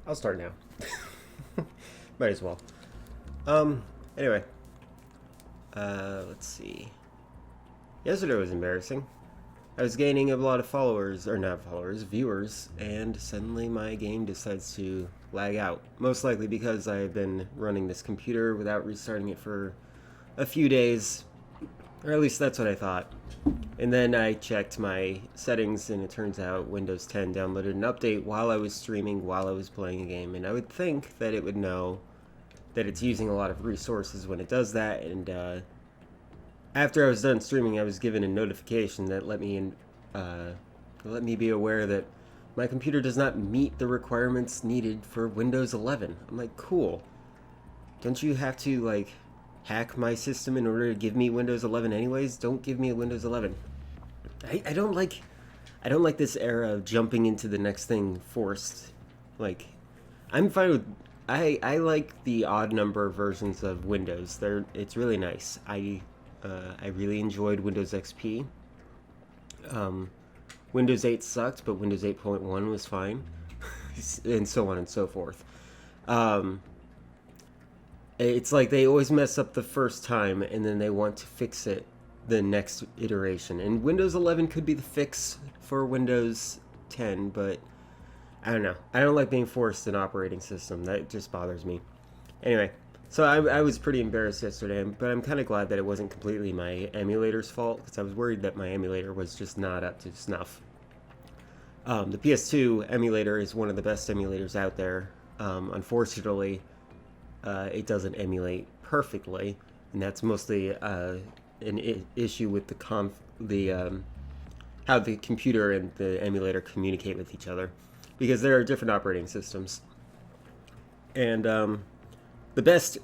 I'll start now. Might as well. Anyway. Let's see. Yesterday was embarrassing. I was gaining a lot of followers, or not followers, viewers, and suddenly my game decides to lag out. Most likely because I have been running this computer without restarting it for a few days, or at least that's what I thought. And then I checked my settings, and it turns out Windows 10 downloaded an update while I was streaming, while I was playing a game, and I would think that it would know that it's using a lot of resources when it does that, and after I was done streaming, I was given a notification that let me be aware that my computer does not meet the requirements needed for Windows 11. I'm like, cool. Don't you have to, like, hack my system in order to give me Windows 11 anyways? Don't give me a Windows 11. I don't like this era of jumping into the next thing forced. Like, I'm fine with I like the odd number versions of Windows. It's really nice. I really enjoyed Windows XP. Windows 8 sucked, but Windows 8.1 was fine, and so on and so forth. It's like they always mess up the first time, and then they want to fix it the next iteration. And Windows 11 could be the fix for Windows 10, but I don't know. I don't like being forced an operating system. That just bothers me. Anyway, so I was pretty embarrassed yesterday, but I'm kind of glad that it wasn't completely my emulator's fault, because I was worried that my emulator was just not up to snuff. The PS2 emulator is one of the best emulators out there. Unfortunately, it doesn't emulate perfectly, and that's mostly an issue with how the computer and the emulator communicate with each other, because there are different operating systems. And the best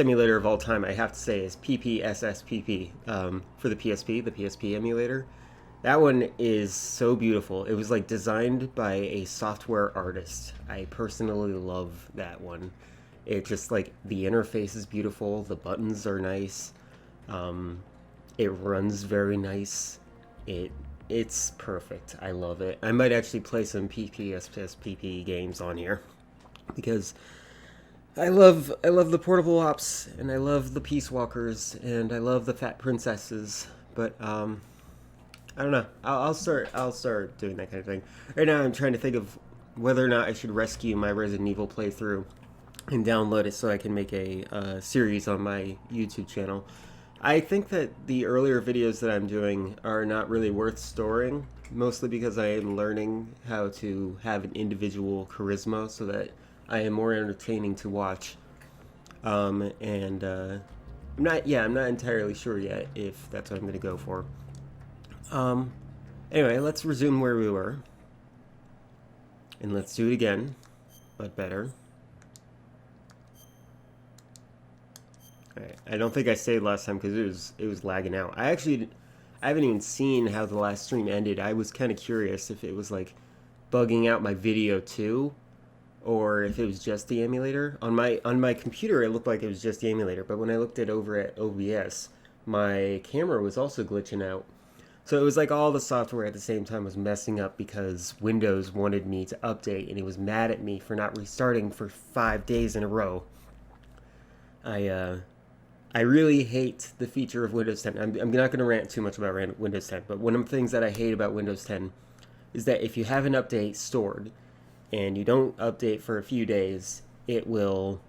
emulator of all time, I have to say, is PPSSPP for the PSP emulator. That one is so beautiful. It was like designed by a software artist. I personally love that one. It just, like, the interface is beautiful. The buttons are nice. It runs very nice. It's perfect. I love it. I might actually play some PPSSPP games on here, because I love the portable ops, and I love the Peace Walkers, and I love the Fat Princesses. But I don't know. I'll start doing that kind of thing. Right now, I'm trying to think of whether or not I should rescue my Resident Evil playthrough and download it so I can make a series on my YouTube channel. I think that the earlier videos that I'm doing are not really worth storing, mostly because I am learning how to have an individual charisma so that I am more entertaining to watch. And I'm not entirely sure yet if that's what I'm going to go for. Anyway, let's resume where we were, and let's do it again, but better. Alright, I don't think I saved last time because it was lagging out. I haven't even seen how the last stream ended. I was kind of curious if it was, like, bugging out my video too, or if it was just the emulator. On my computer, it looked like it was just the emulator, but when I looked at over at OBS, my camera was also glitching out. So it was like all the software at the same time was messing up because Windows wanted me to update, and it was mad at me for not restarting for 5 days in a row. I really hate the feature of Windows 10. I'm not going to rant too much about Windows 10, but one of the things that I hate about Windows 10 is that if you have an update stored and you don't update for a few days, it will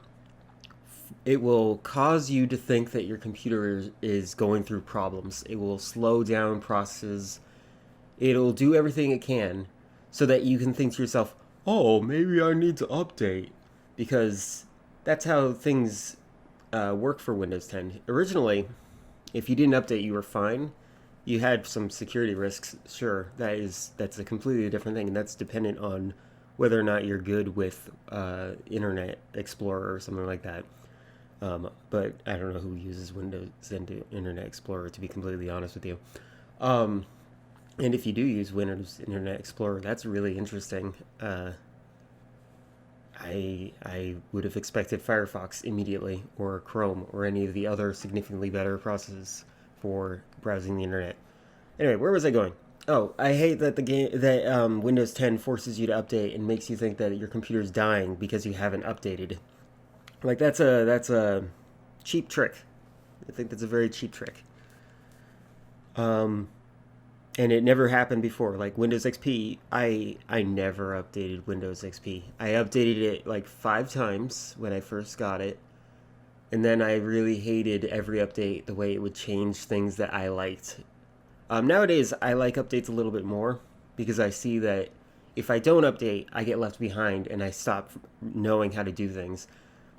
cause you to think that your computer is going through problems. It will slow down processes. It'll do everything it can so that you can think to yourself, oh, maybe I need to update. Because that's how things work for Windows 10. Originally, if you didn't update, you were fine. You had some security risks, sure. That's a completely different thing, and that's dependent on whether or not you're good with Internet Explorer or something like that. But I don't know who uses Windows and Internet Explorer, to be completely honest with you. And if you do use Windows Internet Explorer, that's really interesting. I would have expected Firefox immediately, or Chrome, or any of the other significantly better processes for browsing the internet. Anyway, where was I going? Oh, I hate that Windows 10 forces you to update and makes you think that your computer's dying because you haven't updated. Like that's a cheap trick. I think that's a very cheap trick. Um, and it never happened before. Like Windows XP, I never updated Windows XP. I updated it like 5 times when I first got it, and then I really hated every update the way it would change things that I liked. Nowadays, I like updates a little bit more because I see that if I don't update, I get left behind and I stop knowing how to do things.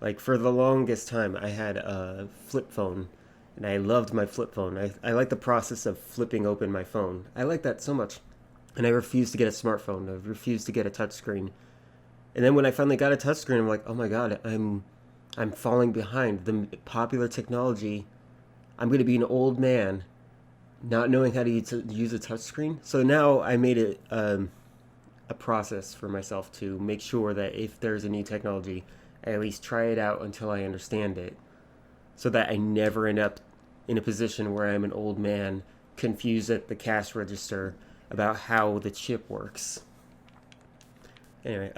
Like for the longest time, I had a flip phone, and I loved my flip phone. I like the process of flipping open my phone. I like that so much. And I refused to get a smartphone. I refused to get a touchscreen. And then when I finally got a touchscreen, I'm like, oh my god, I'm falling behind the popular technology. I'm going to be an old man not knowing how to use a touchscreen. So now I made it a process for myself to make sure that if there's a new technology, I at least try it out until I understand it, so that I never end up in a position where I'm an old man confused at the cash register about how the chip works. Anyway,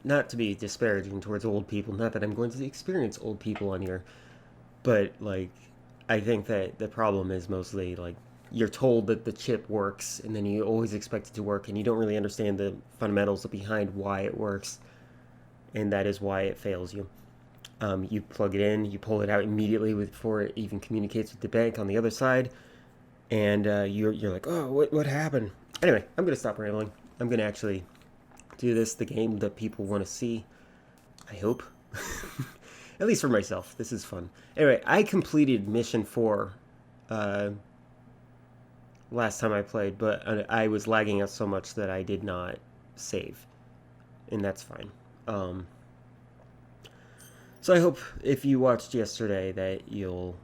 not to be disparaging towards old people, not that I'm going to experience old people on here, but like, I think that the problem is mostly like you're told that the chip works, and then you always expect it to work, and you don't really understand the fundamentals behind why it works, and that is why it fails you. You plug it in, you pull it out immediately before it even communicates with the bank on the other side, and you're like, oh, what happened? Anyway, I'm gonna stop rambling. I'm gonna actually do this, the game that people want to see. I hope. At least for myself. This is fun. Anyway, I completed mission 4 last time I played, but I was lagging out so much that I did not save. And that's fine. So I hope if you watched yesterday that you'll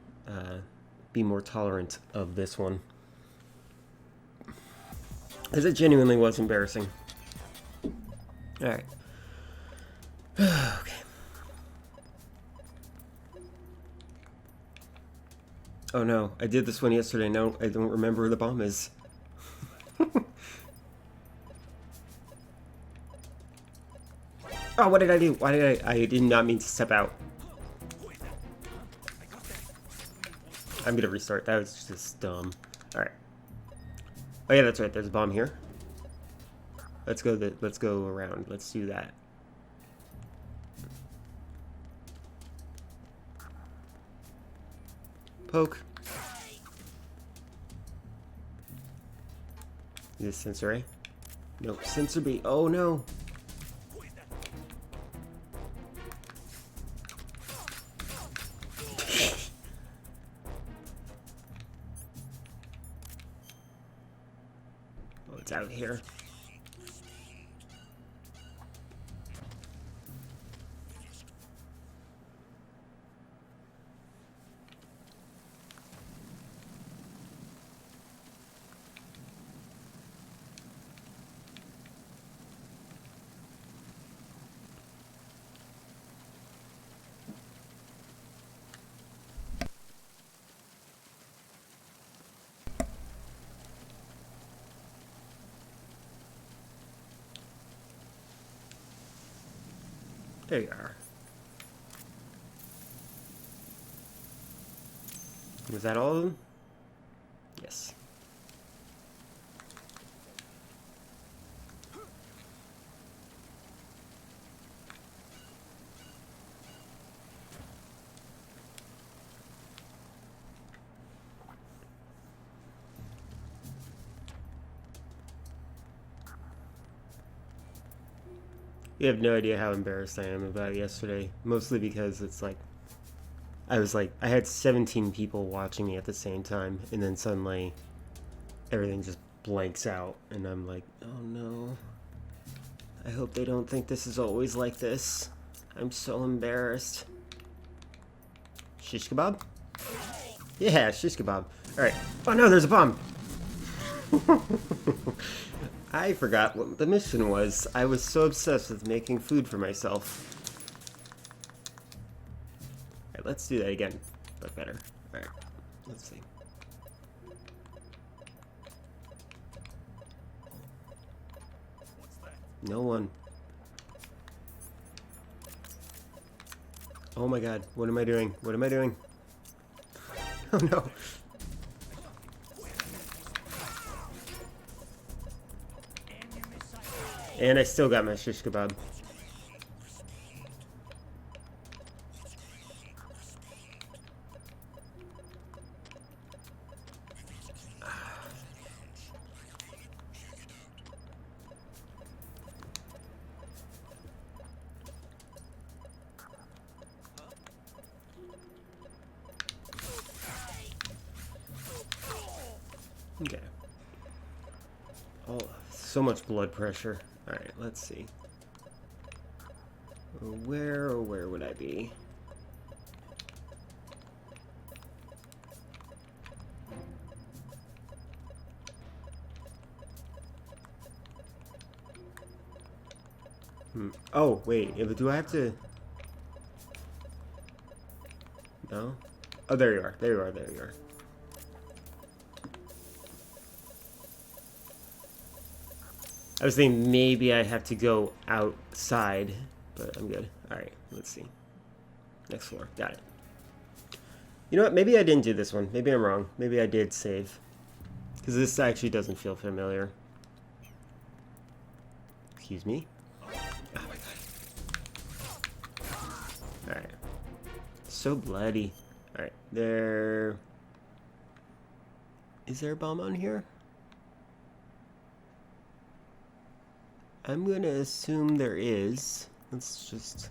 be more tolerant of this one. Because it genuinely was embarrassing. Alright. Okay. Oh no, I did this one yesterday. No, I don't remember where the bomb is. Oh, what did I do? Why did I did not mean to step out. I'm gonna restart. That was just dumb. Alright. Oh yeah, that's right. There's a bomb here. Let's go around. Let's do that. Poke. Is this sensor A? Nope, sensor B. Oh no. Oh, it's out here. There you are. Was that all of them? Yes. You have no idea how embarrassed I am about yesterday. Mostly because it's like, I had 17 people watching me at the same time, and then suddenly everything just blanks out, and I'm like, oh no. I hope they don't think this is always like this. I'm so embarrassed. Shish kebab? Yeah, shish kebab. Alright. Oh no, there's a bomb! I forgot what the mission was. I was so obsessed with making food for myself. Alright, let's do that again, but better. Alright, let's see. No one. Oh my god, what am I doing? What am I doing? Oh no. And I still got my shish kebab. Okay. Oh, so much blood pressure. Alright, let's see. Where would I be? Oh, wait. Do I have to... No? Oh, there you are. There you are. There you are. I was thinking maybe I have to go outside, but I'm good. Alright, let's see. Next floor. Got it. You know what? Maybe I didn't do this one. Maybe I'm wrong. Maybe I did save. Because this actually doesn't feel familiar. Excuse me. Oh my god. Alright. So bloody. Alright, there... Is there a bomb on here? I'm gonna assume there is. Let's just...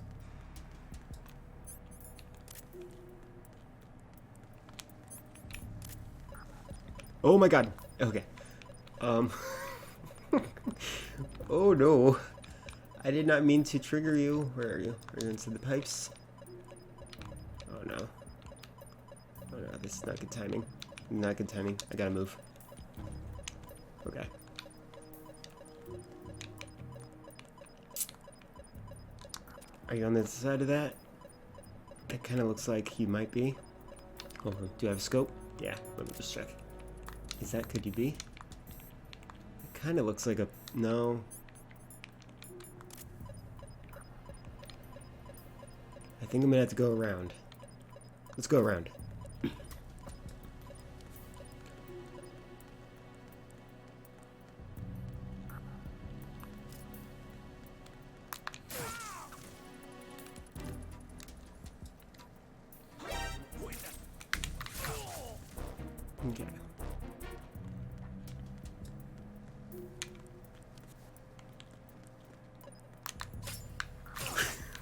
Oh my god. Okay. Oh no. I did not mean to trigger you. Where are you? Are you into the pipes? Oh no. Oh no, this is not good timing. Not good timing. I gotta move. Okay. Are you on the other side of that? That kind of looks like you might be. Hold on. Do you have a scope? Yeah, let me just check. Is that, could you be? It kind of looks like a, no. I think I'm gonna have to go around. Let's go around. Okay.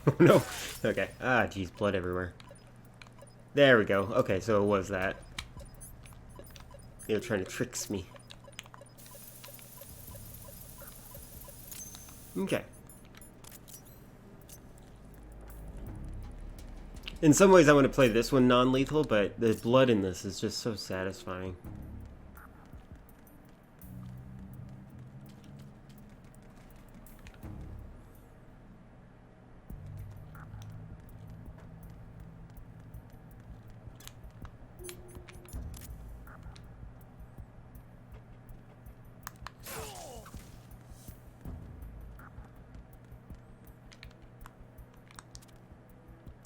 Oh no. Okay. Ah, geez, blood everywhere. There we go. Okay, so it was that. They were trying to trick me. Okay. In some ways, I want to play this one non-lethal, but the blood in this is just so satisfying.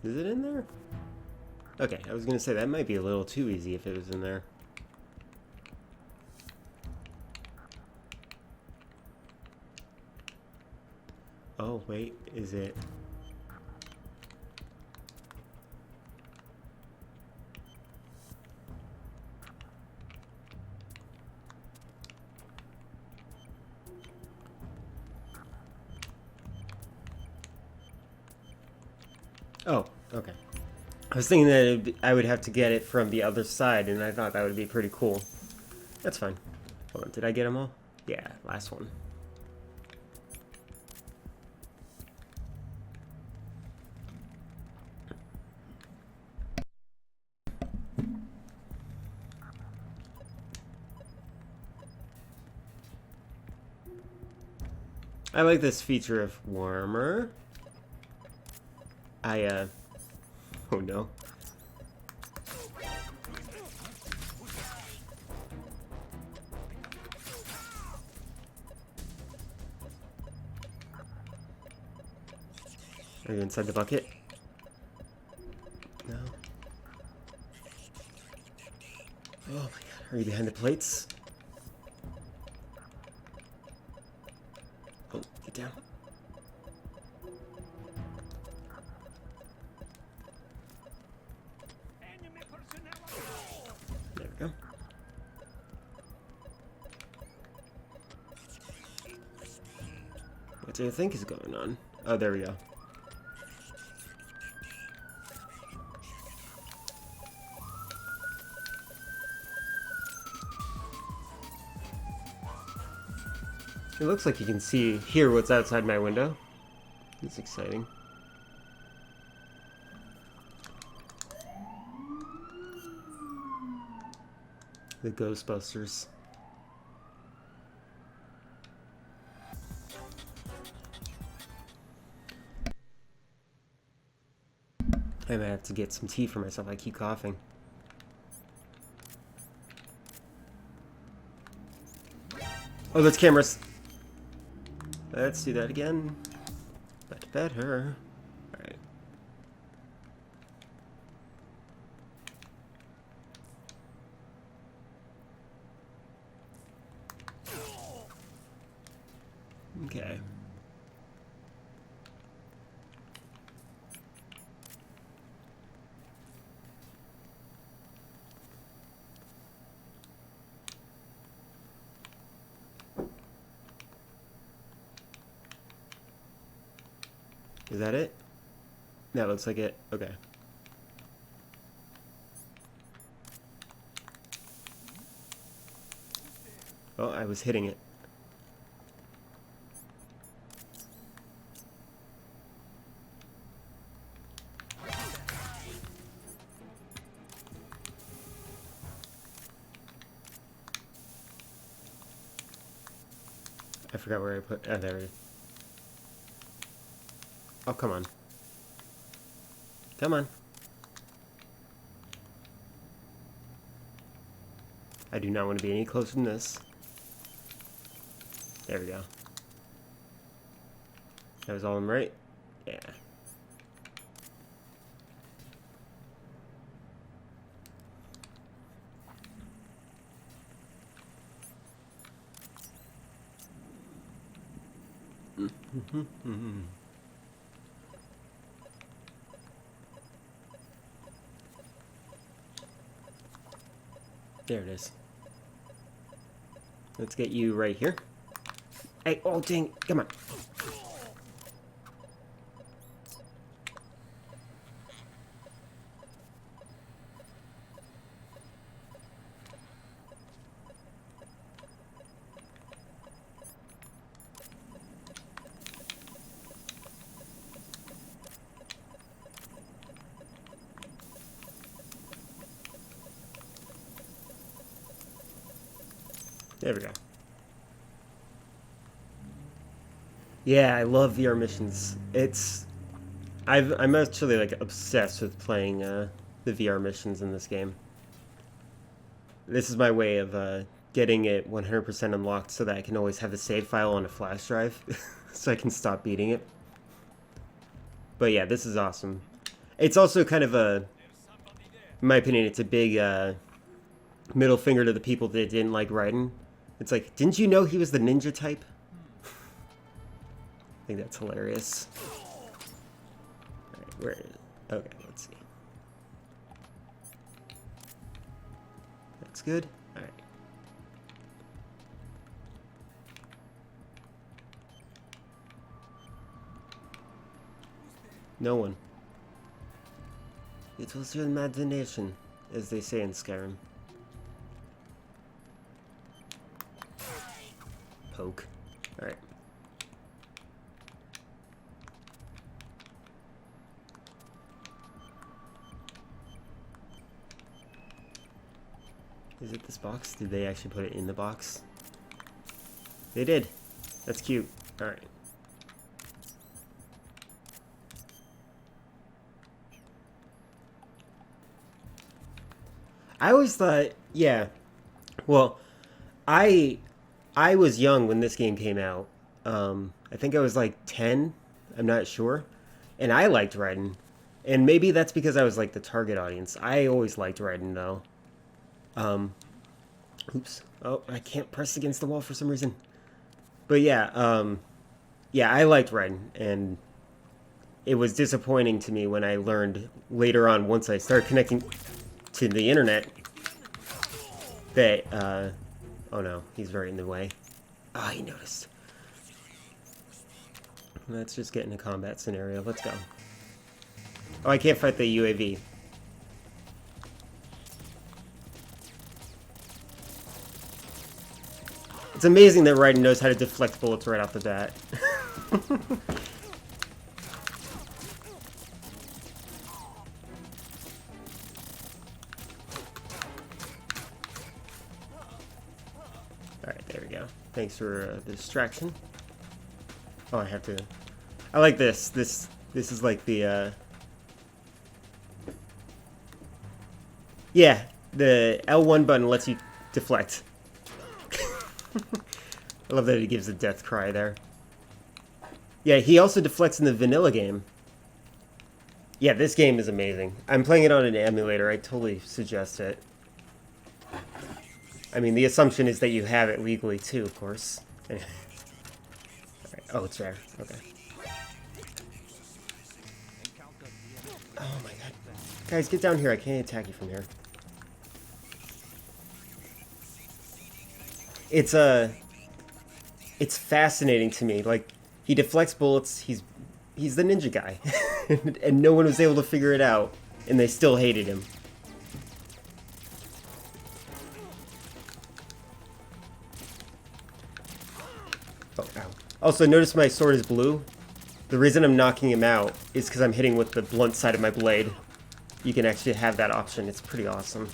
Is it in there? Okay, I was gonna say that might be a little too easy if it was in there. Oh, wait, is it? Oh, okay. I was thinking that I would have to get it from the other side, and I thought that would be pretty cool. That's fine. Hold on, did I get them all? Yeah, last one. I like this feature of warmer. Oh no. Are you inside the bucket? No. Oh my god. Are you behind the plates? Oh, get down. There we go. What do you think is going on? Oh, there we go. It looks like you can hear what's outside my window. It's exciting. The Ghostbusters. I might have to get some tea for myself. I keep coughing. Oh, that's cameras. Let's do that again. But better. Alright. Okay. Is that it? That looks like it. Okay. Oh, I was hitting it. I forgot where I put. Oh, there it is. Oh, come on. Come on. I do not want to be any closer than this. There we go. That was all I'm right? Yeah. There it is. Let's get you right here. Hey, oh dang, come on. There we go. Yeah, I love VR missions. I'm actually like obsessed with playing the VR missions in this game. This is my way of getting it 100% unlocked so that I can always have the save file on a flash drive so I can stop beating it. But yeah, this is awesome. It's also kind of in my opinion, it's a big middle finger to the people that didn't like Raiden. It's like, didn't you know he was the ninja type? I think that's hilarious. Alright, where is it? Okay, let's see. That's good. Alright. No one. It was your imagination, as they say in Skyrim. Poke. Alright. Is it this box? Did they actually put it in the box? They did. That's cute. Alright. I always thought, yeah. Well, I was young when this game came out. I think I was like 10. I'm not sure. And I liked Raiden. And maybe that's because I was like the target audience. I always liked Raiden though. Oops. Oh, I can't press against the wall for some reason. But yeah, yeah, I liked Raiden, and it was disappointing to me when I learned later on, once I started connecting to the internet, that, oh no, he's right in the way. Ah, he noticed. Let's just get in a combat scenario. Let's go. Oh, I can't fight the UAV. It's amazing that Raiden knows how to deflect bullets right off the bat. Alright, there we go. Thanks for the distraction. Oh, I have to... I like this. This is like the, yeah, the L1 button lets you deflect. I love that he gives a death cry there. Yeah, he also deflects in the vanilla game. Yeah, this game is amazing. I'm playing it on an emulator. I totally suggest it. I mean, the assumption is that you have it legally too, of course. Right. Oh, it's there. Okay. Oh my god. Guys, get down here. I can't attack you from here. It's fascinating to me. Like, he deflects bullets. He's the ninja guy. And no one was able to figure it out. And they still hated him. Oh, ow. Also, notice my sword is blue. The reason I'm knocking him out is because I'm hitting with the blunt side of my blade. You can actually have that option. It's pretty awesome.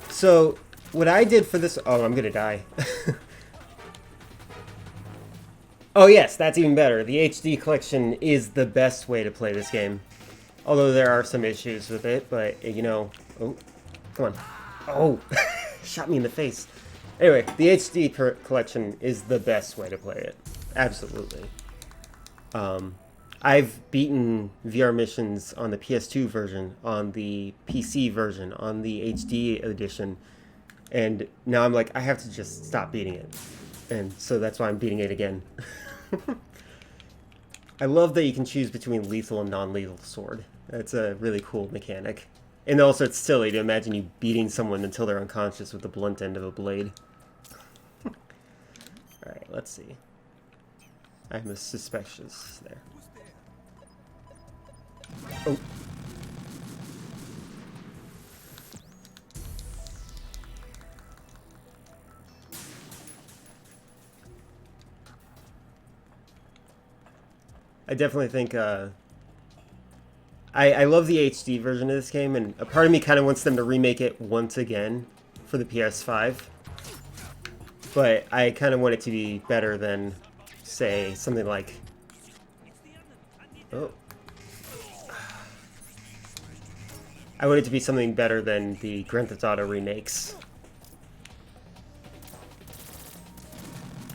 So what I did for this... Oh, I'm gonna die. Oh yes, that's even better. The HD collection is the best way to play this game. Although there are some issues with it, but, you know... Oh, come on. Oh, shot me in the face. Anyway, the HD collection is the best way to play it. Absolutely. I've beaten VR missions on the PS2 version, on the PC version, on the HD edition, and now I'm like, I have to just stop beating it. And so that's why I'm beating it again. I love that you can choose between lethal and non-lethal sword. That's a really cool mechanic. And also it's silly to imagine you beating someone until they're unconscious with the blunt end of a blade. Alright, let's see. I'm suspicious there. Oh. I definitely think, I love the HD version of this game, and a part of me kind of wants them to remake it once again for the PS5. But I kind of want it to be better than, say, something like... Oh. I want it to be something better than the Grand Theft Auto remakes.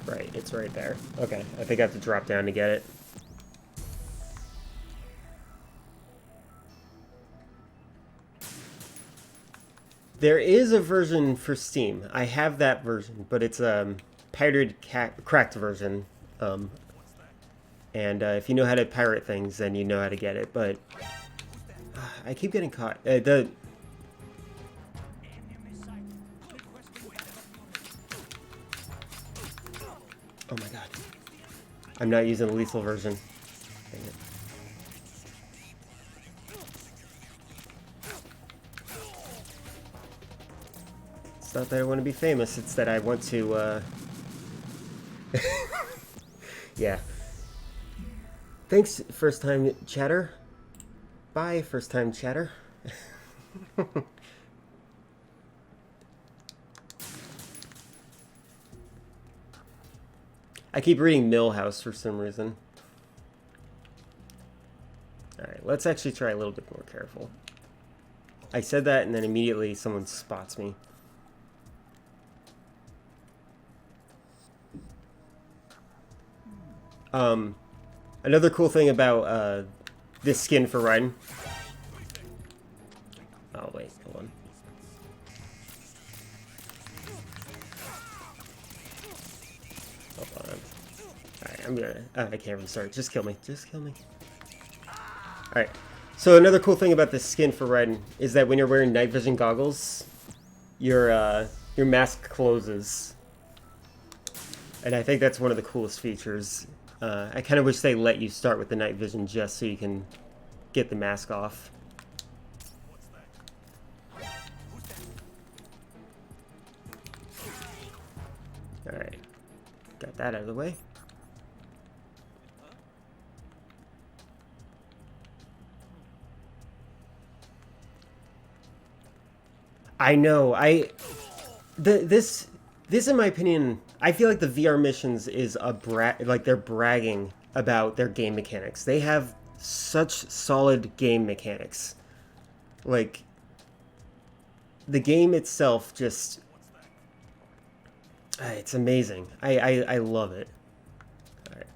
Right, it's right there. Okay, I think I have to drop down to get it. There is a version for Steam. I have that version, but it's a pirated, cracked version. And if you know how to pirate things, then you know how to get it. But I keep getting caught. Oh my god. I'm not using the lethal version. Dang it. It's not that I want to be famous, it's that I want to, yeah. Thanks, first time chatter. Bye, first time chatter. I keep reading Millhouse for some reason. Alright, let's actually try a little bit more careful. I said that and then immediately someone spots me. Another cool thing about this skin for Raiden. Oh wait, hold on. Hold on. Alright, I'm gonna... I can't really start. Just kill me. Just kill me. Alright. So another cool thing about this skin for Raiden is that when you're wearing night vision goggles, your mask closes. And I think that's one of the coolest features. I kind of wish they let you start with the night vision just so you can get the mask off. Alright. Got that out of the way. I know. This in my opinion, I feel like the VR missions is like they're bragging about their game mechanics. They have such solid game mechanics. Like the game itself just it's amazing. I love it. All right,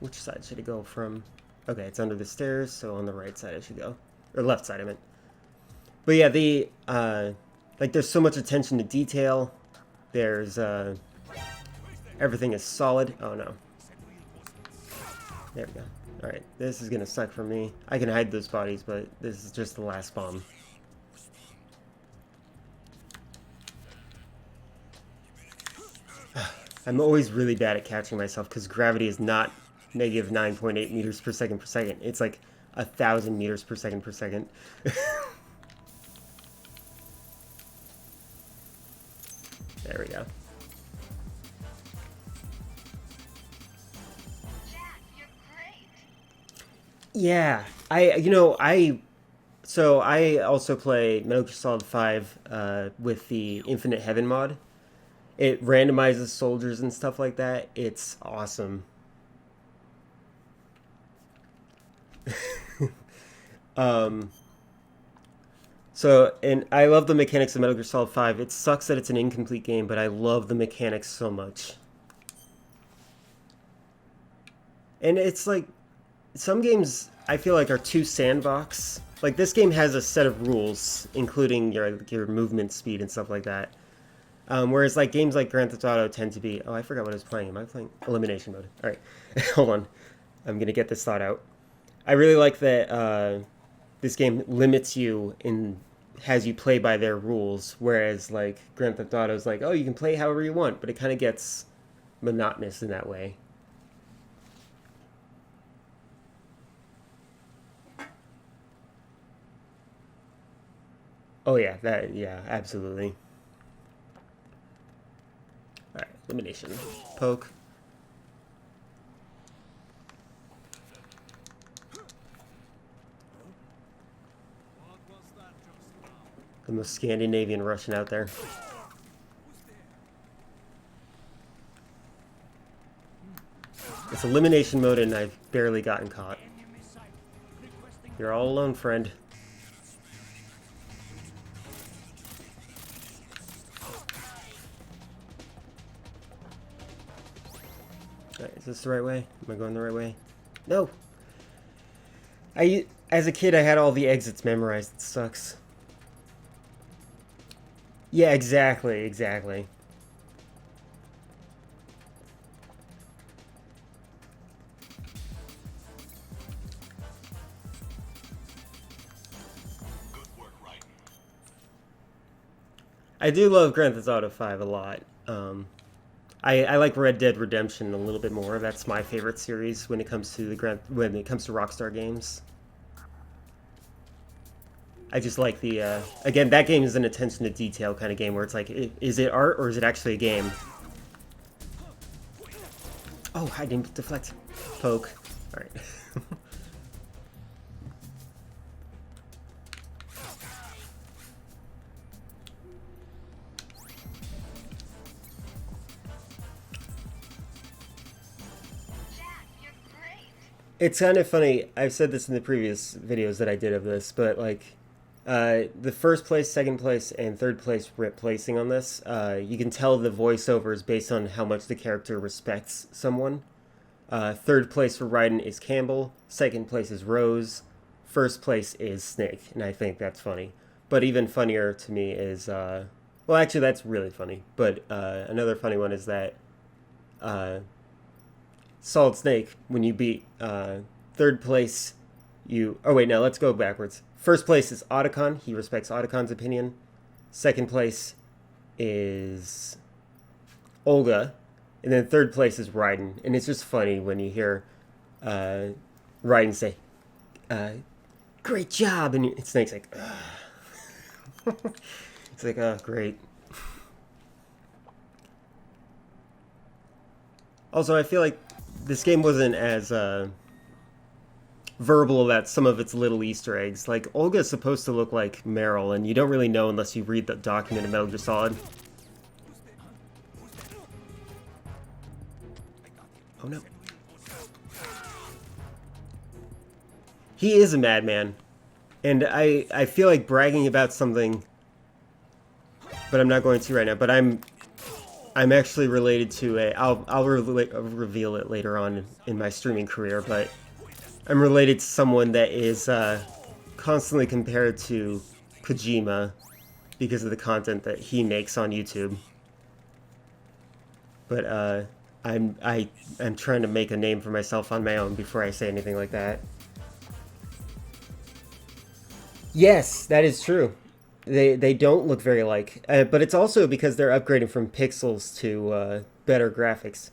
which side should it go from? Okay, it's under the stairs, so on the right side I should go. Or left side, I meant. But yeah, the like there's so much attention to detail. There's everything is solid. Oh no. There we go. Alright, this is gonna suck for me. I can hide those bodies, but this is just the last bomb. I'm always really bad at catching myself because gravity is not negative 9.8 meters per second per second. It's like 1,000 meters per second per second. There we go. Jack, you're great. Yeah, so I also play Metal Gear Solid 5 with the Infinite Heaven mod. It randomizes soldiers and stuff like that. It's awesome. And I love the mechanics of Metal Gear Solid 5. It sucks that it's an incomplete game, but I love the mechanics so much. And it's like, some games I feel like are too sandbox. Like this game has a set of rules, including your movement speed and stuff like that. Whereas like games like Grand Theft Auto tend to be... Oh, I forgot what I was playing. Am I playing Elimination Mode? Alright, hold on. I'm going to get this thought out. I really like that this game limits you and has you play by their rules, whereas like Grand Theft Auto is like, oh, you can play however you want, but it kind of gets monotonous in that way. Oh yeah, yeah, absolutely. Alright, elimination. Poke. The most Scandinavian Russian out there. It's elimination mode and I've barely gotten caught. You're all alone, friend. Alright, is this the right way? Am I going the right way? No! As a kid, I had all the exits memorized. It sucks. Yeah, exactly. I do love Grand Theft Auto 5 a lot. I like Red Dead Redemption a little bit more. That's my favorite series when it comes to Rockstar games. I just like the again, that game is an attention to detail kind of game where it's like, is it art or is it actually a game? Oh, I didn't deflect. Poke. All right. It's kind of funny. I've said this in the previous videos that I did of this, but like, The first place, second place, and third place placing on this, you can tell the voiceovers based on how much the character respects someone. Third place for Raiden is Campbell. Second place is Rose. First place is Snake, and I think that's funny. But even funnier to me is, well, actually, that's really funny. But another funny one is that Solid Snake, when you beat third place, you. Oh wait, no, let's go backwards. First place is Otacon. He respects Otacon's opinion. Second place is Olga. And then third place is Raiden. And it's just funny when you hear Raiden say, great job. And Snake's like, ugh. It's like, oh, great. Also, I feel like this game wasn't as verbal about some of its little Easter eggs. Like, Olga's supposed to look like Meryl, and you don't really know unless you read the document of Metal Gear Solid. Oh no. He is a madman. And I feel like bragging about something, but I'm not going to right now. But I'm actually related to a... I'll reveal it later on in my streaming career, but I'm related to someone that is constantly compared to Kojima because of the content that he makes on YouTube. But I'm trying to make a name for myself on my own before I say anything like that. Yes, that is true. They don't look very alike, but it's also because they're upgrading from pixels to better graphics.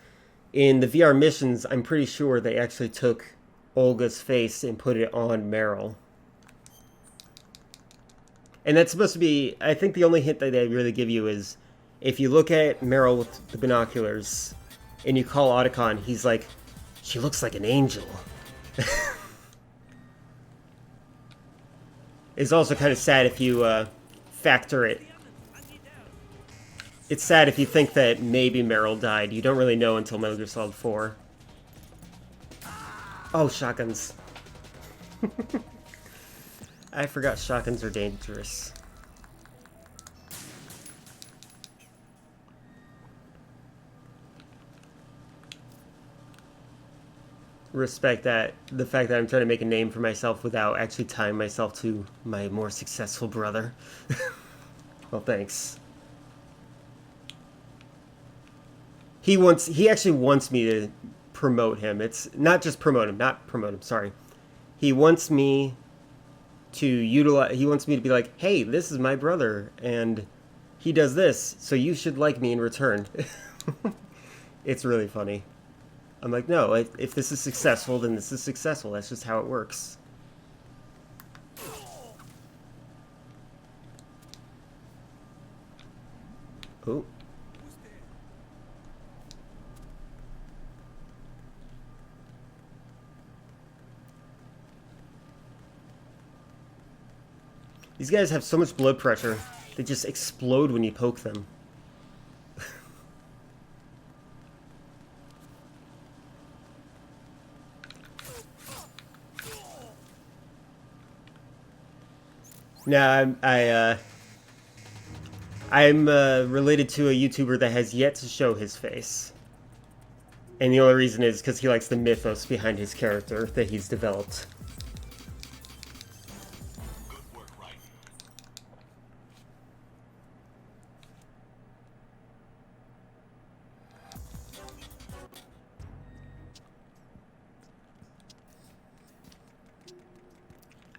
In the VR missions, I'm pretty sure they actually took Olga's face and put it on Meryl. And that's supposed to be, I think the only hint that they really give you is if you look at Meryl with the binoculars and you call Otacon, he's like, she looks like an angel. It's also kind of sad if you factor it. It's sad if you think that maybe Meryl died. You don't really know until Metal Gear Solid 4. Oh, shotguns. I forgot shotguns are dangerous. Respect that, the fact that I'm trying to make a name for myself without actually tying myself to my more successful brother. Well, thanks. He actually wants me to promote him. It's not just promote him, sorry. He wants me to utilize, he wants me to be like, hey, this is my brother, and he does this, so you should like me in return. It's really funny. I'm like, no, if this is successful, then this is successful. That's just how it works. Oh. These guys have so much blood pressure. They just explode when you poke them. Now, I'm related to a YouTuber that has yet to show his face. And the only reason is because he likes the mythos behind his character that he's developed.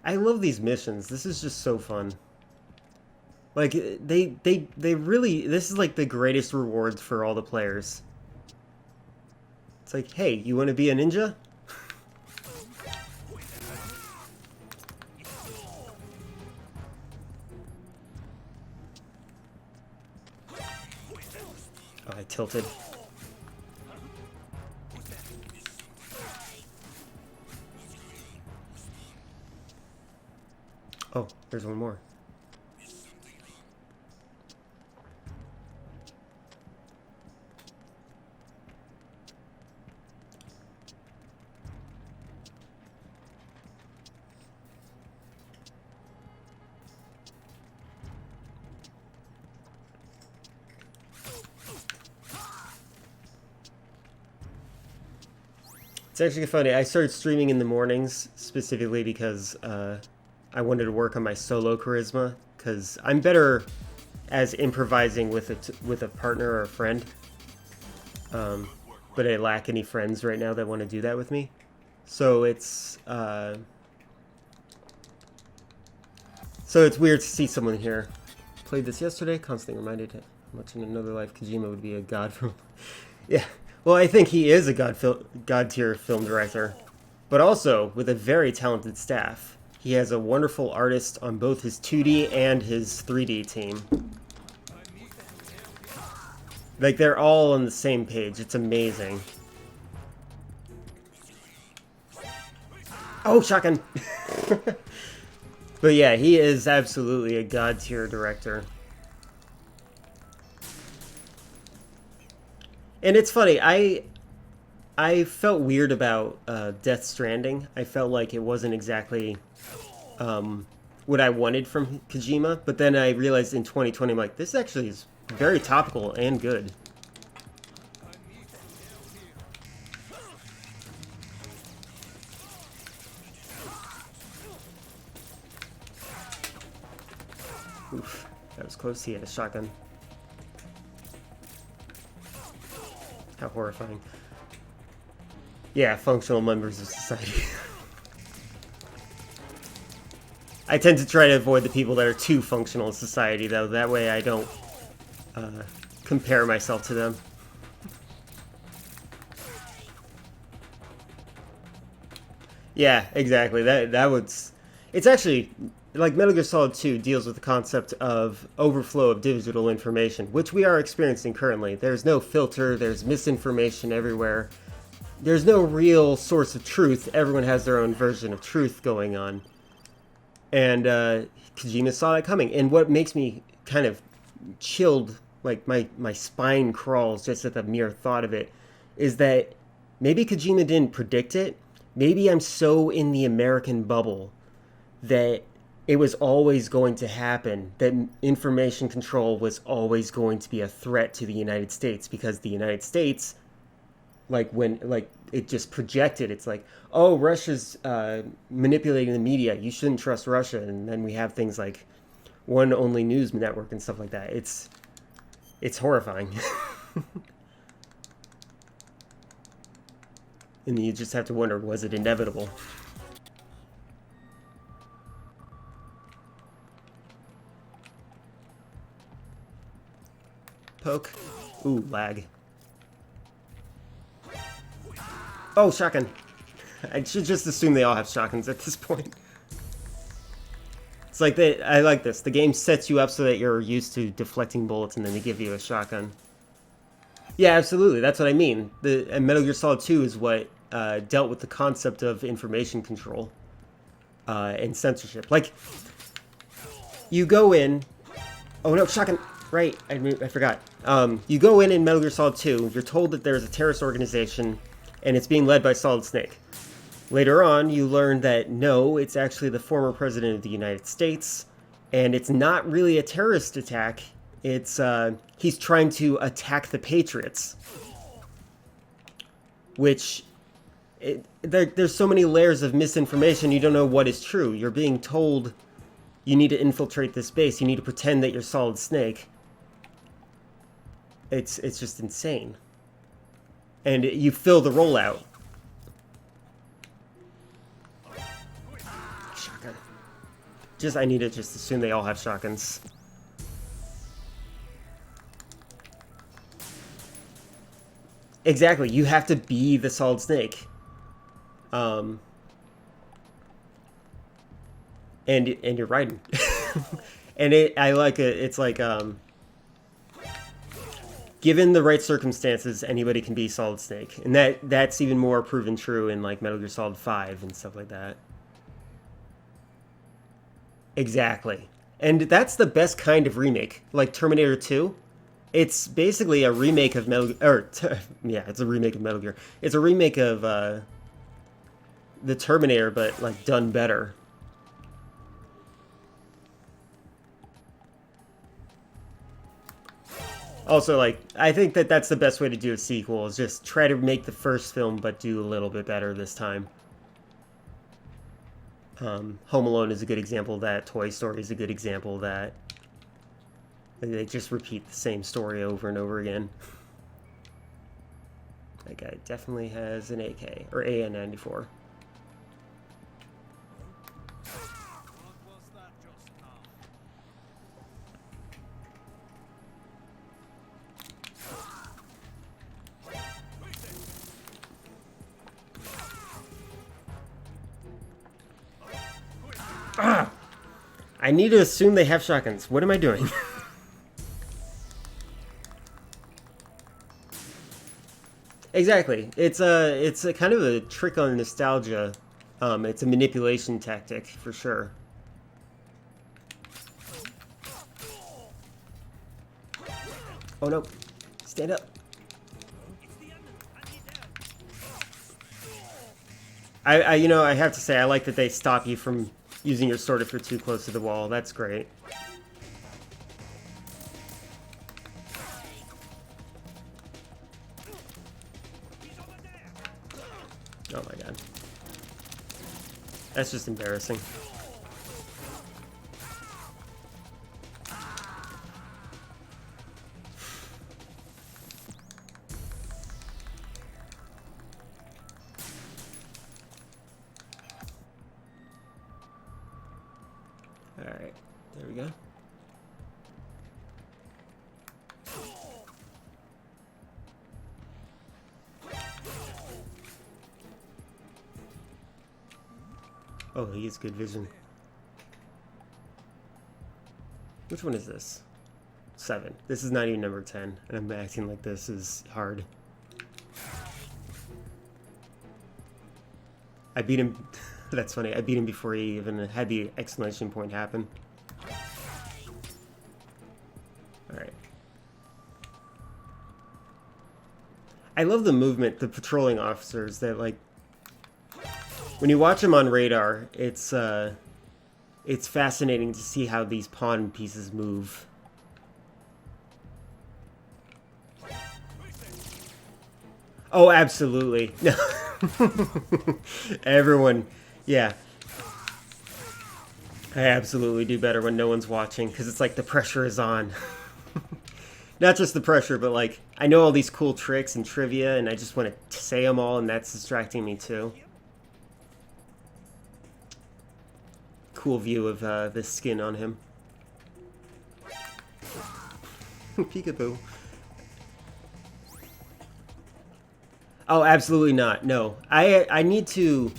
I love these missions. This is just so fun. Like, they really... This is like the greatest rewards for all the players. It's like, hey, you want to be a ninja? Oh, I tilted. Oh, there's one more. It's actually funny. I started streaming in the mornings specifically because I wanted to work on my solo charisma, because I'm better as improvising with a partner or a friend. But I lack any friends right now that want to do that with me. So it's weird to see someone here. Played this yesterday, constantly reminded how much in another life Kojima would be a god from. Yeah. Well, I think he is a god tier film director, but also with a very talented staff. He has a wonderful artist on both his 2D and his 3D team. Like, they're all on the same page. It's amazing. Oh, shotgun! But yeah, he is absolutely a god tier director. And it's funny, I felt weird about Death Stranding. I felt like it wasn't exactly what I wanted from Kojima, but then I realized in 2020, I'm like, this actually is very topical and good. Oof, that was close. He had a shotgun. How horrifying. Yeah, functional members of society. I tend to try to avoid the people that are too functional in society, though. That way I don't compare myself to them. Yeah, exactly. That was... It's actually... Like, Metal Gear Solid 2 deals with the concept of overflow of digital information, which we are experiencing currently. There's no filter, there's misinformation everywhere. There's no real source of truth. Everyone has their own version of truth going on. And Kojima saw that coming. And what makes me kind of chilled, like my spine crawls just at the mere thought of it, is that maybe Kojima didn't predict it. Maybe I'm so in the American bubble that it was always going to happen, that information control was always going to be a threat to the United States, because the United States, like it just projected, it's like, oh, Russia's manipulating the media, you shouldn't trust Russia. And then we have things like one only news network and stuff like that. It's horrifying. And you just have to wonder, was it inevitable? Poke. Ooh, lag. Oh, shotgun. I should just assume they all have shotguns at this point. It's like I like this. The game sets you up so that you're used to deflecting bullets, and then they give you a shotgun. Yeah, absolutely. That's what I mean. And Metal Gear Solid 2 is what dealt with the concept of information control and censorship. Like, you go in... Oh, no, shotgun. Right, I forgot. You go in Metal Gear Solid 2, you're told that there's a terrorist organization, and it's being led by Solid Snake. Later on, you learn that no, it's actually the former president of the United States, and it's not really a terrorist attack. It's, he's trying to attack the Patriots. Which, there's so many layers of misinformation, you don't know what is true. You're being told you need to infiltrate this base, you need to pretend that you're Solid Snake. It's just insane. And you fill the rollout. Shotgun. I need to just assume they all have shotguns. Exactly, you have to be the Solid Snake. And you're riding. And I like it. It's like, given the right circumstances, anybody can be Solid Snake. And that's even more proven true in like Metal Gear Solid 5 and stuff like that. Exactly. And that's the best kind of remake. Like Terminator 2. It's basically a remake of Metal Gear. Yeah, it's a remake of Metal Gear. It's a remake of the Terminator, but like done better. Also, like, I think that that's the best way to do a sequel, is just try to make the first film, but do a little bit better this time. Home Alone is a good example of that. Toy Story is a good example of that. They just repeat the same story over and over again. That guy definitely has an AK, or AN-94. Ah! I need to assume they have shotguns. What am I doing? Exactly. It's a kind of a trick on nostalgia. It's a manipulation tactic for sure. Oh no! Stand up. You know, I have to say, I like that they stop you from using your sword if you're too close to the wall. That's great. Oh my god. That's just embarrassing. Alright, there we go. Oh, he has good vision. Which one is this? 7. This is not even number 10, and I'm acting like this is hard. I beat him. That's funny. I beat him before he even had the exclamation point happen. Alright. I love the movement, the patrolling officers that, like, when you watch them on radar, it's fascinating to see how these pawn pieces move. Oh, absolutely. Everyone, yeah. I absolutely do better when no one's watching, because it's like the pressure is on. Not just the pressure, but like, I know all these cool tricks and trivia, and I just want to say them all, and that's distracting me too. Cool view of this skin on him. Peekaboo. Oh, absolutely not. No, I need to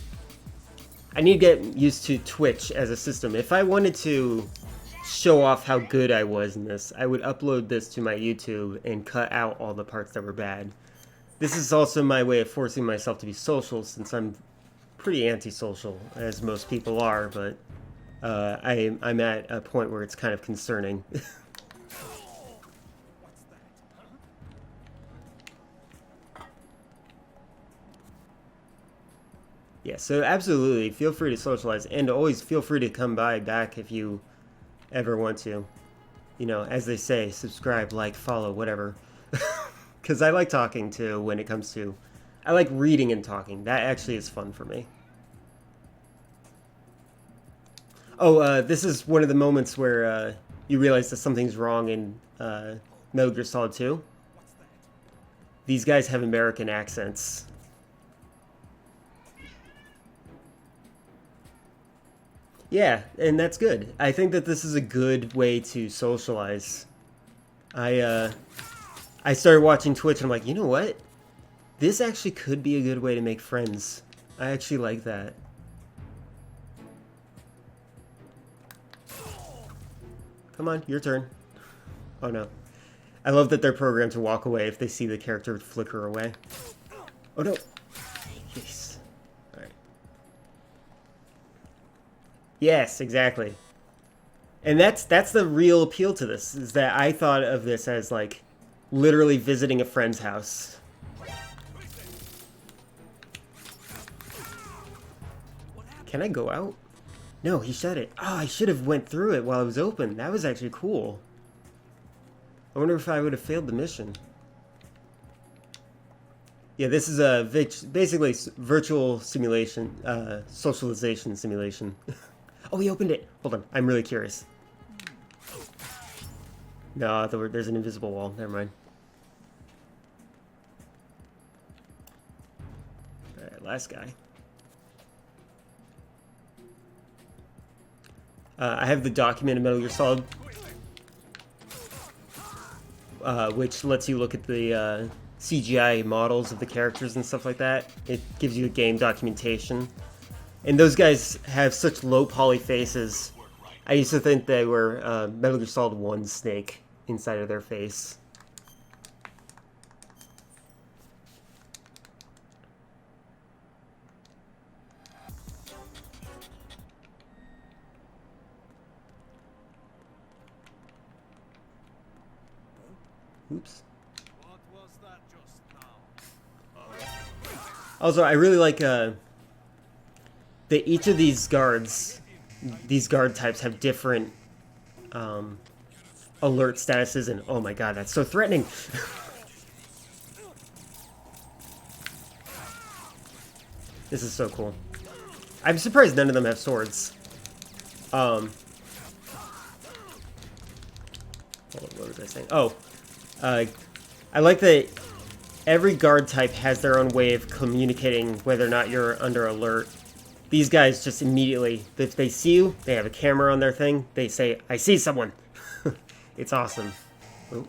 get used to Twitch as a system. If I wanted to show off how good I was in this, I would upload this to my YouTube and cut out all the parts that were bad. This is also my way of forcing myself to be social, since I'm pretty antisocial, as most people are, but I'm at a point where it's kind of concerning. Yeah, so absolutely, feel free to socialize, and always feel free to come by back if you ever want to. You know, as they say, subscribe, like, follow, whatever. Because I like talking too when it comes to... I like reading and talking. That actually is fun for me. Oh, this is one of the moments where you realize that something's wrong in Metal Gear Solid 2. These guys have American accents. Yeah, and that's good. I think that this is a good way to socialize. I started watching Twitch and I'm like, you know what? This actually could be a good way to make friends. I actually like that. Come on, your turn. Oh no. I love that they're programmed to walk away if they see the character flicker away. Oh no. Yes. Alright. Yes, exactly. And that's the real appeal to this, is that I thought of this as like literally visiting a friend's house. Can I go out? No, he shut it. Oh, I should have went through it while it was open. That was actually cool. I wonder if I would have failed the mission. Yeah, this is a basically virtual simulation, socialization simulation. Oh, he opened it. Hold on, I'm really curious. No, there's an invisible wall. Never mind. All right, last guy. I have the document in Metal Gear Solid, which lets you look at the CGI models of the characters and stuff like that. It gives you a game documentation. And those guys have such low poly faces. I used to think they were Metal Gear Solid 1 Snake inside of their face. Oops. What was that just now? Also, I really like that each of these guard types have different alert statuses, and oh my god, that's so threatening. This is so cool. I'm surprised none of them have swords. Hold on, what was I saying? Oh, I like that every guard type has their own way of communicating whether or not you're under alert. These guys just immediately, if they see you, they have a camera on their thing, they say, I see someone. It's awesome. Ooh.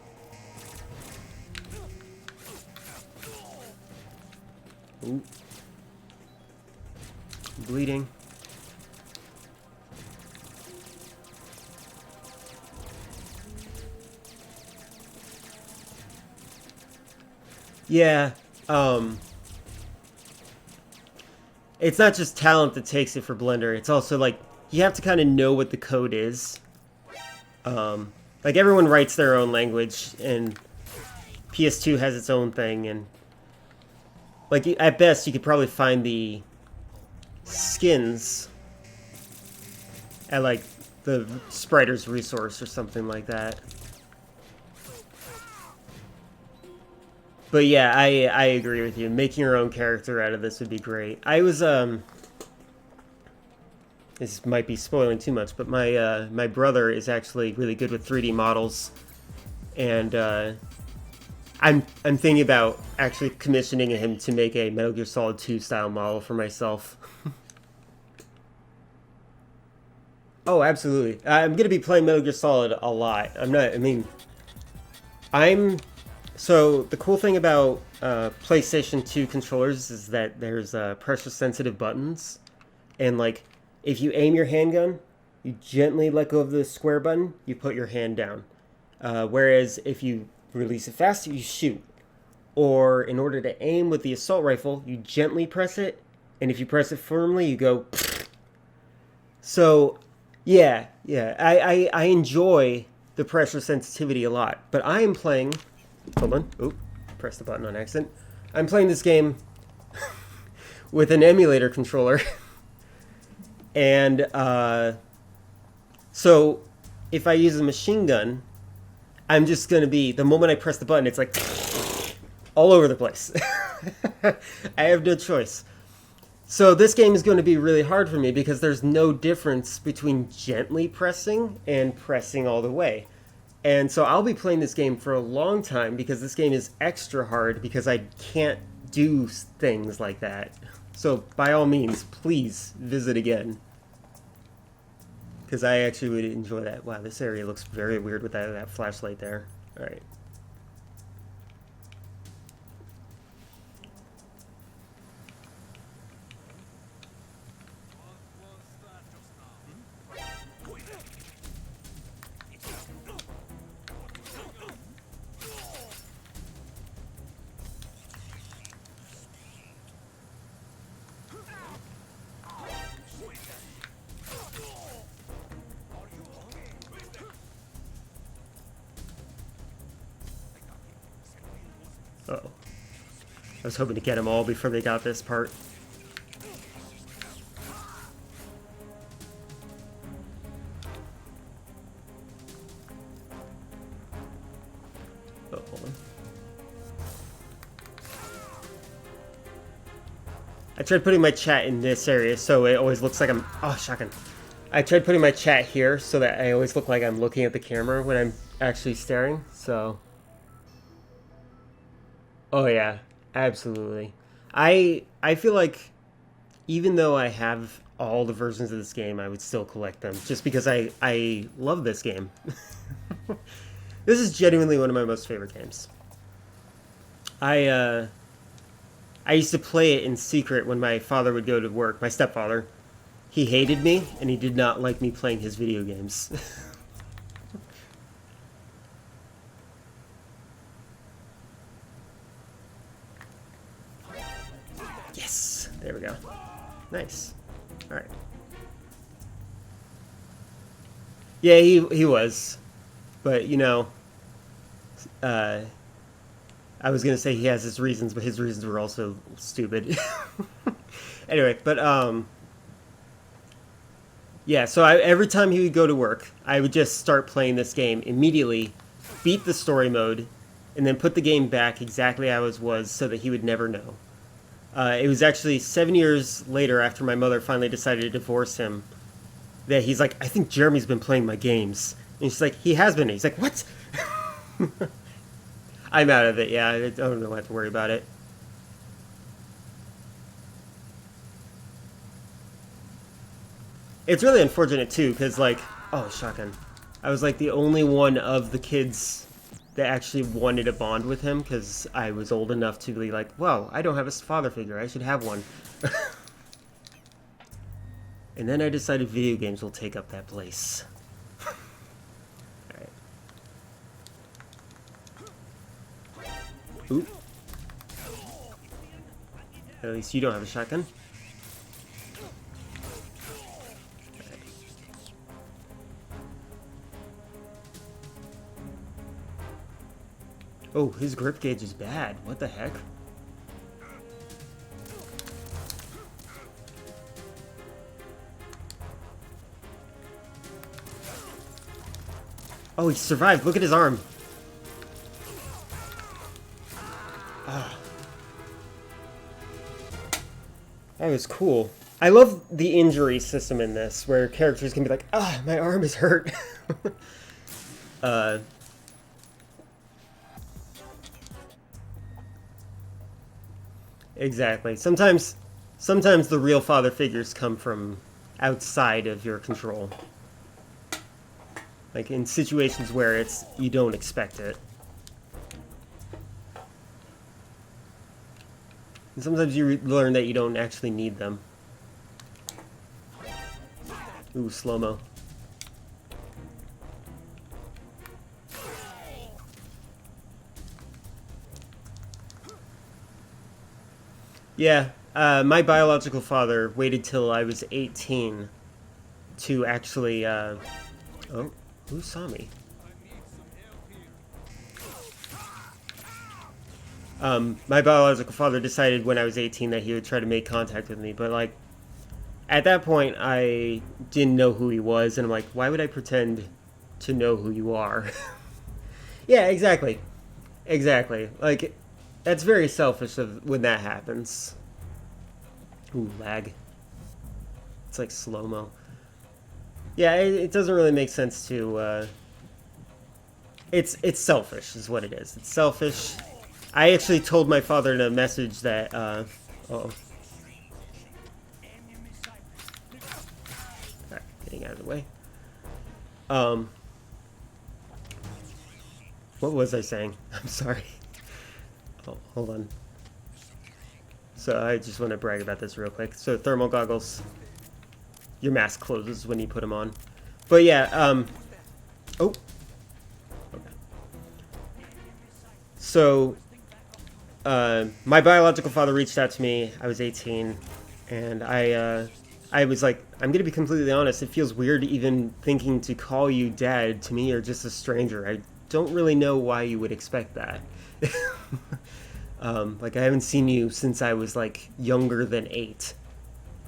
Ooh. Bleeding. Yeah, it's not just talent that takes it for Blender, it's also like, you have to kind of know what the code is. Like everyone writes their own language, and PS2 has its own thing, and like at best you could probably find the skins at like the Spriter's resource or something like that. But yeah, I agree with you. Making your own character out of this would be great. I was this might be spoiling too much, but my my brother is actually really good with 3D models, and I'm thinking about actually commissioning him to make a Metal Gear Solid 2 style model for myself. Oh, absolutely. I'm gonna be playing Metal Gear Solid a lot. So the cool thing about PlayStation 2 controllers is that there's pressure sensitive buttons, and like if you aim your handgun, you gently let go of the square button, you put your hand down. Whereas if you release it fast, you shoot. Or in order to aim with the assault rifle, you gently press it, and if you press it firmly, you go. So yeah, I enjoy the pressure sensitivity a lot, but I am playing. Hold on. Oop, press the button on accident. I'm playing this game with an emulator controller. And so if I use a machine gun, I'm just going to be, the moment I press the button, it's like all over the place. I have no choice. So this game is going to be really hard for me because there's no difference between gently pressing and pressing all the way. And so I'll be playing this game for a long time because this game is extra hard because I can't do things like that. So by all means, please visit again. Because I actually would enjoy that. Wow, this area looks very weird with that flashlight there. All right. Uh-oh. I was hoping to get them all before they got this part. I tried putting my chat in this area so it always looks like I'm... Oh, shotgun. I tried putting my chat here so that I always look like I'm looking at the camera when I'm actually staring, so... Oh yeah, absolutely. I feel like even though I have all the versions of this game, I would still collect them just because I love this game. This is genuinely one of my most favorite games. I used to play it in secret when my father would go to work, my stepfather. He hated me and he did not like me playing his video games. Yes, there we go. Nice. All right. Yeah, he was, but you know, I was gonna say he has his reasons, but his reasons were also stupid. Anyway, but yeah. So every time he would go to work, I would just start playing this game immediately, beat the story mode, and then put the game back exactly how it was, so that he would never know. It was actually 7 years later, after my mother finally decided to divorce him, that he's like, I think Jeremy's been playing my games. And she's like, he has been. He's like, what? I'm out of it, yeah. I don't know have to worry about it. It's really unfortunate, too, because, like, oh, shotgun. I was, like, the only one of the kids that actually wanted a bond with him, because I was old enough to be like, whoa, I don't have a father figure. I should have one. And then I decided video games will take up that place. Alright. Ooh. At least you don't have a shotgun. Right. Oh, his grip gauge is bad. What the heck? Oh, he survived. Look at his arm. Ah. That was cool. I love the injury system in this, where characters can be like, ah, my arm is hurt. Exactly. Sometimes the real father figures come from outside of your control. Like in situations where you don't expect it. And sometimes you learn that you don't actually need them. Ooh, slow-mo. Yeah, my biological father waited till I was 18 to actually, oh, who saw me? My biological father decided when I was 18 that he would try to make contact with me, but like, at that point, I didn't know who he was, and I'm like, why would I pretend to know who you are? Yeah, exactly. Exactly. Like, that's very selfish when that happens. Ooh, lag. It's like slow-mo. Yeah, it doesn't really make sense to, it's selfish is what it is. It's selfish. I actually told my father in a message that, uh-oh. Alright, getting out of the way. What was I saying? I'm sorry. Oh, hold on. So I just want to brag about this real quick. So thermal goggles. Your mask closes when you put them on. But yeah, oh. Okay. So, my biological father reached out to me. I was 18, and I was like, I'm gonna be completely honest. It feels weird even thinking to call you dad. To me, you're just a stranger. I don't really know why you would expect that. Like I haven't seen you since I was like younger than 8.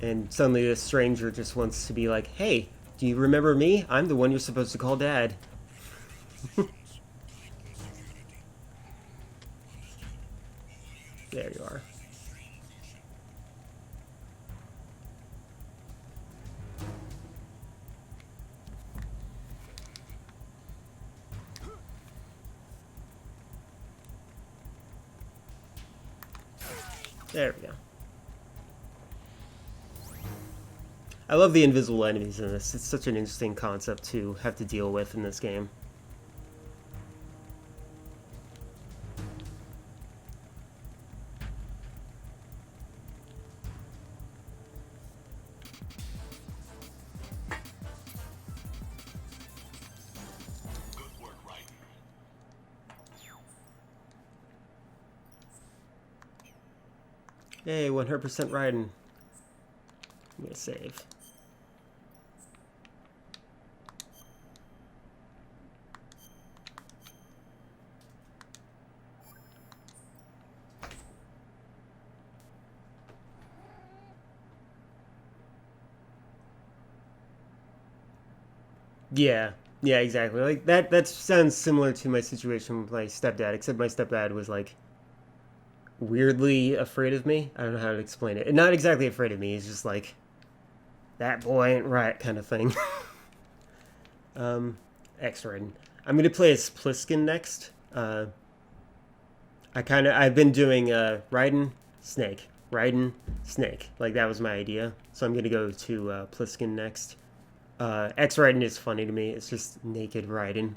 And suddenly this stranger just wants to be like, hey, do you remember me? I'm the one you're supposed to call dad. There you are. There we go. I love the invisible enemies in this. It's such an interesting concept to have to deal with in this game. Hey, 100% riding. I'm gonna save. Yeah, yeah, exactly. Like that sounds similar to my situation with my stepdad, except my stepdad was like weirdly afraid of me. I don't know how to explain it. And not exactly afraid of me, he's just like that boy ain't right kind of thing. X-Raiden. I'm gonna play as Pliskin next. I've been doing Raiden, Snake. Raiden, Snake. Like that was my idea. So I'm gonna go to Pliskin next. X-Raiden is funny to me. It's just naked Raiden.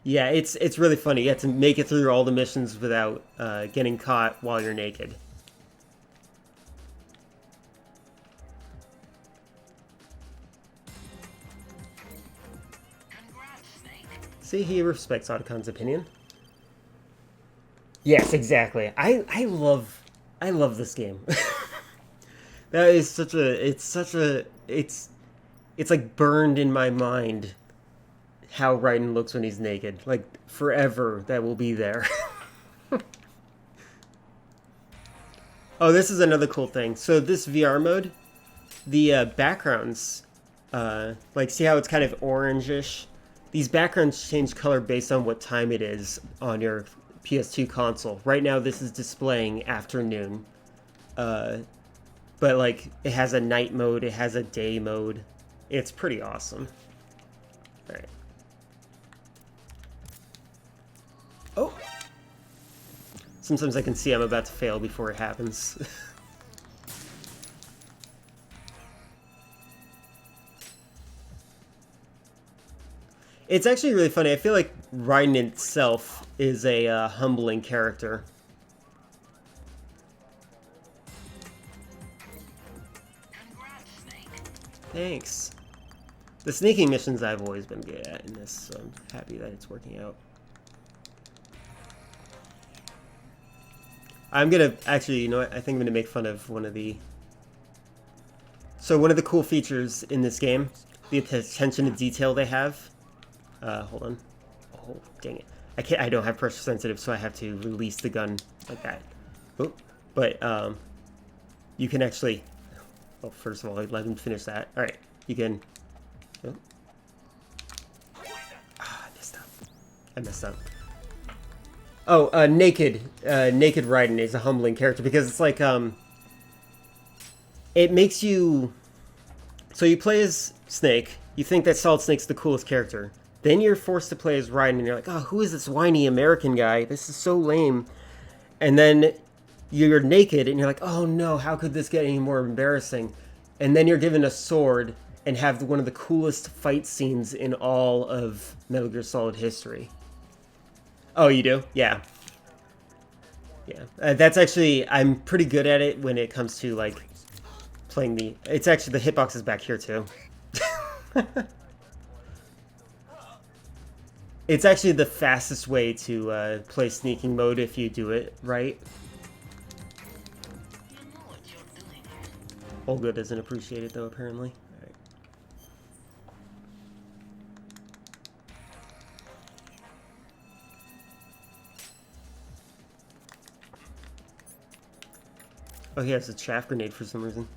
Yeah, it's really funny. You have to make it through all the missions without getting caught while you're naked. Congrats, Snake. See, he respects Otacon's opinion. Yes, exactly. I love this game. That is it's like burned in my mind how Raiden looks when he's naked. Like forever that will be there. Oh, this is another cool thing. So this VR mode, the backgrounds, like see how it's kind of orangish? These backgrounds change color based on what time it is on your PS2 console. Right now this is displaying afternoon. But like it has a night mode, it has a day mode. It's pretty awesome. All right. Oh. Sometimes I can see I'm about to fail before it happens. It's actually really funny. I feel like Raiden itself is a humbling character. Congrats, Snake. Thanks. The sneaking missions I've always been good at in this, so I'm happy that it's working out. I'm gonna, actually, you know what? I think I'm gonna make fun of one of the... So one of the cool features in this game, the attention to detail they have. Hold on. Oh, dang it. I don't have pressure sensitive, so I have to release the gun like that. Oh, but, you can actually... Well, first of all, let him finish that. Alright, you can... Oh. Ah, I messed up. I messed up. Oh, Naked Raiden is a humbling character because it's like, it makes you... So you play as Snake, you think that Solid Snake's the coolest character. Then you're forced to play as Raiden and you're like, oh, who is this whiny American guy? This is so lame. And then you're naked and you're like, oh no, how could this get any more embarrassing? And then you're given a sword and have one of the coolest fight scenes in all of Metal Gear Solid history. Oh, you do? Yeah. Yeah. That's actually, I'm pretty good at it when it comes to, like, playing the... It's actually, the hitbox is back here, too. It's actually the fastest way to play sneaking mode if you do it right. You know what you're doing here. Olga doesn't appreciate it, though, apparently. All right. Oh, he has a chaff grenade for some reason.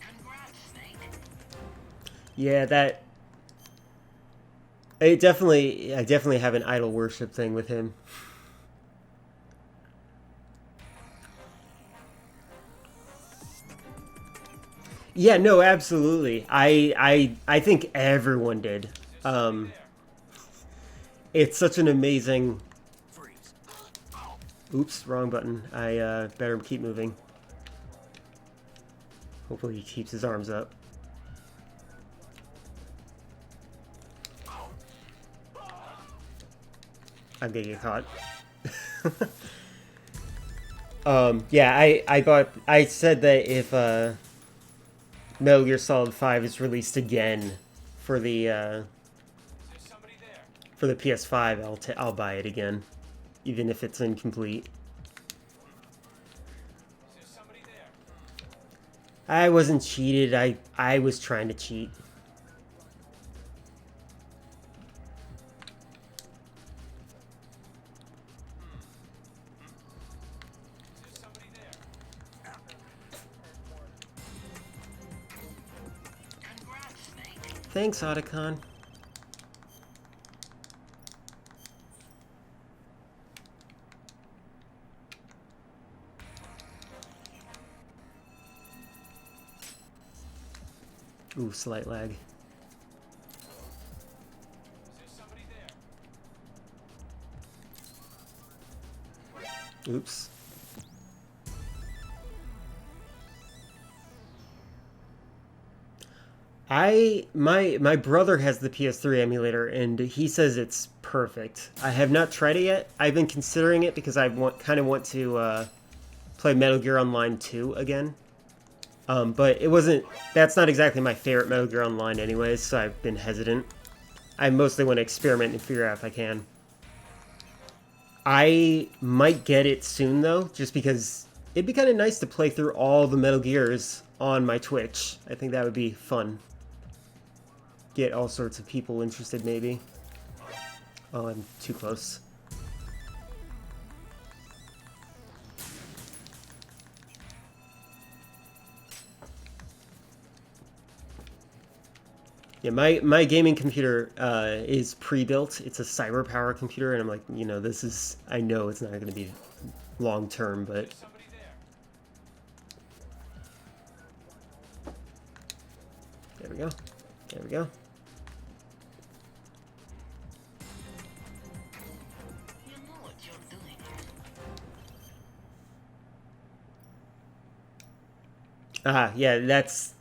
Congrats, Snake. Yeah, that... I definitely have an idol worship thing with him. Yeah, no, absolutely. I think everyone did. Um, it's such an amazing. Freeze. Oops, wrong button. I better keep moving. Hopefully he keeps his arms up. I'm gonna get caught. Yeah, I said that if Metal Gear Solid 5 is released again for the for the PS5, I'll buy it again, even if it's incomplete. I wasn't cheated. I was trying to cheat. Congrats, Snake. Thanks, Otacon. Ooh, slight lag. Oops. My brother has the PS3 emulator and he says it's perfect. I have not tried it yet. I've been considering it because I kind of want to play Metal Gear Online 2 again. But it wasn't. That's not exactly my favorite Metal Gear Online, anyways. So I've been hesitant. I mostly want to experiment and figure out if I can. I might get it soon though, just because it'd be kind of nice to play through all the Metal Gears on my Twitch. I think that would be fun. Get all sorts of people interested, maybe. Oh, I'm too close. Yeah, my gaming computer is pre-built. It's a cyber power computer, and I'm like, you know, this is. I know it's not going to be long term, but. There we go. There we go. You know what you're doing here. Ah, yeah, that's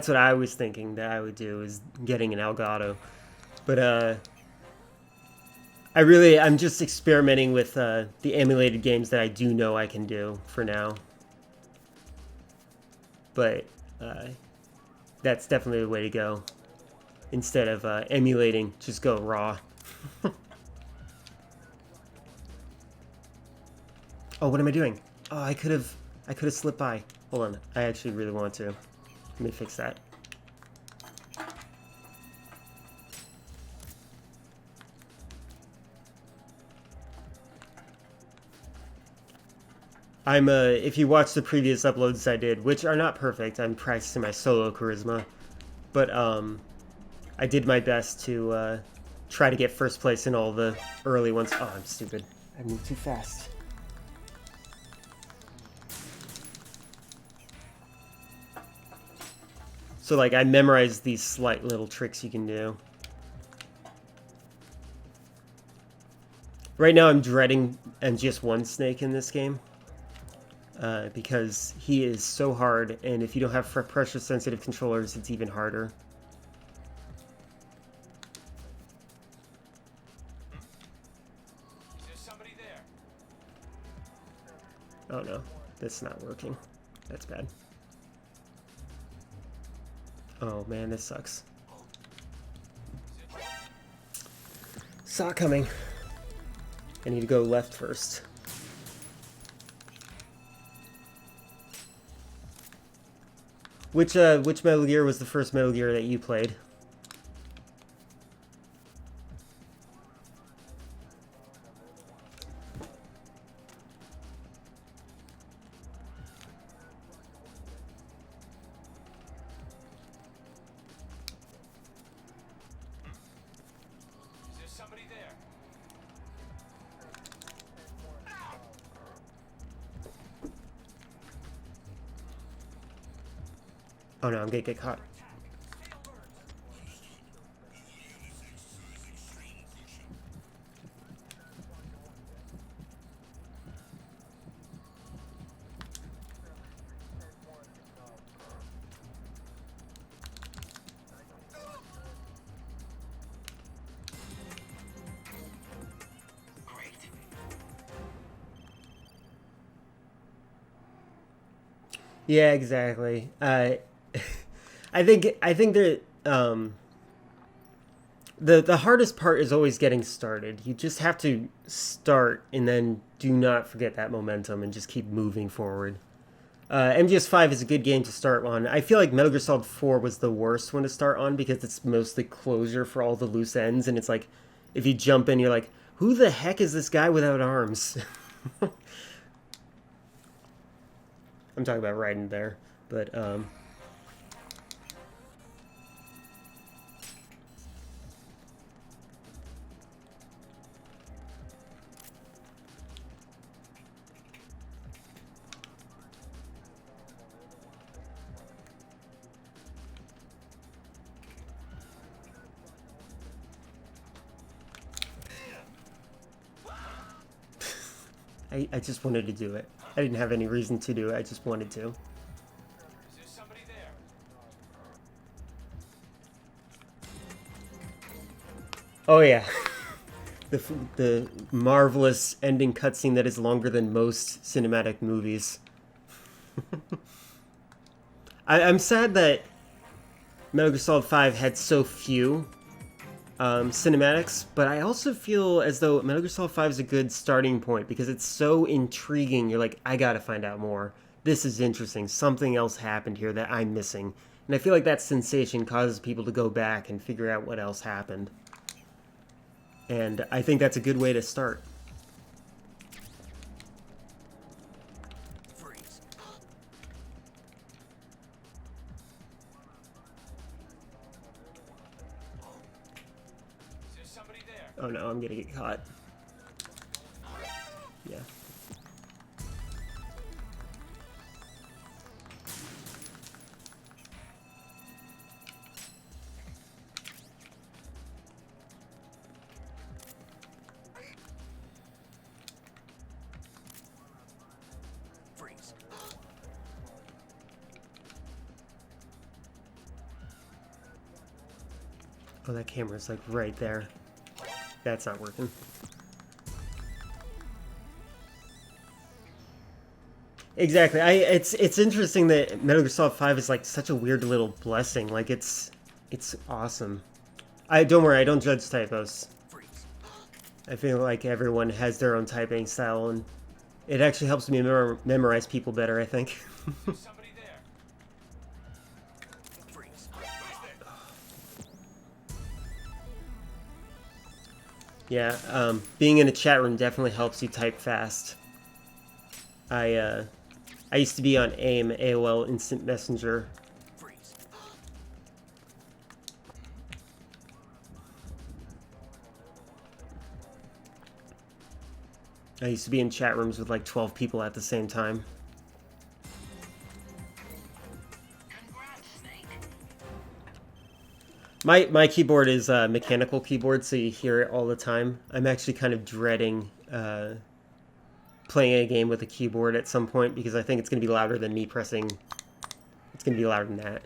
what I was thinking that I would do, is getting an Elgato. But I'm just experimenting with the emulated games that I do know I can do for now. But that's definitely the way to go. Instead of emulating, just go raw. Oh, what am I doing? Oh, I could have slipped by. Hold on, I actually really want to. Let me fix that. If you watch the previous uploads I did, which are not perfect, I'm practicing my solo charisma, but I did my best to try to get first place in all the early ones. Oh, I'm stupid. I moved too fast. So, like, I memorized these slight little tricks you can do. Right now, I'm dreading MGS1 Snake in this game. Because he is so hard, and if you don't have pressure-sensitive controllers, it's even harder. Is there somebody there? Oh no, that's not working. That's bad. Oh man, this sucks. Saw it coming. I need to go left first. Which Metal Gear was the first Metal Gear that you played? there? Oh no, I'm gonna get caught. Great. Yeah, exactly. I think that the hardest part is always getting started. You just have to start and then do not forget that momentum and just keep moving forward. MGS5 is a good game to start on. I feel like Metal Gear Solid 4 was the worst one to start on because it's mostly closure for all the loose ends, and it's like if you jump in, you're like, who the heck is this guy without arms? I'm talking about right in there, but I just wanted to do it. I didn't have any reason to do it. I just wanted to. Is there somebody there? Oh yeah, the marvelous ending cutscene that is longer than most cinematic movies. I'm sad that Metal Gear Solid 5 had so few cinematics, but I also feel as though Metal Gear Solid 5 is a good starting point because it's so intriguing. You're like, I gotta find out more. This is interesting. Something else happened here that I'm missing. And I feel like that sensation causes people to go back and figure out what else happened. And I think that's a good way to start. Freeze. Is there somebody there? Oh no, I'm gonna get caught. Yeah. Freeze. Oh, that camera's like right there. That's not working. Exactly. It's interesting that Metal Gear Solid 5 is like such a weird little blessing. Like it's awesome. I don't worry, I don't judge typos. Freeze. I feel like everyone has their own typing style, and it actually helps me memorize people better, I think. Is there somebody there? Freeze. Yeah, being in a chat room definitely helps you type fast. I used to be on AIM, AOL Instant Messenger. Freeze. I used to be in chat rooms with like 12 people at the same time. Congrats, Snake. My keyboard is a mechanical keyboard, so you hear it all the time. I'm actually kind of dreading playing a game with a keyboard at some point because I think it's going to be louder than me pressing. It's going to be louder than that.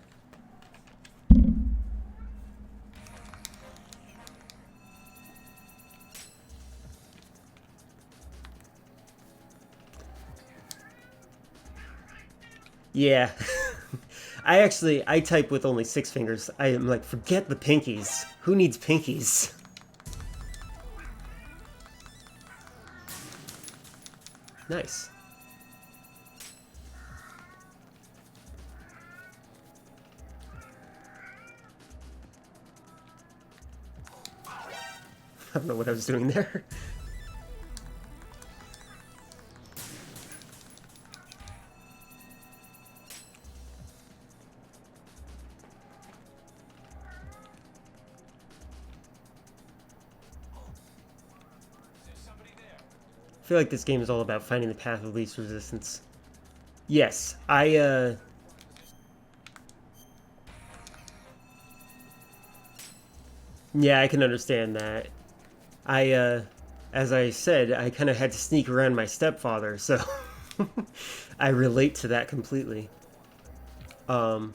Yeah. I type with only 6 fingers. I am like, forget the pinkies. Who needs pinkies? Nice. I don't know what I was doing there. feel like this game is all about finding the path of least resistance. Yes, yeah, I can understand that. As I said, I kind of had to sneak around my stepfather, so I relate to that completely. What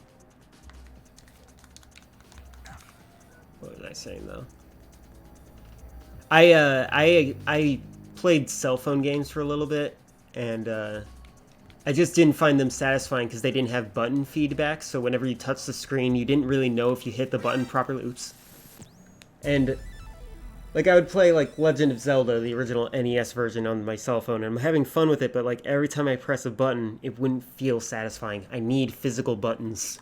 was I saying though? I played cell phone games for a little bit, and I just didn't find them satisfying because they didn't have button feedback. So whenever you touch the screen, you didn't really know if you hit the button properly. Oops. And like I would play like Legend of Zelda, the original NES version, on my cell phone, and I'm having fun with it. But like every time I press a button, it wouldn't feel satisfying. I need physical buttons.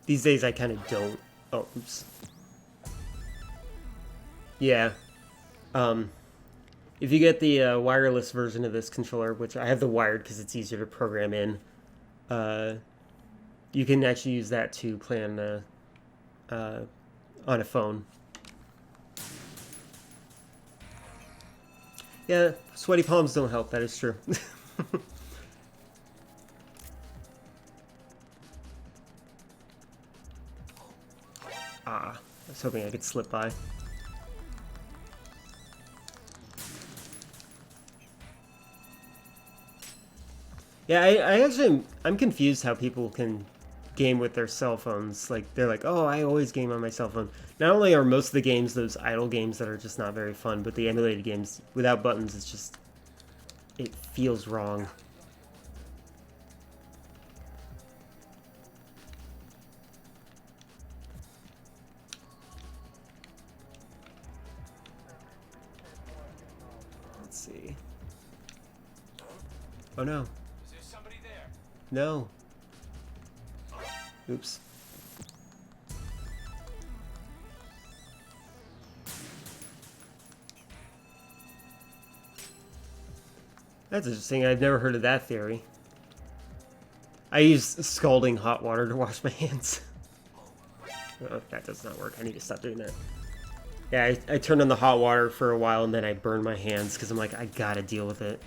These days I kind of don't. Oh, oops. Yeah. If you get the wireless version of this controller, which I have the wired because it's easier to program in, you can actually use that to play on a phone. Yeah, sweaty palms don't help, that is true. I was hoping I could slip by. Yeah, I'm confused how people can game with their cell phones. Like, they're like, oh, I always game on my cell phone. Not only are most of the games those idle games that are just not very fun, but the emulated games without buttons, it's just, it feels wrong. Let's see. Oh no. Is there somebody there? No. Oops. That's interesting. I've never heard of that theory. I use scalding hot water to wash my hands. Oh, that does not work. I need to stop doing that. Yeah, I turned on the hot water for a while and then I burned my hands because I'm like, I gotta deal with it.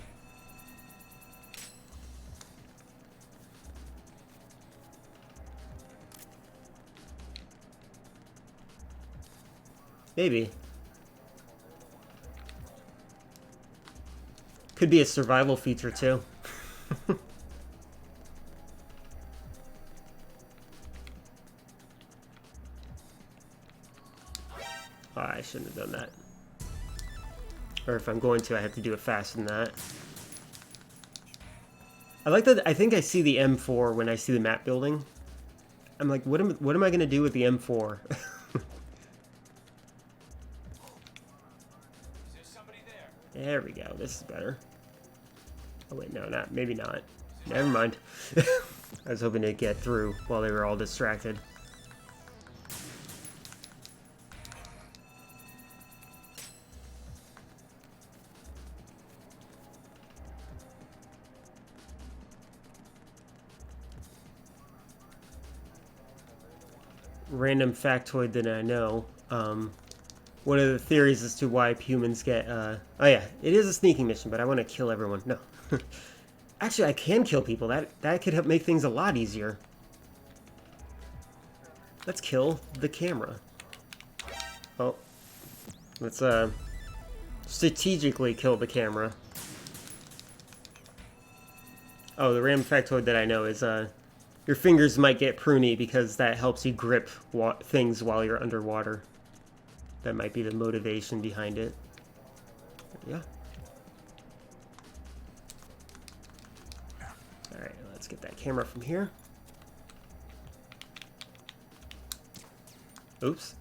Maybe. Could be a survival feature too. Oh, I shouldn't have done that. Or if I'm going to, I have to do it faster than that. I like that. I think I see the M4 when I see the map building. I'm like, what am I going to do with the M4? Is there somebody there? There we go. This is better. Oh wait, no, not maybe not. Never mind. I was hoping to get through while they were all distracted. Random factoid that I know. One of the theories as to why humans get, oh yeah, it is a sneaking mission, but I want to kill everyone. No. Actually, I can kill people. That could help make things a lot easier. Let's kill the camera. Oh. Let's, strategically kill the camera. Oh, the random factoid that I know is, your fingers might get pruny because that helps you grip things while you're underwater. That might be the motivation behind it. Yeah. Alright, let's get that camera from here. Oops.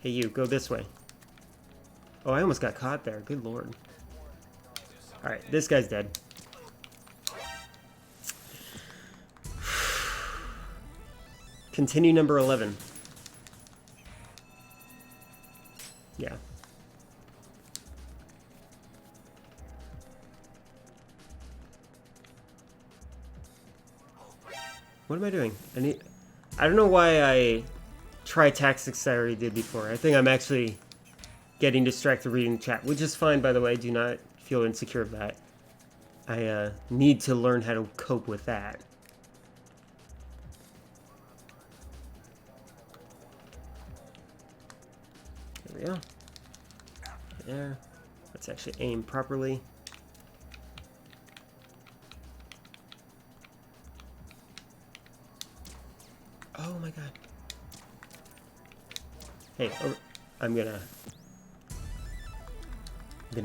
Hey you, go this way. Oh, I almost got caught there. Good lord. Alright, this guy's dead. Continue number 11. Yeah. What am I doing? I don't know why I try tactics I already did before. I think I'm actually getting distracted reading chat, which is fine, by the way. Do not feel insecure of that. I need to learn how to cope with that. There we go. There. Let's actually aim properly. Oh my god. Hey, I'm gonna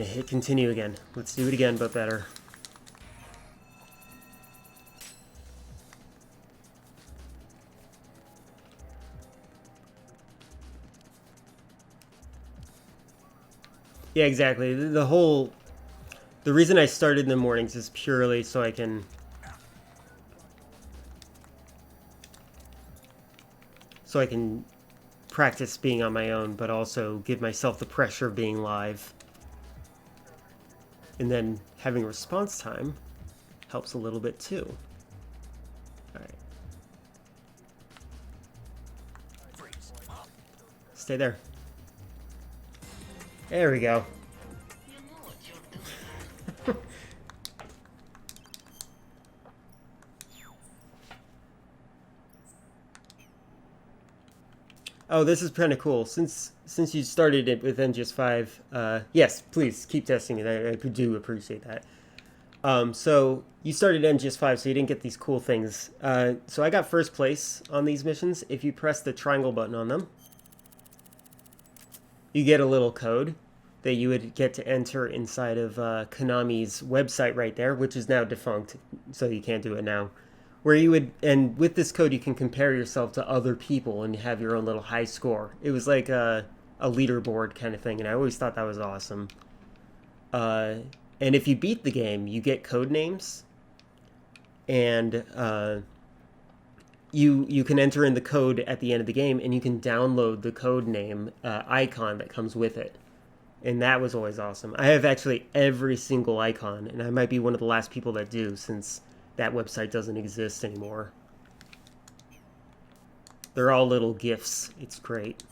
hit continue again. Let's do it again, but better. Yeah, exactly. The reason I started in the mornings is purely so I can practice being on my own, but also give myself the pressure of being live. And then having response time helps a little bit too. Alright. Stay there. There we go. You know what you're doing. Oh, this is kind of cool. Since you started it with MGS5, yes, please keep testing it. I do appreciate that. So you started MGS5, so you didn't get these cool things. So I got first place on these missions. If you press the triangle button on them, you get a little code that you would get to enter inside of Konami's website right there, which is now defunct, so you can't do it now. Where you would, and with this code, you can compare yourself to other people and have your own little high score. It was like a leaderboard kind of thing, and I always thought that was awesome. And if you beat the game, you get code names, and you can enter in the code at the end of the game, and you can download the code name icon that comes with it. And that was always awesome. I have actually every single icon, and I might be one of the last people that do, since that website doesn't exist anymore. They're all little GIFs. It's great.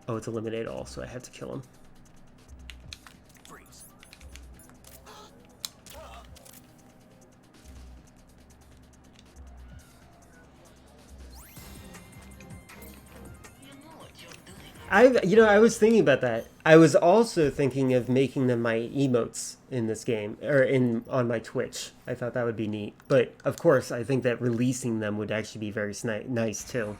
Oh, it's eliminate all, so I have to kill him. I was thinking about that. I was also thinking of making them my emotes in this game, or on my Twitch. I thought that would be neat. But, of course, I think that releasing them would actually be very nice, too.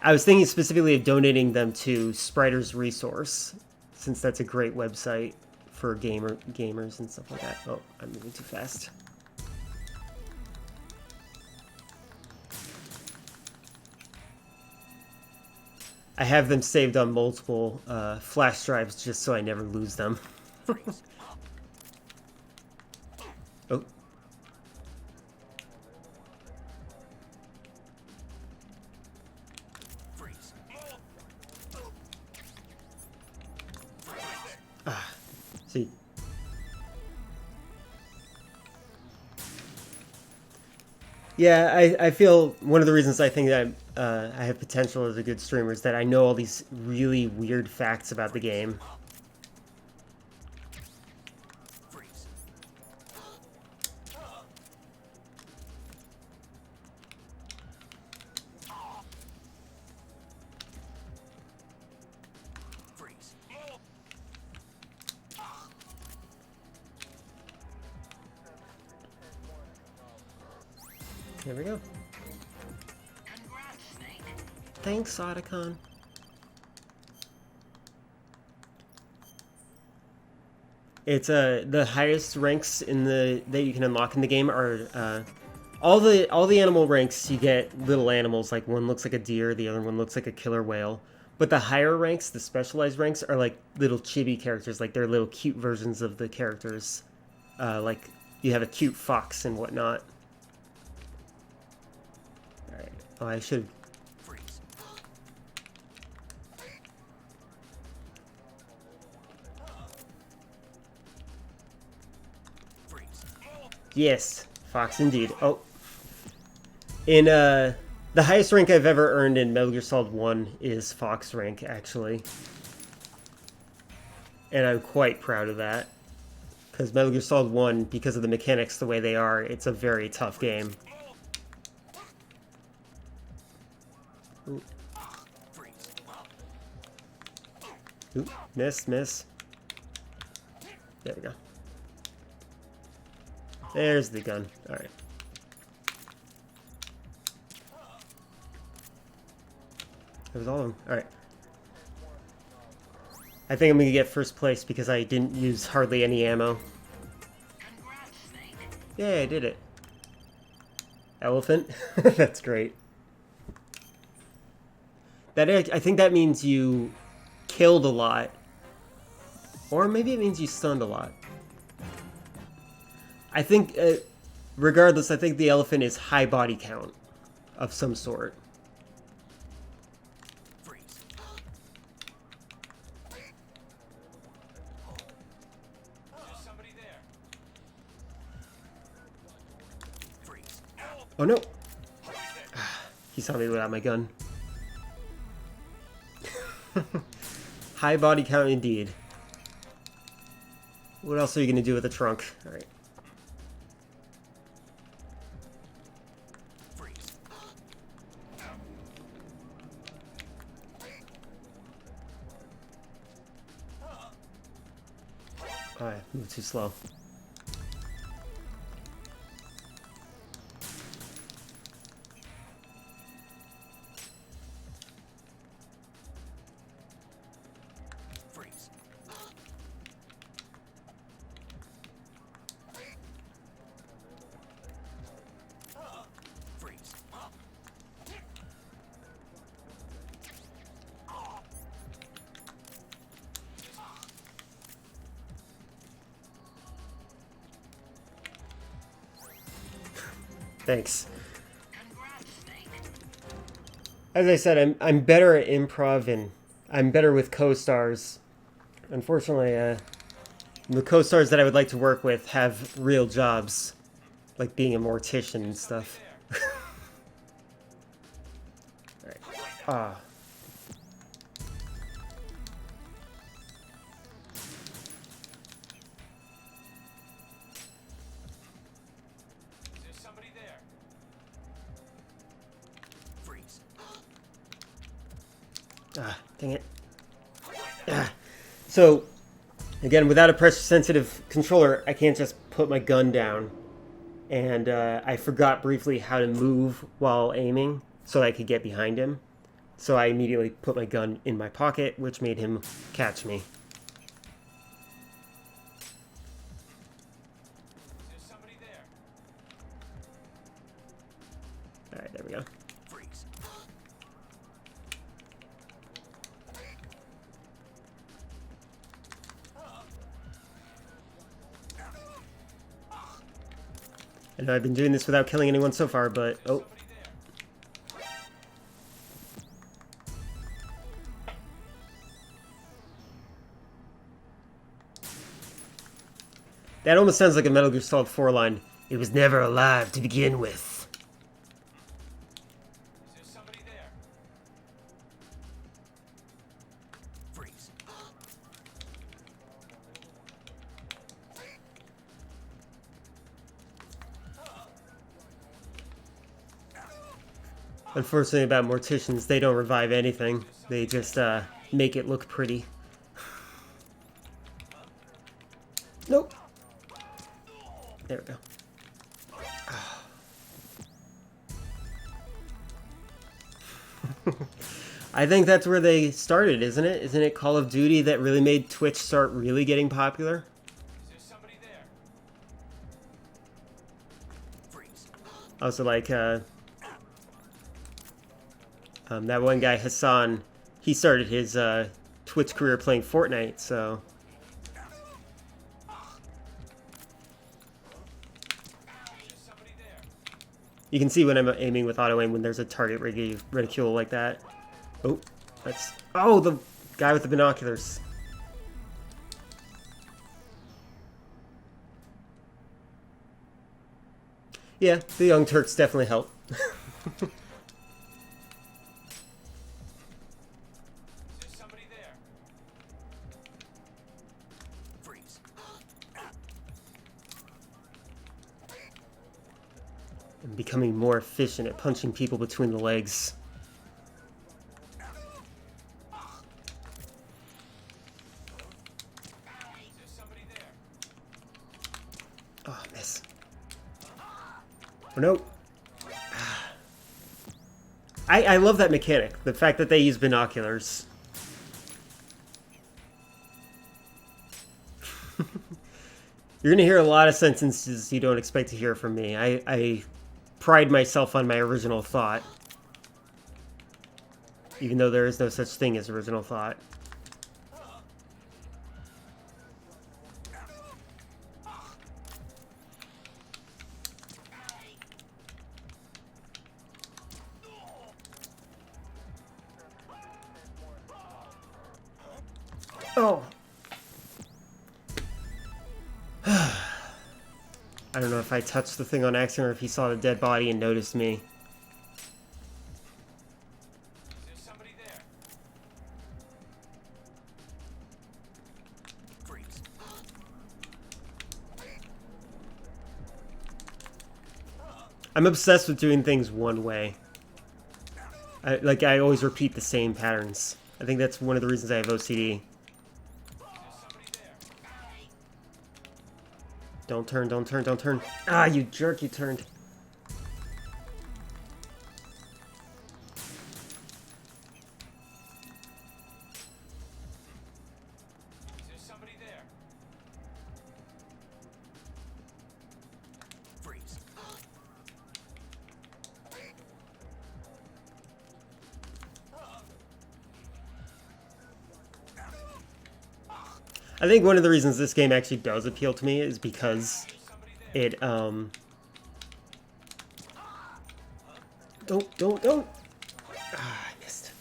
I was thinking specifically of donating them to Spriter's Resource, since that's a great website for gamers and stuff like that. Oh, I'm moving too fast. I have them saved on multiple flash drives just so I never lose them. Oh. See. Yeah, I feel one of the reasons I think that I have potential as a good streamer is that I know all these really weird facts about the game. There we go. Congrats, Snake. Thanks, Otacon. It's the highest ranks that you can unlock in the game are all the animal ranks. You get little animals, like one looks like a deer, the other one looks like a killer whale. But the higher ranks, the specialized ranks, are like little chibi characters. Like they're little cute versions of the characters. Like you have a cute fox and whatnot. Alright. Oh, I should... Freeze. Freeze. Yes, fox indeed. Oh. In, the highest rank I've ever earned in Metal Gear Solid 1 is fox rank, actually. And I'm quite proud of that. Because Metal Gear Solid 1, because of the mechanics the way they are, it's a very tough game. Ooh. Ooh, miss, miss. There we go. There's the gun. Alright. That was all of them. Alright. I think I'm gonna get first place because I didn't use hardly any ammo. Congrats, Snake. Yeah, I did it. Elephant? That's great. I think that means you killed a lot. Or maybe it means you stunned a lot. I think, regardless, I think the elephant is high body count of some sort. Oh no! He saw me without my gun. High body count indeed. What else are you gonna do with the trunk? Alright. Oh, I moved too slow. Thanks. Congrats, Snake. As I said, I'm better at improv and I'm better with co-stars. Unfortunately, the co-stars that I would like to work with have real jobs, like being a mortician and stuff. Alright. Ah. There's somebody there. Freeze. Ah, dang it. Ah. So, again, without a pressure-sensitive controller, I can't just put my gun down. And I forgot briefly how to move while aiming so I could get behind him. So I immediately put my gun in my pocket, which made him catch me. There's somebody there. Alright, there we go. Freeze. I know I've been doing this without killing anyone so far, but... Oh. That almost sounds like a Metal Gear Solid 4 line. It was never alive to begin with. There's somebody there. Freeze. Unfortunately about morticians, they don't revive anything. They just make it look pretty. Nope. There we go. I think that's where they started, isn't it? Isn't it Call of Duty that really made Twitch start really getting popular? There's somebody there. Freeze. Also, like, that one guy, Hassan, he started his Twitch career playing Fortnite, so There's somebody there. you can see when I'm aiming with auto aim when there's a target reticule like that. Oh, the guy with the binoculars. Yeah, the Young Turks definitely help. There's somebody there. Freeze. I'm becoming more efficient at punching people between the legs. There's somebody there. Oh, miss. Oh, no. I love that mechanic. The fact that they use binoculars. You're going to hear a lot of sentences you don't expect to hear from me. I pride myself on my original thought. Even though there is no such thing as original thought. Oh. I don't know if I touched the thing on accident or if he saw the dead body and noticed me. There's somebody there. Freeze. I'm obsessed with doing things one way. I always repeat the same patterns. I think that's one of the reasons I have OCD. There's somebody there. Don't turn, don't turn, don't turn. Ah, you jerk, you turned. There's somebody there. Freeze. I think one of the reasons this game actually does appeal to me is because There's somebody there. it, Don't. Ah, I missed.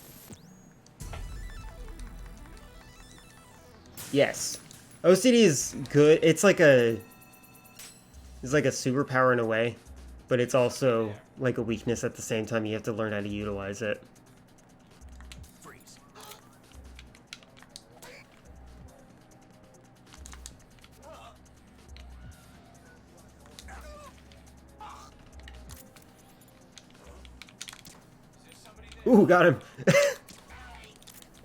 Yes. OCD is good. It's like a superpower in a way, but it's also like a weakness at the same time. You have to learn how to utilize it. Freeze. There's somebody there. Ooh, got him.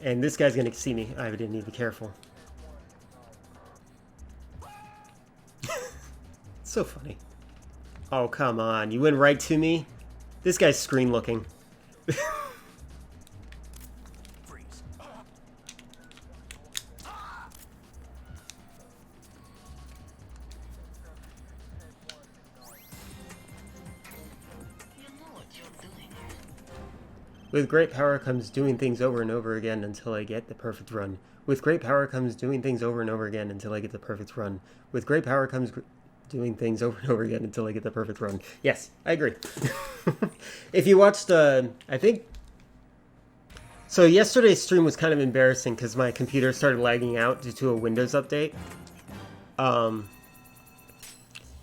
And this guy's gonna see me. I didn't need to be careful. So funny. Oh, come on. You went right to me? This guy's screen looking. Freeze. You know what you're doing. With great power comes doing things over and over again until I get the perfect run. With great power comes doing things over and over again until I get the perfect run. With great power comes doing things over and over again until I get the perfect run. Yes, I agree. If you watched, I think... So yesterday's stream was kind of embarrassing because my computer started lagging out due to a Windows update.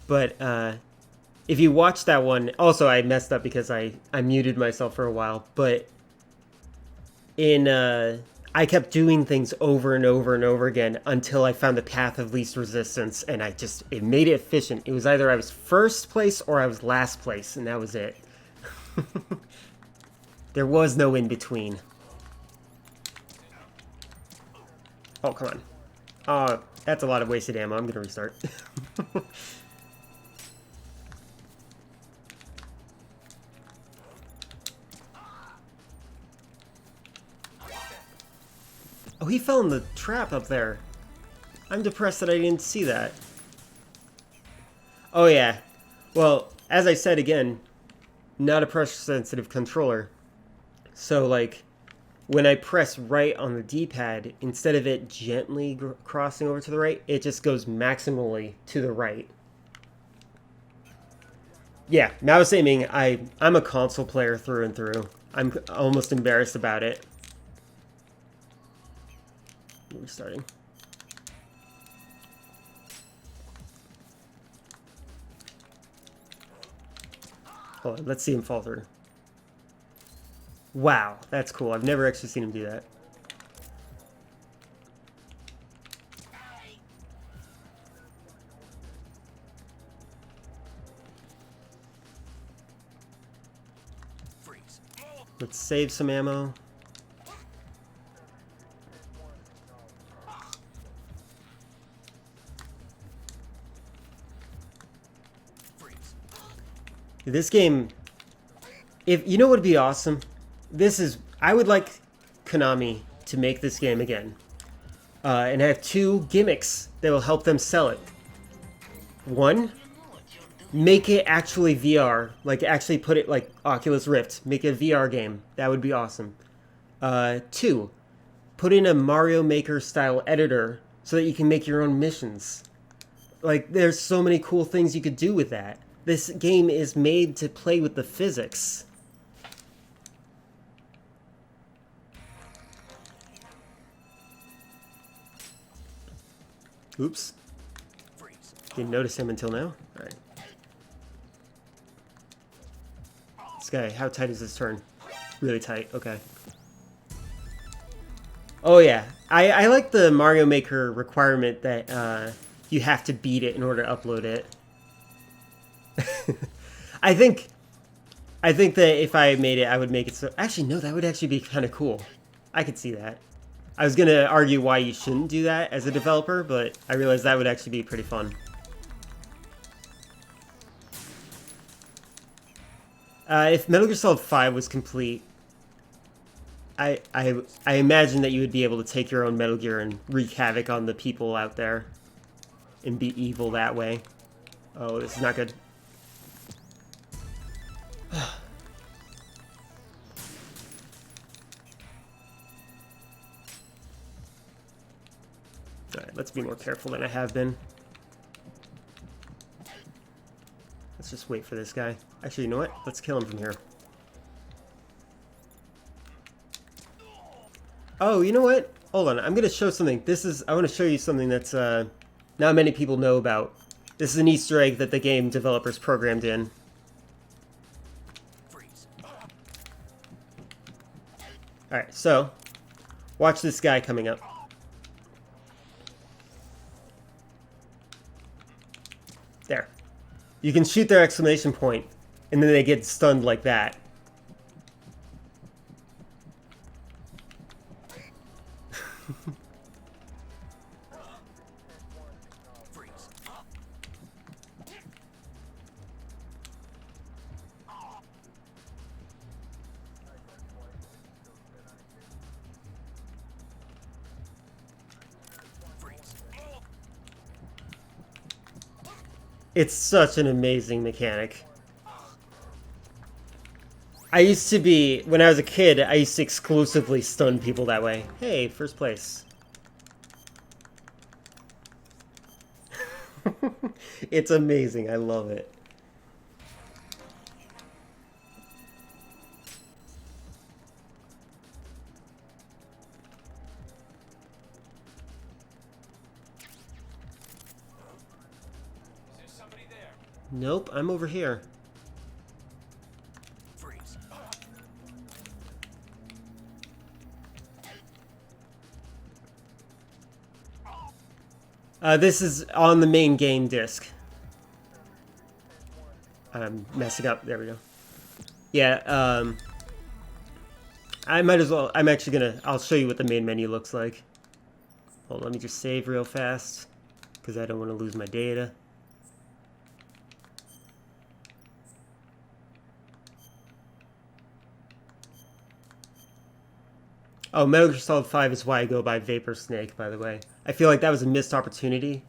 But if you watch that one... Also, I messed up because I muted myself for a while. But I kept doing things over and over and over again until I found the path of least resistance, and it made it efficient. It was either I was first place or I was last place, and that was it. There was no in between. Oh, come on. That's a lot of wasted ammo. I'm gonna restart. Oh, he fell in the trap up there. I'm depressed that I didn't see that. Oh, yeah. Well, as I said again, not a pressure-sensitive controller. So, like, when I press right on the D-pad, instead of it gently crossing over to the right, it just goes maximally to the right. Yeah, mouse aiming, I'm a console player through and through. I'm almost embarrassed about it. Restarting. Hold on, let's see him fall through. Wow, that's cool. I've never actually seen him do that. Freeze. Let's save some ammo. Freeze. This game, if you know what would be awesome, I would like Konami to make this game again, and have two gimmicks that will help them sell it. One, make it actually VR, like actually put it like Oculus Rift, make it a VR game. That would be awesome. Two, put in a Mario Maker style editor so that you can make your own missions. Like, there's so many cool things you could do with that. This game is made to play with the physics. Oops. Freeze. Didn't notice him until now. Alright. This guy, how tight is this turn? Really tight, okay. Oh yeah, I like the Mario Maker requirement that you have to beat it in order to upload it. I think that if I made it, I would make it so... Actually, no, that would actually be kind of cool. I could see that. I was going to argue why you shouldn't do that as a developer, but I realized that would actually be pretty fun. If Metal Gear Solid 5 was complete, I imagine that you would be able to take your own Metal Gear and wreak havoc on the people out there and be evil that way. Oh, this is not good. Alright, let's be more careful than I have been. Let's just wait for this guy. Actually, you know what? Let's kill him from here. Oh, you know what? Hold on, I'm gonna show something. I want to show you something that's not many people know about. This is an Easter egg that the game developers programmed in. Freeze. Alright, so, watch this guy coming up. There. You can shoot their exclamation point, and then they get stunned like that. Freeze. Freeze. It's such an amazing mechanic. When I was a kid, I used to exclusively stun people that way. Hey, first place. It's amazing, I love it. Is there somebody there? Nope, I'm over here. Freeze. This is on the main game disc. I'm messing up. There we go. Yeah, I might as well... I'll show you what the main menu looks like. Hold on, let me just save real fast, because I don't want to lose my data. Oh, Metal Gear Solid 5 is why I go by Vapor Snake, by the way. I feel like that was a missed opportunity.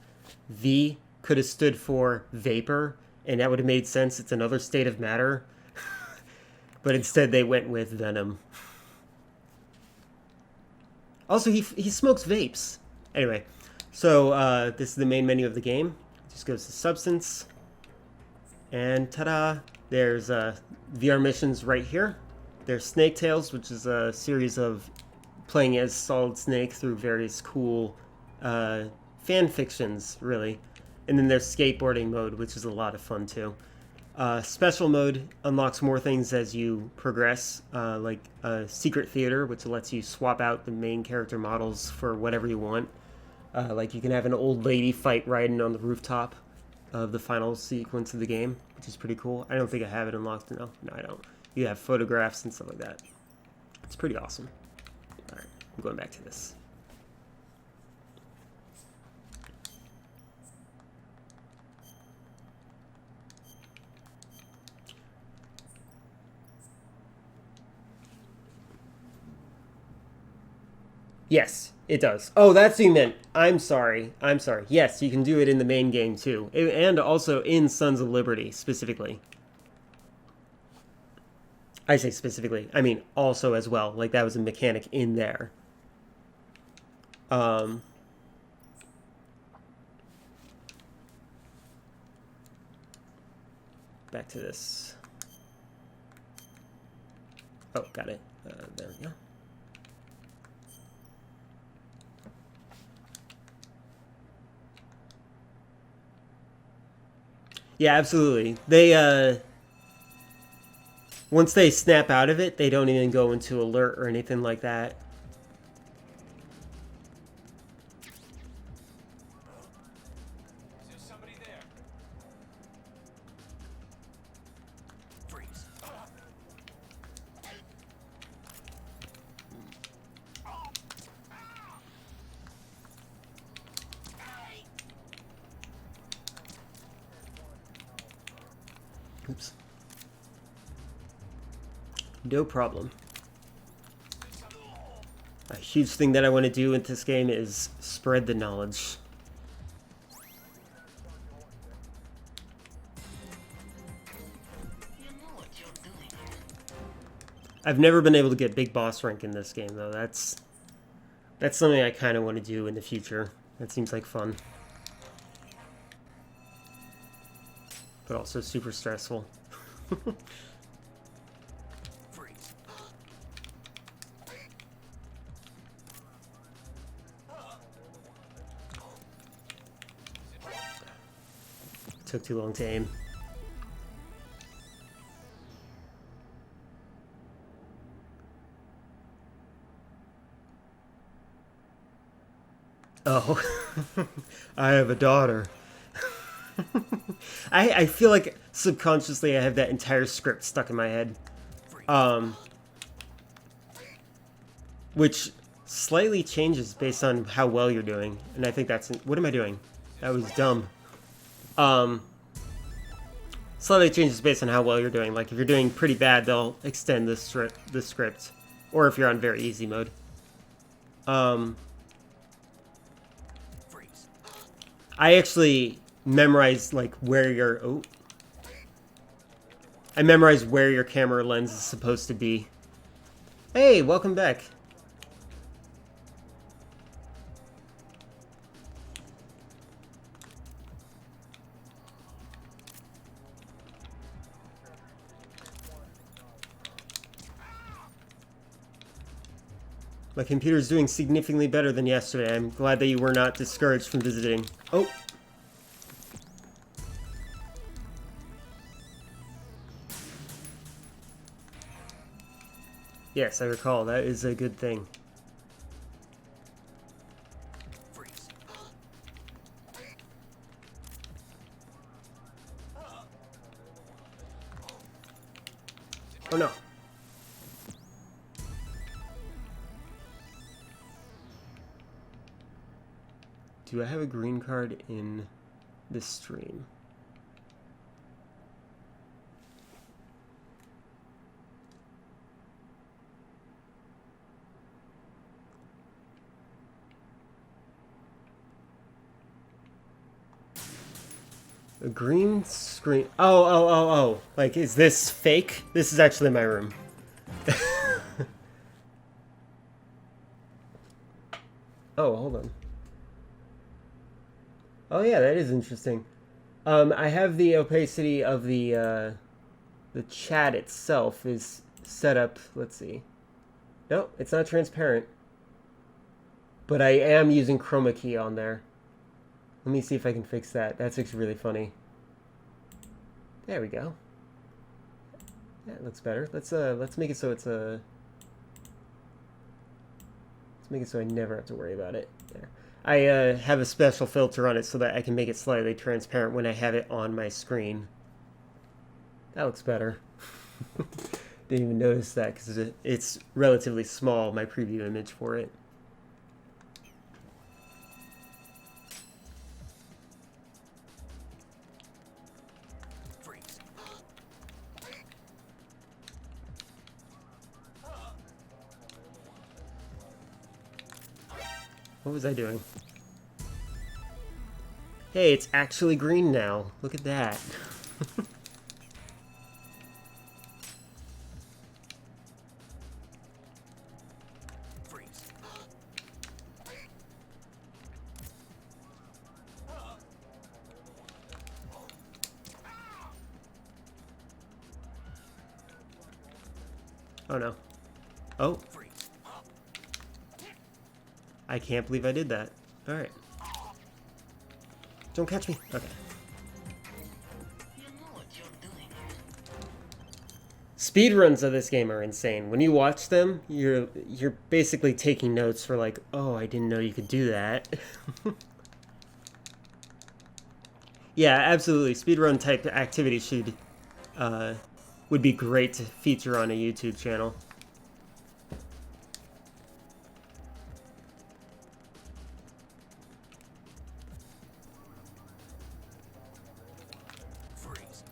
V could have stood for Vapor, and that would have made sense. It's another state of matter. But instead they went with Venom. Also, he smokes vapes. Anyway, so this is the main menu of the game. Just goes to substance, and ta-da! There's VR missions right here. There's Snake Tales, which is a series of playing as Solid Snake through various cool fan fictions, really. And then there's skateboarding mode, which is a lot of fun too. Special mode unlocks more things as you progress, like Secret Theater, which lets you swap out the main character models for whatever you want. Like you can have an old lady fight riding on the rooftop of the final sequence of the game, which is pretty cool. I don't think I have it unlocked. No, I don't. You have photographs and stuff like that. It's pretty awesome. All right, I'm going back to this. Yes, it does. Oh, that's what you meant. I'm sorry. Yes, you can do it in the main game too. And also in Sons of Liberty, specifically. I say specifically. I mean also as well. Like, that was a mechanic in there. Back to this. Oh, got it. There we go. Yeah, absolutely. They, once they snap out of it, they don't even go into alert or anything like that. Is there somebody there? Freeze. Oops. No problem. A huge thing that I want to do in this game is spread the knowledge. You know what you're doing. I've never been able to get big boss rank in this game, though. That's something I kind of want to do in the future. That seems like fun. But also super stressful. Freeze. Took too long to aim. Oh, I have a daughter. I feel like subconsciously I have that entire script stuck in my head. Which slightly changes based on how well you're doing. And I think that's... What am I doing? That was dumb. Slightly changes based on how well you're doing. Like, if you're doing pretty bad, they'll extend the script. Or if you're on very easy mode. Freeze. I actually memorized, like, where your... Oh. I memorized where your camera lens is supposed to be. Hey, welcome back. My computer's doing significantly better than yesterday. I'm glad that you were not discouraged from visiting. Oh! Yes, I recall. That is a good thing. Freeze. Oh no. Do I have a green card in this stream? A green screen. Oh. Like, is this fake? This is actually my room. Oh, hold on. Oh yeah, that is interesting. I have the opacity of the chat itself is set up. Let's see. No, it's not transparent. But I am using chroma key on there. Let me see if I can fix that. That's actually really funny. There we go. That looks better. Let's make it so it's a. Let's make it so I never have to worry about it. There. I have a special filter on it so that I can make it slightly transparent when I have it on my screen. That looks better. Didn't even notice that because it's relatively small, my preview image for it. Freeze. What was I doing? Hey, it's actually green now. Look at that. Freeze. Oh no. Oh, Freeze. I can't believe I did that. Alright. Don't catch me. Okay. You know what you're doing. Speedruns of this game are insane. When you watch them, you're basically taking notes for like, oh, I didn't know you could do that. Yeah, absolutely. Speedrun type activity should would be great to feature on a YouTube channel. Freeze.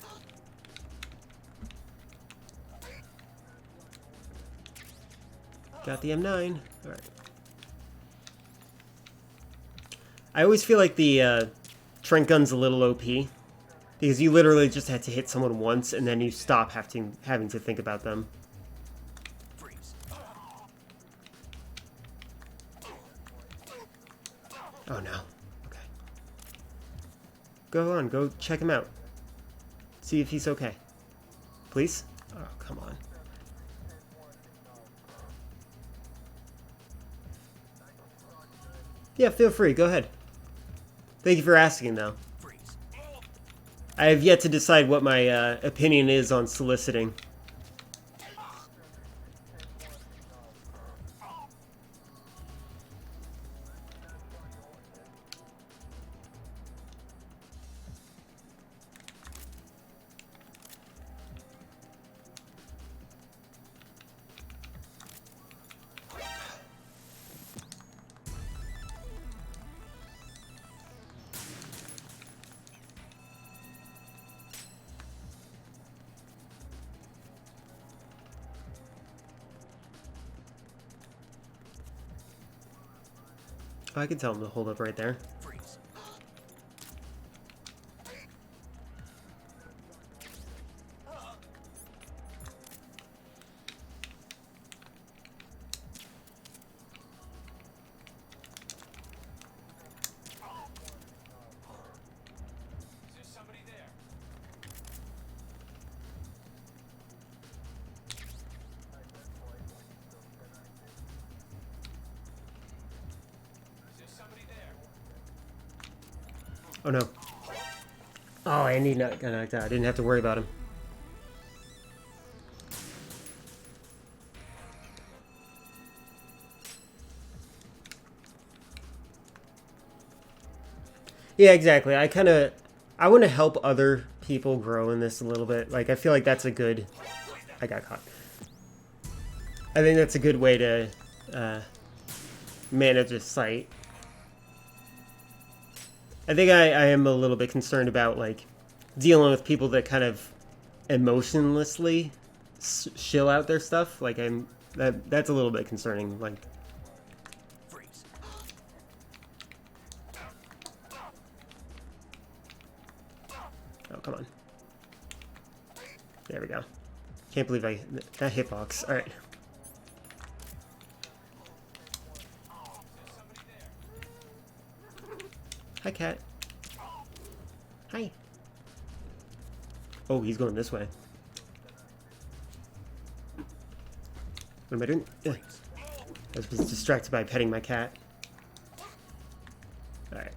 Got the M9. All right. I always feel like the Trent gun's a little OP because you literally just had to hit someone once and then you stop having to think about them. Freeze. Oh no. Okay. Go on, go check him out. See if he's okay. Please? Oh, come on. Yeah, feel free. Go ahead. Thank you for asking, though. Freeze. I have yet to decide what my opinion is on soliciting. Oh, I can tell him to hold up right there. Freeze. Is there somebody there? Is there somebody there? Oh no. Oh, Andy got knocked out. I didn't have to worry about him. Yeah, exactly. I want to help other people grow in this a little bit. Like, I feel like that's a good... I got caught. I think that's a good way to manage a site. I think I am a little bit concerned about, like, dealing with people that kind of emotionlessly shill out their stuff. Like, that's a little bit concerning. Like, Freeze. oh, come on. There we go. Can't believe that hitbox. All right. Is there somebody there? Hi, cat. Hi. Oh, he's going this way. What am I doing? Ugh. I was distracted by petting my cat. Alright.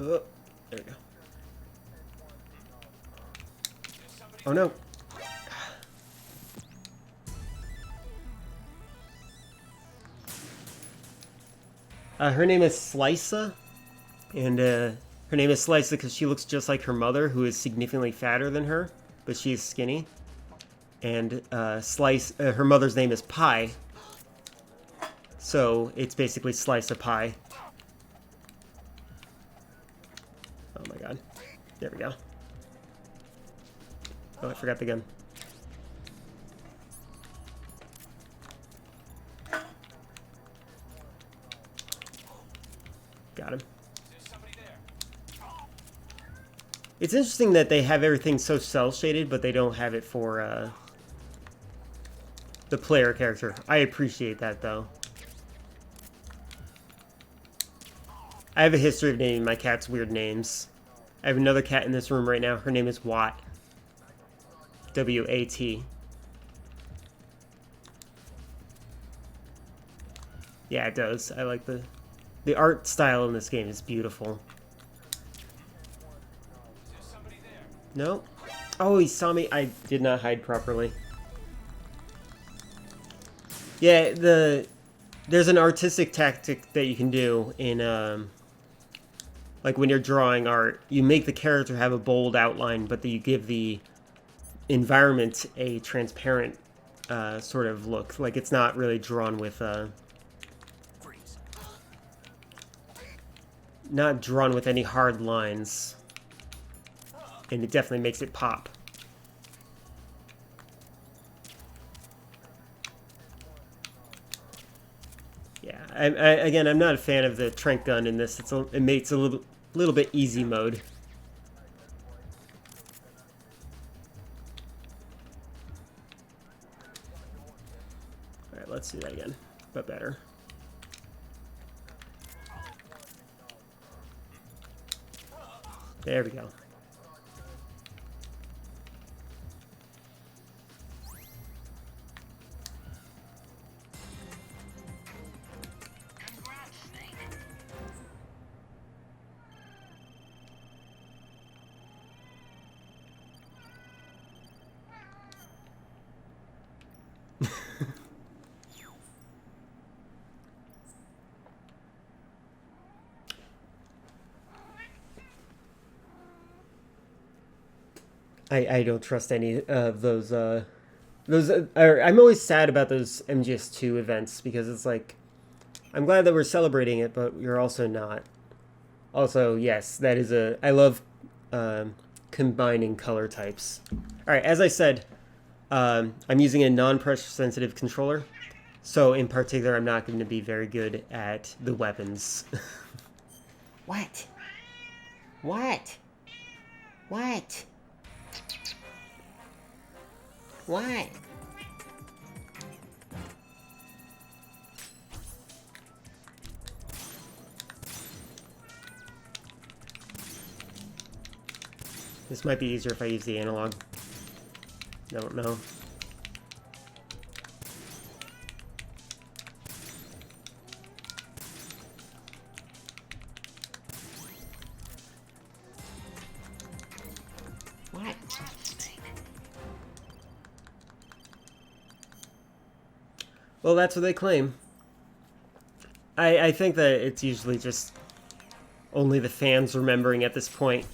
Oh, there we go. Oh no. Her name is Sliça, and her name is Sliça because she looks just like her mother, who is significantly fatter than her, but she is skinny. And her mother's name is Pie, so it's basically Slice of Pie. Oh my god. There we go. Oh, I forgot the gun. Got him. It's interesting that they have everything so cel-shaded, but they don't have it for the player character. I appreciate that, though. I have a history of naming my cats weird names. I have another cat in this room right now. Her name is Watt. W-A-T. Yeah, it does. I like the art style in this game is beautiful. No? Oh, he saw me. I did not hide properly. Yeah, there's an artistic tactic that you can do in like when you're drawing art. You make the character have a bold outline, but you give the environment a transparent sort of look. Like it's not really drawn with not drawn with any hard lines. And it definitely makes it pop. Yeah, again, I'm not a fan of the trank gun in this. It makes a little bit easy mode. All right, let's do that again, but better. There we go. Congrats, Snake. I don't trust any of those. I'm always sad about those MGS2 events because it's like, I'm glad that we're celebrating it, but you're also not. Also, yes, that is I love combining color types. All right, as I said, I'm using a non-pressure sensitive controller, so in particular, I'm not going to be very good at the weapons. What? What? What? What? This might be easier if I use the analog. Don't know. What? Well, that's what they claim. I think that it's usually just only the fans remembering at this point.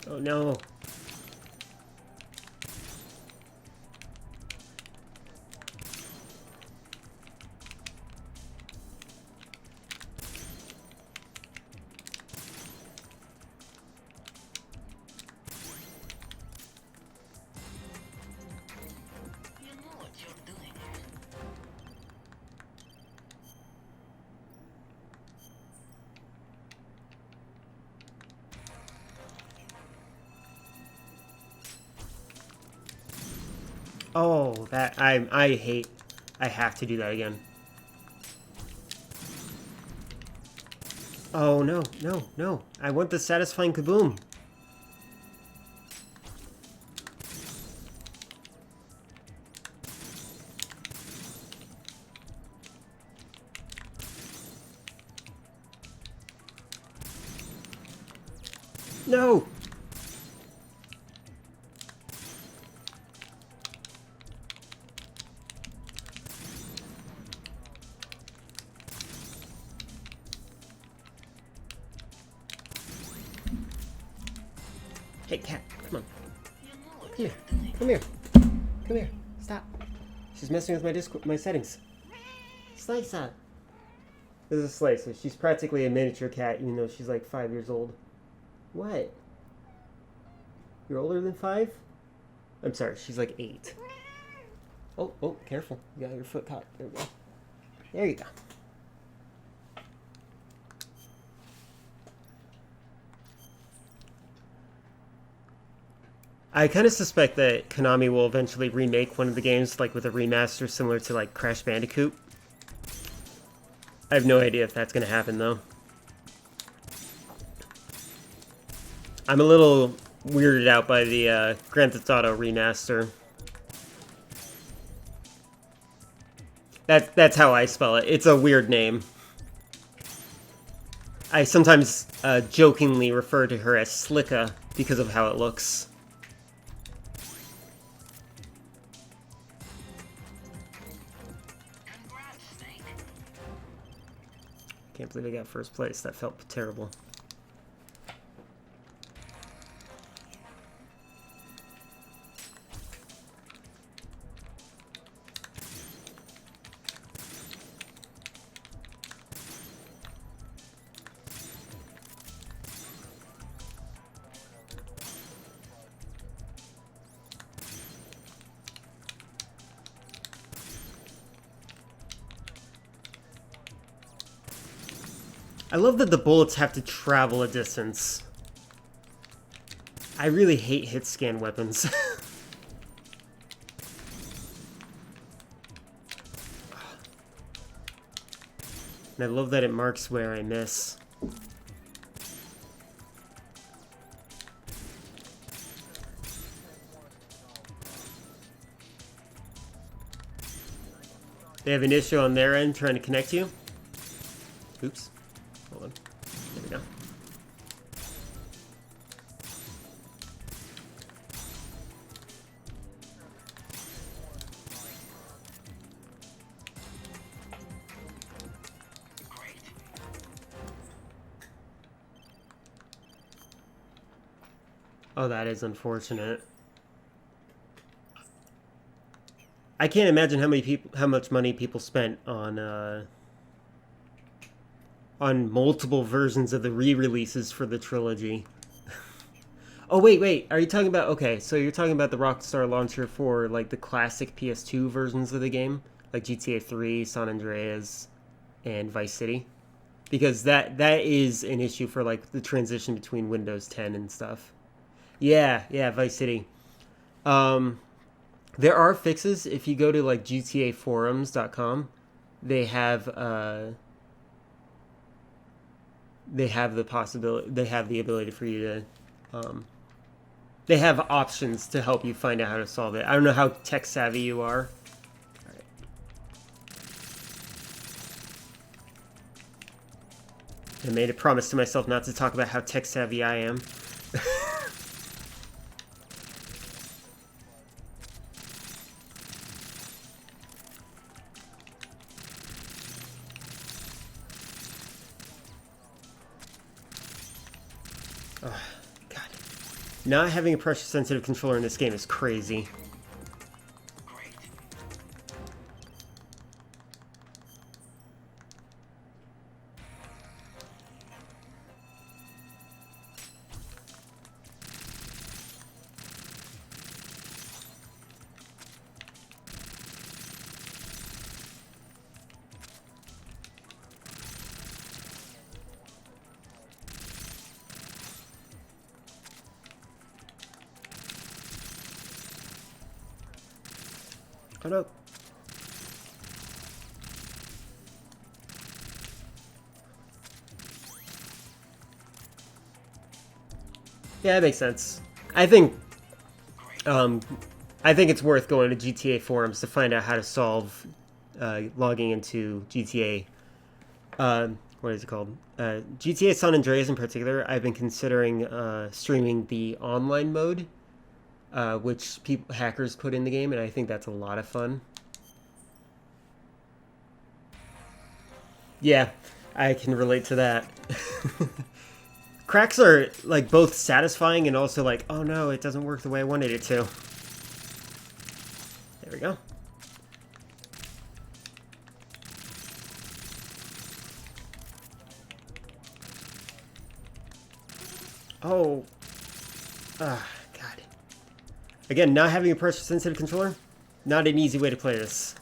Oh no. Oh, that I hate. I have to do that again. Oh no, no, no. I want the satisfying kaboom. No. Hey, cat, come on. You know what Come you're here. doing. Come here. Come here. Stop. She's messing with my settings. Slice up. This is Slice. So she's practically a miniature cat, even though she's like 5 years old. What? You're older than 5? I'm sorry, she's like 8. Oh, oh, careful. You got your foot caught. There we go. There you go. I kind of suspect that Konami will eventually remake one of the games, like with a remaster similar to like Crash Bandicoot. I have no idea if that's going to happen though. I'm a little weirded out by the Grand Theft Auto remaster. That's how I spell it. It's a weird name. I sometimes jokingly refer to her as Slicka because of how it looks. Congrats, Snake. Can't believe I got first place. That felt terrible. I love that the bullets have to travel a distance. I really hate hit scan weapons. And I love that it marks where I miss. They have an issue on their end trying to connect you. Oops. Hold on. There we go. Great. Oh, that is unfortunate. I can't imagine how much money people spent on multiple versions of the re-releases for the trilogy. Oh wait, are you talking about? Okay, so you're talking about the Rockstar launcher for like the classic PS2 versions of the game, like GTA 3, San Andreas, and Vice City, because that is an issue for like the transition between Windows 10 and stuff. Yeah, Vice City. There are fixes if you go to like GTAforums.com. They have the possibility. They have the ability for you to. They have options to help you find out how to solve it. I don't know how tech savvy you are. All right. I made a promise to myself not to talk about how tech savvy I am. Oh, God. Not having a pressure-sensitive controller in this game is crazy. Great. Oh no. Yeah, that makes sense. I think um, I think it's worth going to GTA forums to find out how to solve logging into GTA. What is it called? GTA San Andreas in particular. I've been considering streaming the online mode, which hackers put in the game, and I think that's a lot of fun. Yeah, I can relate to that. Cracks are like both satisfying and also like, oh no, it doesn't work the way I wanted it to. There we go. Oh. Ah, God. Again, not having a pressure-sensitive controller, not an easy way to play this.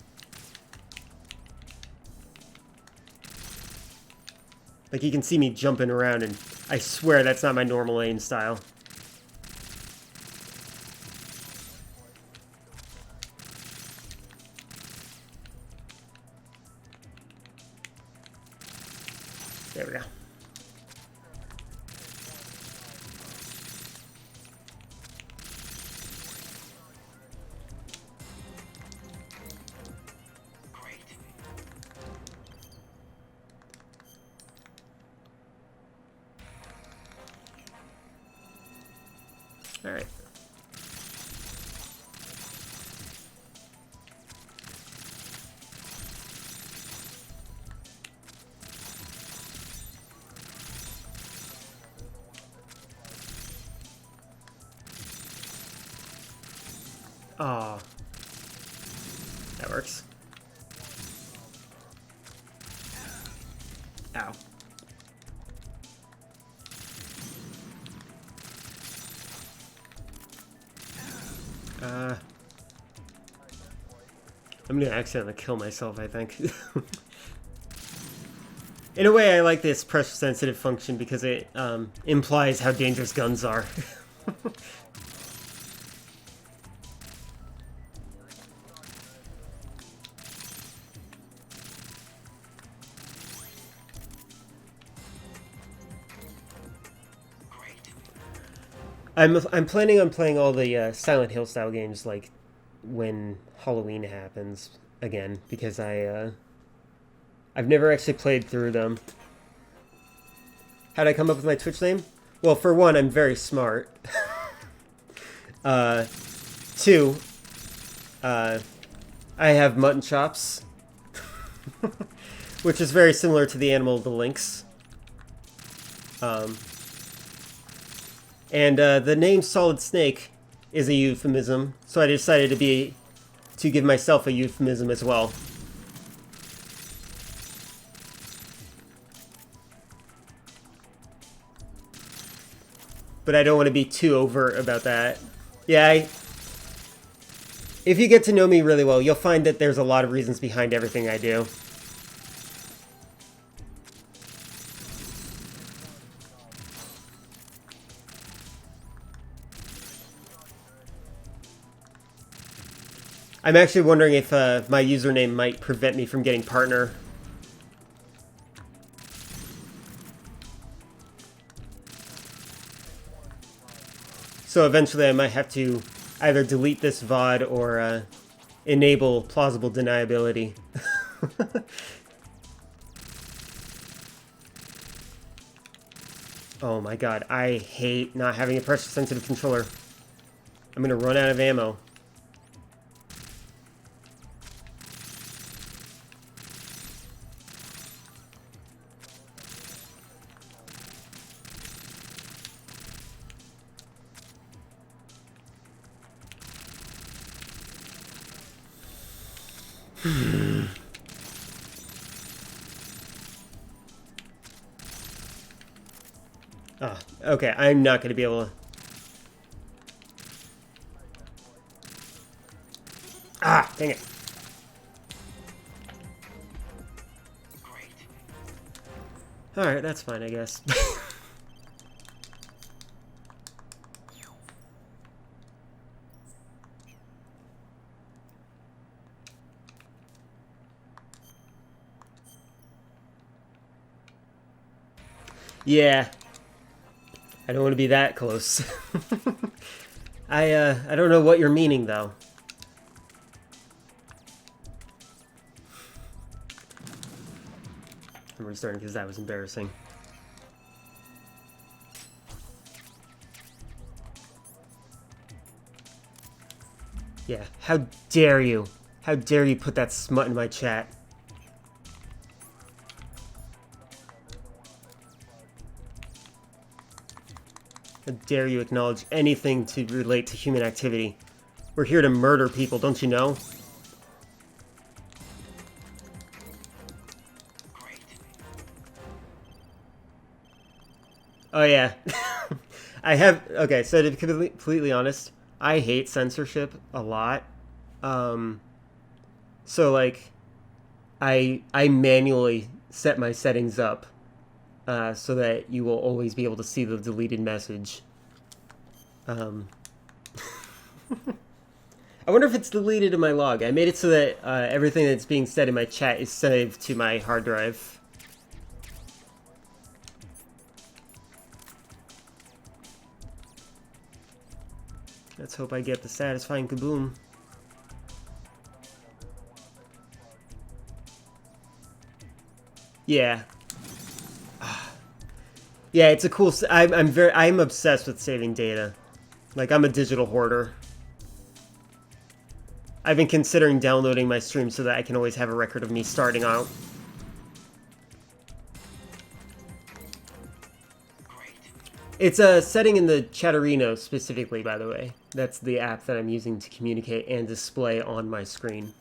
Like, you can see me jumping around, and I swear that's not my normal aim style. There we go. Great. All right. Oh. That works. Ow. I'm gonna accidentally kill myself, I think. In a way, I like this pressure-sensitive function because it implies how dangerous guns are. Great. I'm planning on playing all the Silent Hill style games like when Halloween happens again because I've never actually played through them. How'd I come up with my Twitch name? Well, for one, I'm very smart. Two, I have mutton chops, which is very similar to the animal, the lynx. And the name Solid Snake is a euphemism, so I decided to give myself a euphemism as well. But I don't want to be too overt about that. Yeah, if you get to know me really well, you'll find that there's a lot of reasons behind everything I do. I'm actually wondering if my username might prevent me from getting partner. So eventually I might have to either delete this VOD or enable plausible deniability. Oh my god, I hate not having a pressure-sensitive controller. I'm gonna run out of ammo. Oh, okay, I'm not going to be able to... Ah, dang it. Great. Alright, that's fine, I guess. Yeah. I don't want to be that close. I don't know what you're meaning, though. I'm restarting because that was embarrassing. Yeah, how dare you? How dare you put that smut in my chat? How dare you acknowledge anything to relate to human activity? We're here to murder people, don't you know? Great. Oh yeah. I have, okay, so to be completely honest, I hate censorship a lot. So like, I manually set my settings up so that you will always be able to see the deleted message. I wonder if it's deleted in my log. I made it so that everything that's being said in my chat is saved to my hard drive. Let's hope I get the satisfying kaboom. Yeah. Yeah, it's a cool. I'm obsessed with saving data. Like, I'm a digital hoarder. I've been considering downloading my stream so that I can always have a record of me starting out. Great. It's a setting in the Chatterino specifically, by the way. That's the app that I'm using to communicate and display on my screen.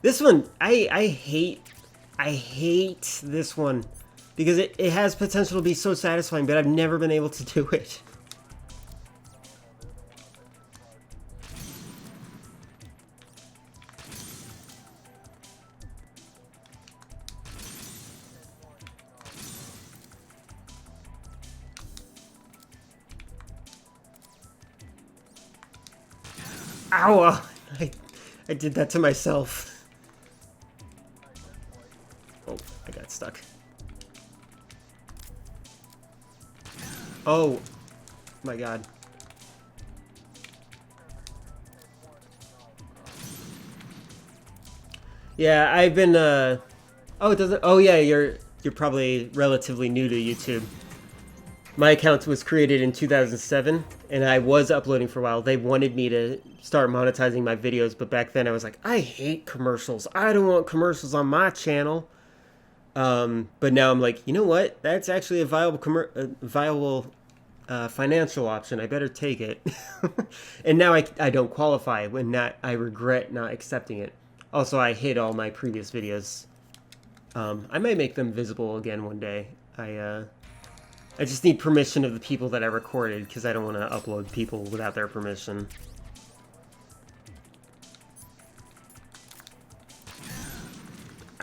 This one, I hate this one because it has potential to be so satisfying, but I've never been able to do it. Ow! I did that to myself. Oh, I got stuck. Oh, my God. Yeah, I've been, oh, it doesn't, oh yeah, you're probably relatively new to YouTube. My account was created in 2007, and I was uploading for a while. They wanted me to start monetizing my videos, but back then I was like, I hate commercials. I don't want commercials on my channel. But now I'm like, you know what? That's actually a viable financial option. I better take it. And now I don't qualify. I regret not accepting it. Also, I hid all my previous videos. I might make them visible again one day. I just need permission of the people that I recorded because I don't want to upload people without their permission.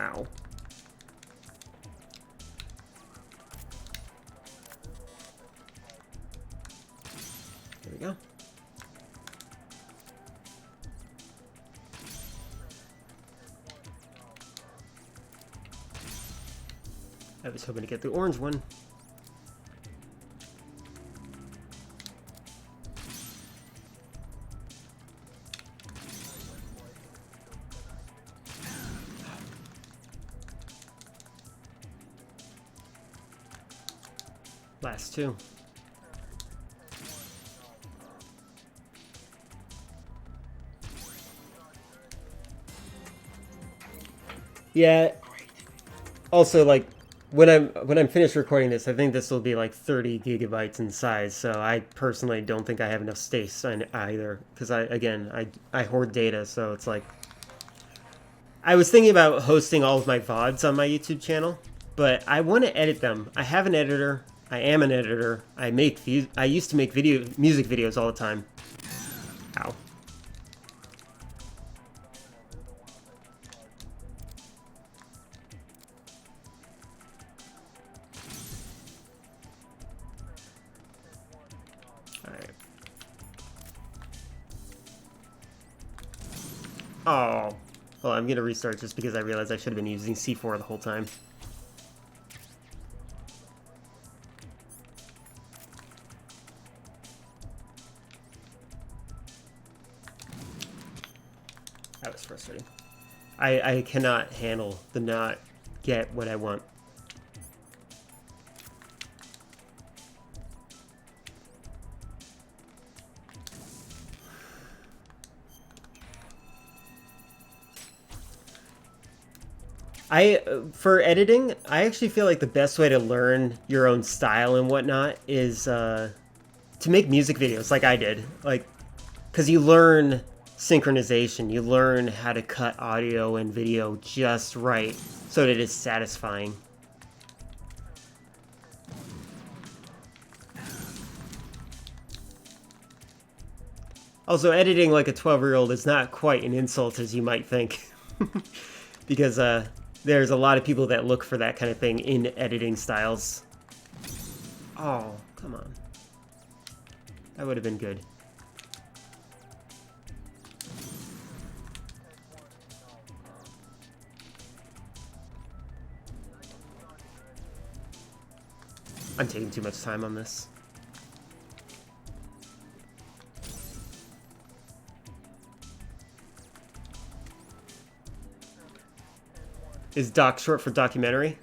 Ow. There we go. I was hoping to get the orange one. Last two. Yeah. Also, like, when I'm finished recording this, I think this will be like 30 gigabytes in size. So I personally don't think I have enough space on either, because I hoard data. So it's like, I was thinking about hosting all of my VODs on my YouTube channel, but I want to edit them. I have an editor. I am an editor. I used to make music videos all the time. Ow. Oh. Well, I'm gonna restart just because I realized I should have been using C4 the whole time. That was frustrating. I cannot handle the not get what I want. For editing, I actually feel like the best way to learn your own style and whatnot is to make music videos like I did. Like, because you learn synchronization, you learn how to cut audio and video just right so that it's satisfying. Also, editing like a 12-year-old is not quite an insult as you might think. Because there's a lot of people that look for that kind of thing in editing styles. Oh, come on. That would have been good. I'm taking too much time on this. Is doc short for documentary?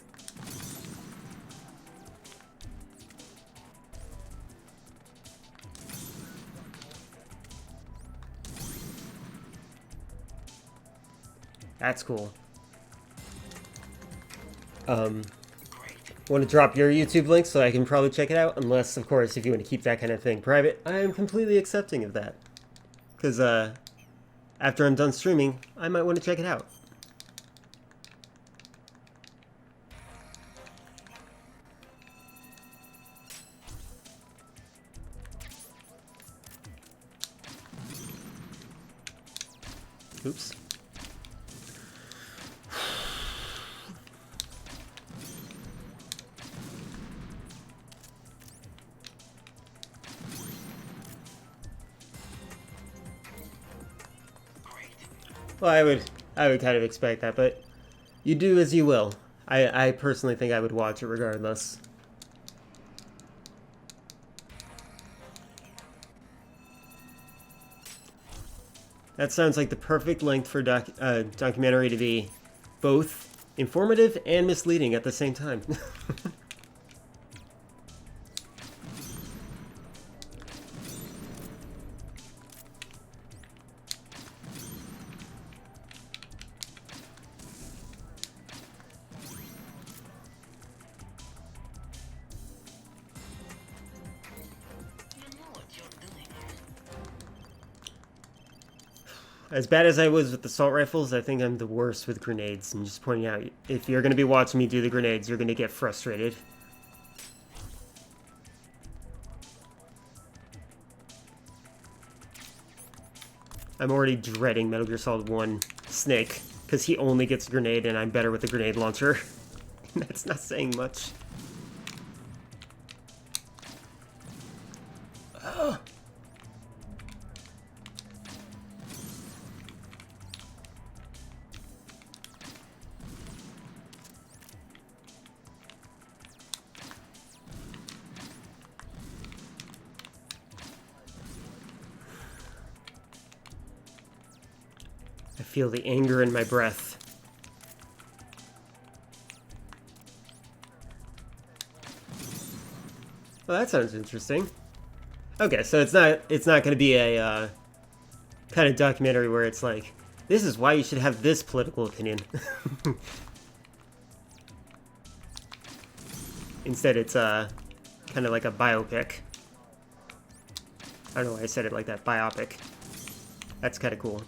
That's cool. Want to drop your YouTube link so I can probably check it out? Unless, of course, if you want to keep that kind of thing private, I am completely accepting of that. Because after I'm done streaming, I might want to check it out. Oops. Well, I would kind of expect that, but you do as you will. I personally think I would watch it regardless. That sounds like the perfect length for documentary to be both informative and misleading at the same time. You know what you're doing. As bad as I was with assault rifles, I think I'm the worst with grenades. I'm just pointing out, if you're going to be watching me do the grenades, you're going to get frustrated. I'm already dreading Metal Gear Solid 1 Snake, because he only gets a grenade and I'm better with the grenade launcher. That's not saying much. Ugh. I feel the anger in my breath. Well, that sounds interesting. Okay, so it's not going to be a kind of documentary where it's like, this is why you should have this political opinion. Instead, it's kind of like a biopic. I don't know why I said it like that, biopic. That's kind of cool.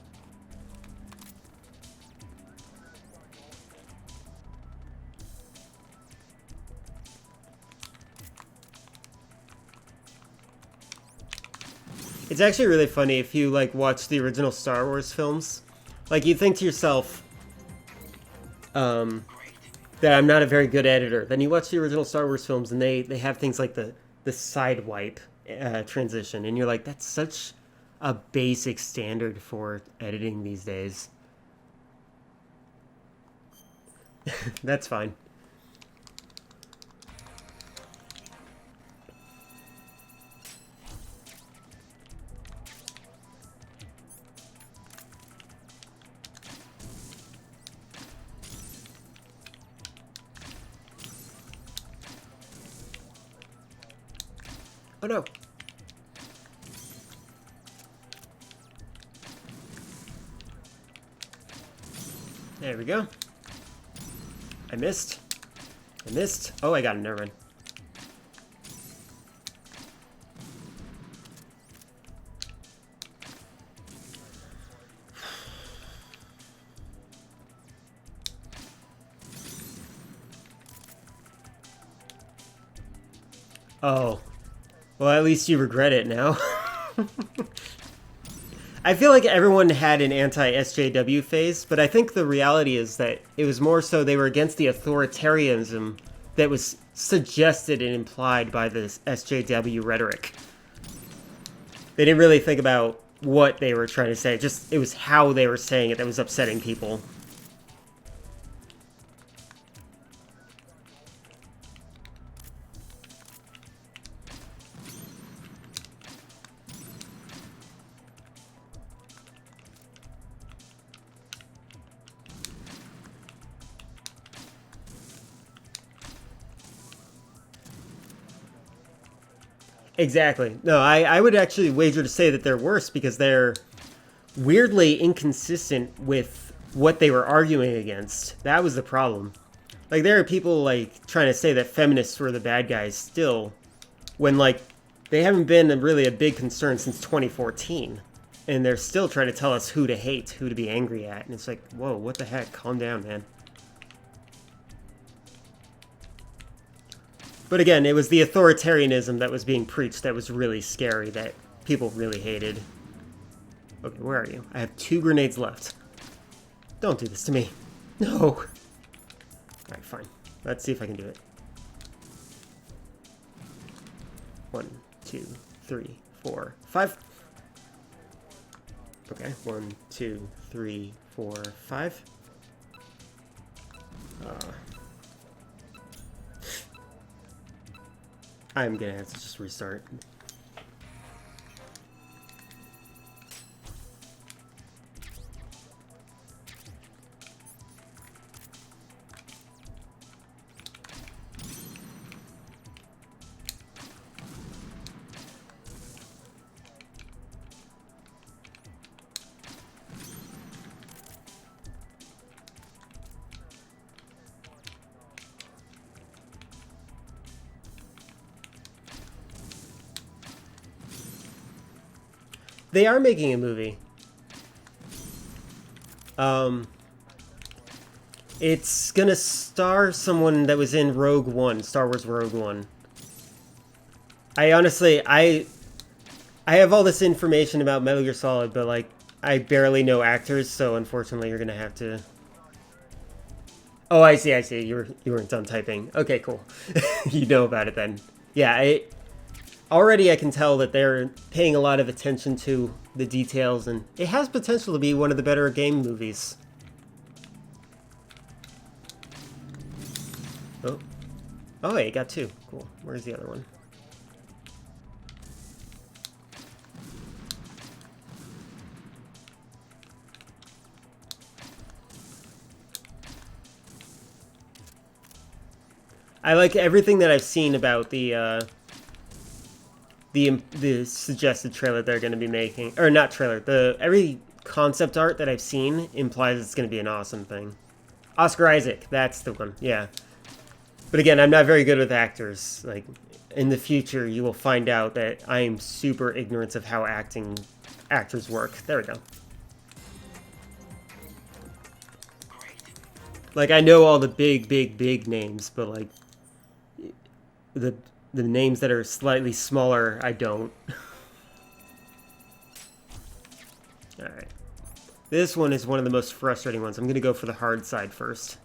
It's actually really funny if you like watch the original Star Wars films. Like you think to yourself, that I'm not a very good editor. Then you watch the original Star Wars films and they have things like the side wipe transition, and you're like, that's such a basic standard for editing these days. That's fine. Oh no. There we go. I missed. I missed. Oh, I got a nerve. Oh. Well, at least you regret it now. I feel like everyone had an anti-SJW phase, but I think the reality is that it was more so they were against the authoritarianism that was suggested and implied by this SJW rhetoric. They didn't really think about what they were trying to say, just it was how they were saying it that was upsetting people. Exactly. No, I would actually wager to say that they're worse because they're weirdly inconsistent with what they were arguing against. That was the problem. Like, there are people, like, trying to say that feminists were the bad guys still, when, like, they haven't been really a big concern since 2014. And they're still trying to tell us who to hate, who to be angry at. And it's like, whoa, what the heck? Calm down, man. But again, it was the authoritarianism that was being preached that was really scary, that people really hated. Okay, where are you? I have 2 grenades left. Don't do this to me. No. Alright, fine. Let's see if I can do it. 1, 2, 3, 4, 5. Okay, 1, 2, 3, 4, 5. I'm gonna have to just restart. They are making a movie. It's gonna star someone that was in Rogue One, Star Wars Rogue One. I honestly, I have all this information about Metal Gear Solid, but like, I barely know actors, so unfortunately you're gonna have to... Oh, I see, I see. You weren't done typing. Okay, cool. You know about it then. Yeah, already I can tell that they're paying a lot of attention to the details, and it has potential to be one of the better game movies. Oh. Oh, hey, got 2. Cool. Where's the other one? I like everything that I've seen about the suggested trailer they're going to be making, or not trailer. Every concept art that I've seen implies it's going to be an awesome thing. Oscar Isaac, that's the one. Yeah. But again, I'm not very good with actors. Like, in the future, you will find out that I am super ignorant of how actors work. There we go. Like, I know all the big names, but like the names that are slightly smaller, I don't. Alright. This one is one of the most frustrating ones. I'm going to go for the hard side first.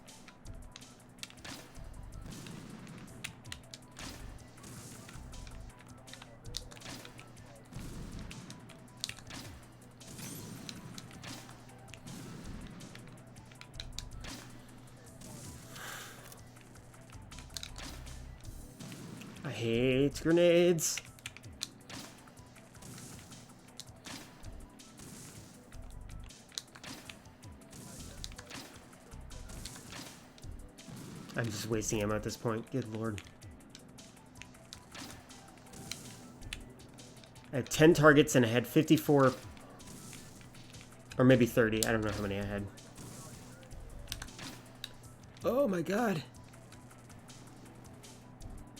hate grenades. I'm just wasting ammo at this point. Good lord. I had 10 targets and I had 54... or maybe 30. I don't know how many I had. Oh my god.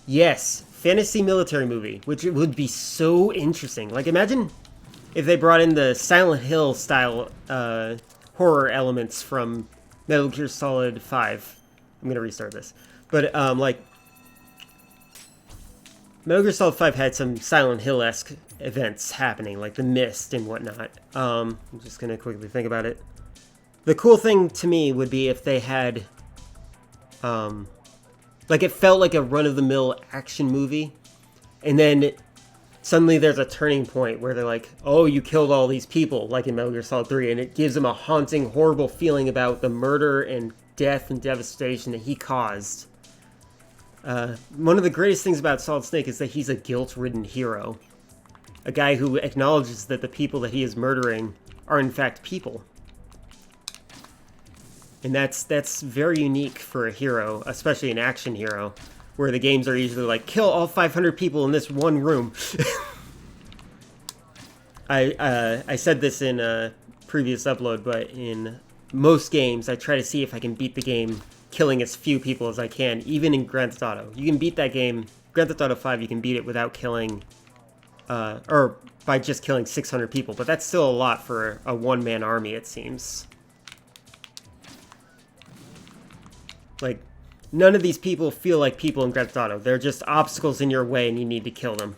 Yes, fantasy military movie, which would be so interesting. Like, imagine if they brought in the Silent Hill style horror elements from Metal Gear Solid 5. I'm gonna restart this. But, like, Metal Gear Solid 5 had some Silent Hill-esque events happening, like the mist and whatnot. I'm just gonna quickly think about it. The cool thing to me would be if they had, like, it felt like a run-of-the-mill action movie, and then suddenly there's a turning point where they're like, oh, you killed all these people, like in Metal Gear Solid 3, and it gives them a haunting, horrible feeling about the murder and death and devastation that he caused. One of the greatest things about Solid Snake is that he's a guilt-ridden hero. A guy who acknowledges that the people that he is murdering are in fact people. And that's very unique for a hero, especially an action hero, where the games are usually like, kill all 500 people in this one room. I said this in a previous upload, but in most games, I try to see if I can beat the game killing as few people as I can, even in Grand Theft Auto. You can beat that game, Grand Theft Auto 5, you can beat it without killing, or by just killing 600 people, but that's still a lot for a one-man army, it seems. Like, none of these people feel like people in Grand Theft Auto. They're just obstacles in your way and you need to kill them.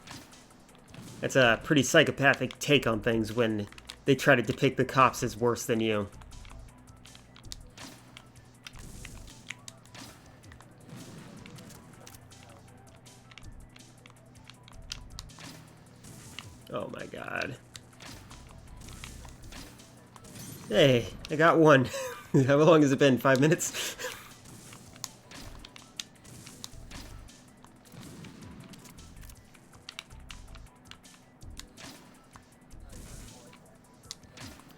That's a pretty psychopathic take on things when they try to depict the cops as worse than you. Oh my god. Hey, I got one. How long has it been? 5 minutes?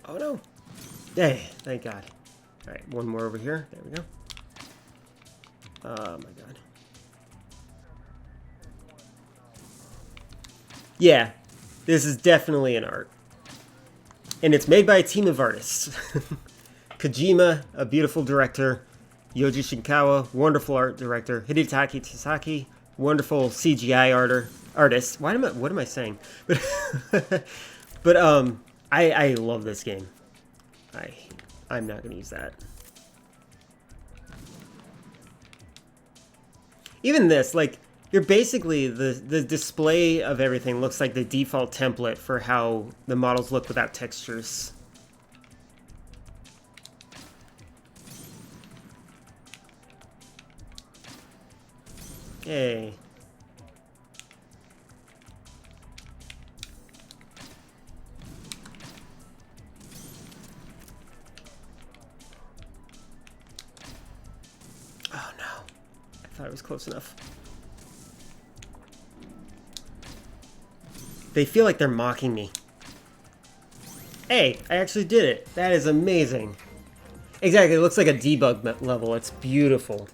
Oh no. Hey, thank god. Alright, one more over here. There we go. Oh my god. Yeah, this is definitely an art. And it's made by a team of artists. Kojima, a beautiful director. Yoji Shinkawa, wonderful art director. Hidetaki Tasaki, wonderful CGI artist. What am I saying? But I love this game. I'm not gonna use that. Even this, like, you're basically, the display of everything looks like the default template for how the models look without textures. Hey. Oh no. I thought it was close enough. They feel like they're mocking me. Hey, I actually did it. That is amazing. Exactly, it looks like a debug level. It's beautiful.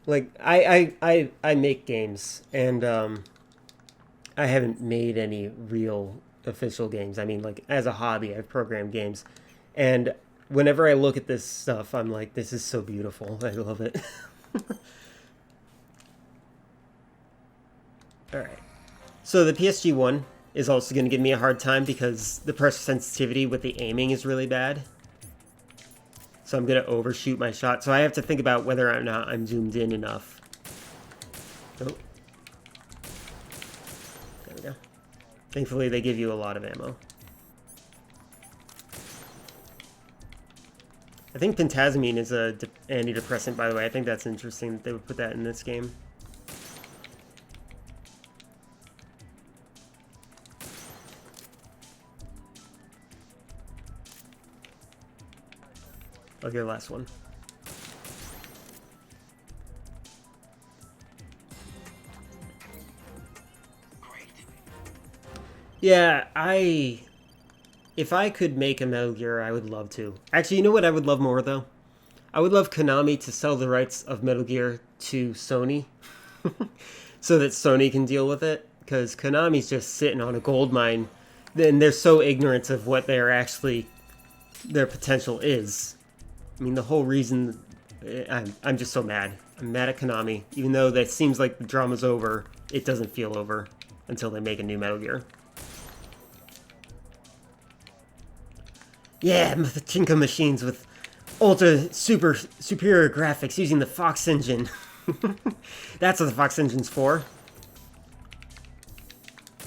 Like, I make games, and I haven't made any real official games. I mean, like, as a hobby, I've programmed games. And whenever I look at this stuff, I'm like, this is so beautiful. I love it. Alright. So the PSG one is also going to give me a hard time because the pressure sensitivity with the aiming is really bad. So I'm going to overshoot my shot. So I have to think about whether or not I'm zoomed in enough. Oh. There we go. Thankfully, they give you a lot of ammo. I think pentazamine is a antidepressant, by the way. I think that's interesting that they would put that in this game. Okay, last one. Yeah, if I could make a Metal Gear, I would love to. Actually, you know what I would love more though? I would love Konami to sell the rights of Metal Gear to Sony so that Sony can deal with it, because Konami's just sitting on a gold mine and they're so ignorant of what their potential is. I mean, the whole reason I'm just so mad. I'm mad at Konami. Even though that seems like the drama's over, it doesn't feel over until they make a new Metal Gear. Yeah, Pachinko machines with superior graphics using the Fox engine. That's what the Fox engine's for.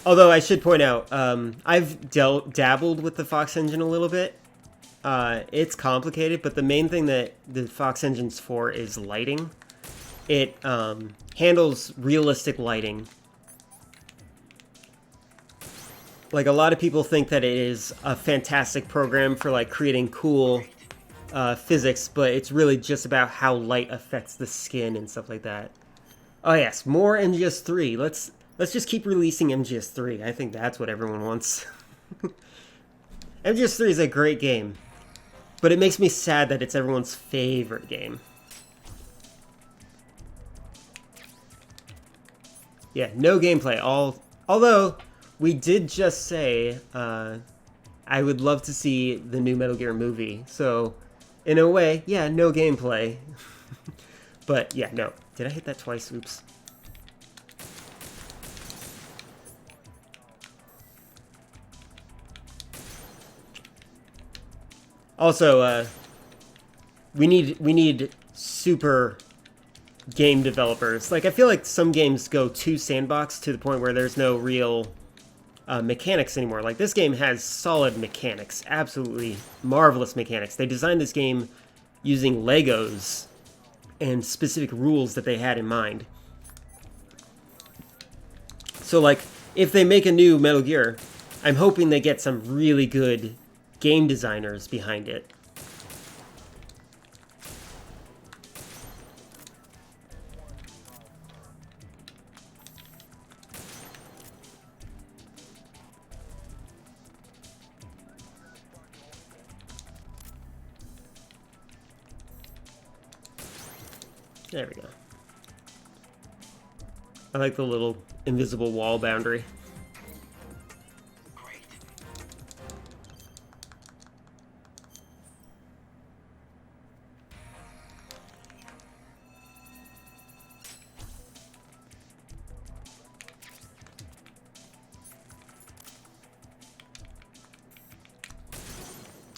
Although I should point out, I've dabbled with the Fox engine a little bit. It's complicated, but the main thing that the Fox engine's for is lighting. It handles realistic lighting. Like, a lot of people think that it is a fantastic program for like creating cool physics, but it's really just about how light affects the skin and stuff like that. Oh yes, more MGS3. Let's just keep releasing MGS3. I think that's what everyone wants. MGS3 is a great game, but it makes me sad that it's everyone's favorite game. Yeah, no gameplay. Although we did just say I would love to see the new Metal Gear movie. So, in a way, yeah, no gameplay. But yeah, no. Did I hit that twice? Oops. Also, we need super game developers. Like, I feel like some games go too sandbox to the point where there's no real mechanics anymore. Like, this game has solid mechanics, absolutely marvelous mechanics. They designed this game using Legos and specific rules that they had in mind. So, like, if they make a new Metal Gear, I'm hoping they get some really good game designers behind it. There we go. I like the little invisible wall boundary. Great.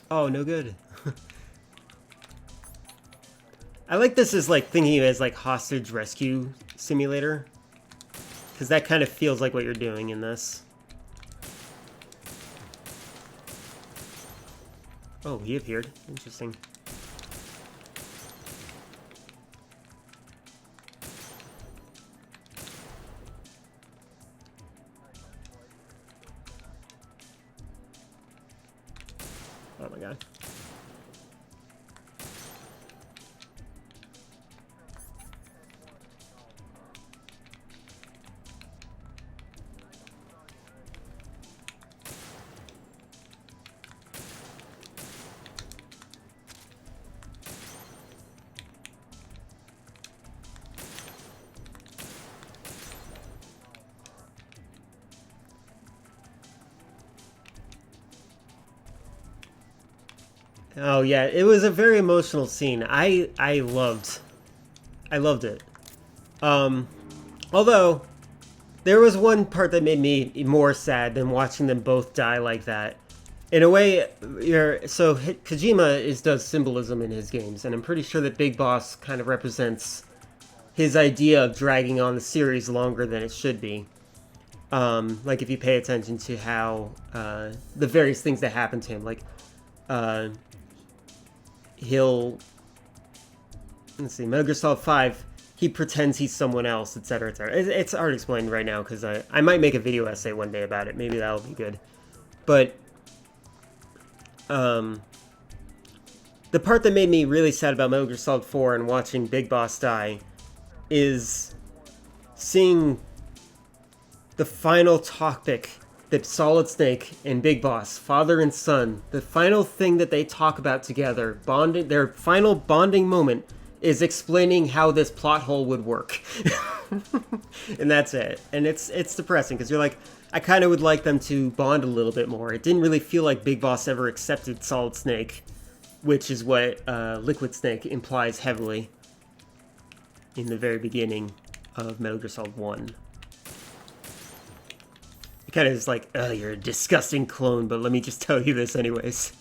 Oh, no good. I like this as like thinking of it as like hostage rescue simulator, because that kind of feels like what you're doing in this. Oh, he appeared. Interesting. Oh my god. Oh yeah, it was a very emotional scene. I loved it. Although there was one part that made me more sad than watching them both die like that. In a way, Kojima does symbolism in his games, and I'm pretty sure that Big Boss kind of represents his idea of dragging on the series longer than it should be. Like, if you pay attention to how the various things that happen to him, like let's see, Metal Gear Solid 5, he pretends he's someone else, etc., etc. It's hard to explain right now, because I might make a video essay one day about it. Maybe that'll be good. But the part that made me really sad about Metal Gear Solid 4 and watching Big Boss die is seeing the final topic that Solid Snake and Big Boss, father and son, the final thing that they talk about together, bonding, their final bonding moment, is explaining how this plot hole would work. And that's it. And it's depressing because you're like, I kind of would like them to bond a little bit more. It didn't really feel like Big Boss ever accepted Solid Snake, which is what Liquid Snake implies heavily in the very beginning of Metal Gear Solid 1. It kind of is like, oh, you're a disgusting clone, but let me just tell you this anyways.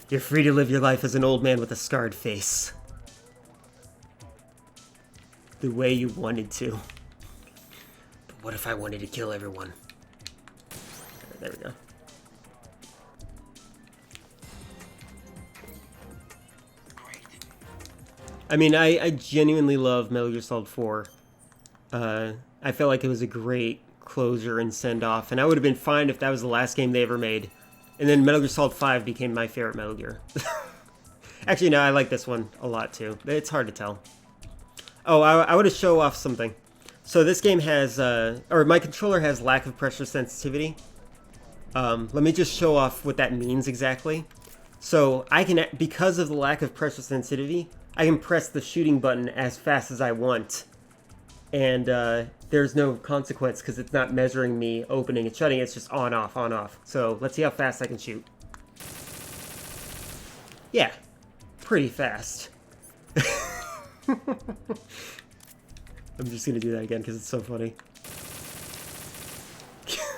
You're free to live your life as an old man with a scarred face. The way you wanted to. But what if I wanted to kill everyone? There we go. I mean, I genuinely love Metal Gear Solid 4. I felt like it was a great closure and send-off, and I would have been fine if that was the last game they ever made. And then Metal Gear Solid 5 became my favorite Metal Gear. Actually, no, I like this one a lot, too. It's hard to tell. Oh, I want to show off something. So this game has, or my controller has lack of pressure sensitivity. Let me just show off what that means exactly. So I can, because of the lack of pressure sensitivity, I can press the shooting button as fast as I want. And there's no consequence because it's not measuring me opening and shutting. It's just on, off, on, off. So let's see how fast I can shoot. Yeah, pretty fast. I'm just going to do that again because it's so funny.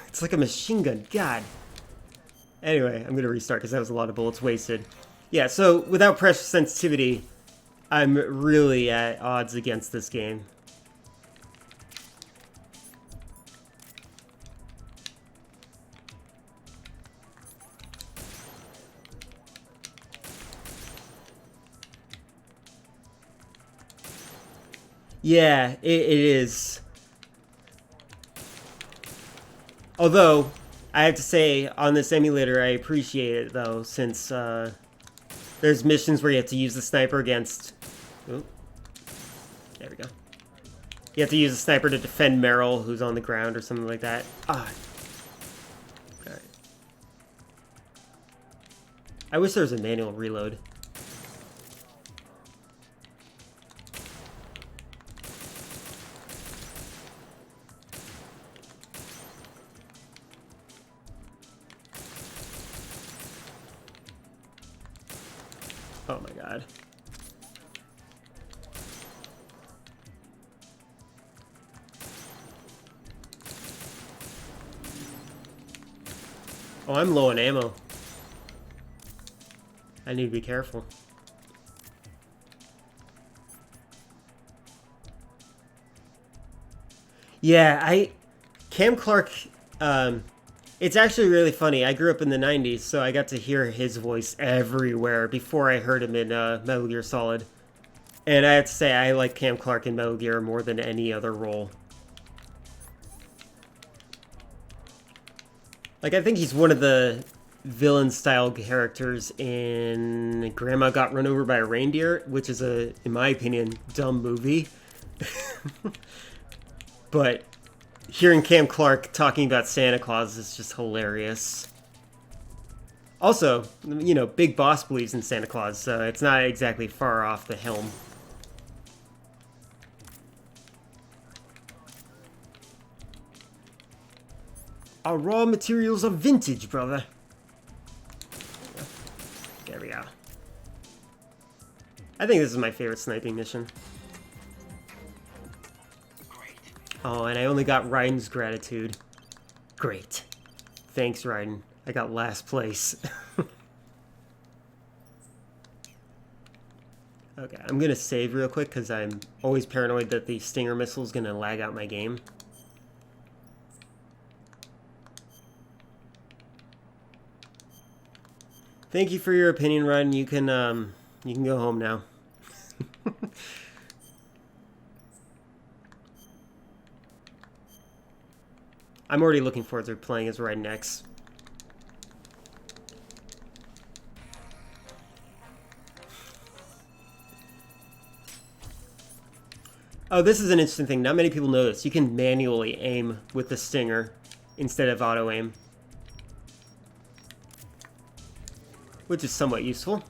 It's like a machine gun. God. Anyway, I'm going to restart because that was a lot of bullets wasted. Yeah, so without pressure sensitivity, I'm really at odds against this game. Yeah, it is. Although, I have to say, on this emulator, I appreciate it, though, since there's missions where you have to use the sniper against... Oh, there we go. You have to use a sniper to defend Meryl, who's on the ground, or something like that. Ah. Alright. I wish there was a manual reload. Oh my god. Oh, I'm low on ammo. I need to be careful. Yeah, Cam Clark, it's actually really funny. I grew up in the 90s, so I got to hear his voice everywhere before I heard him in Metal Gear Solid. And I have to say, I like Cam Clark in Metal Gear more than any other role. Like, I think he's one of the villain-style characters in Grandma Got Run Over by a Reindeer, which is a, in my opinion, dumb movie. But hearing Cam Clark talking about Santa Claus is just hilarious. Also, you know, Big Boss believes in Santa Claus, so it's not exactly far off the helm. Our raw materials are vintage, brother. There we go. I think this is my favorite sniping mission. Oh, and I only got Raiden's gratitude. Great. Thanks, Raiden. I got last place. Okay, I'm gonna save real quick because I'm always paranoid that the Stinger missile is gonna lag out my game. Thank you for your opinion, Raiden. You can go home now. I'm already looking forward to playing as Raiden X. Oh, this is an interesting thing. Not many people know this. You can manually aim with the Stinger instead of auto aim, which is somewhat useful.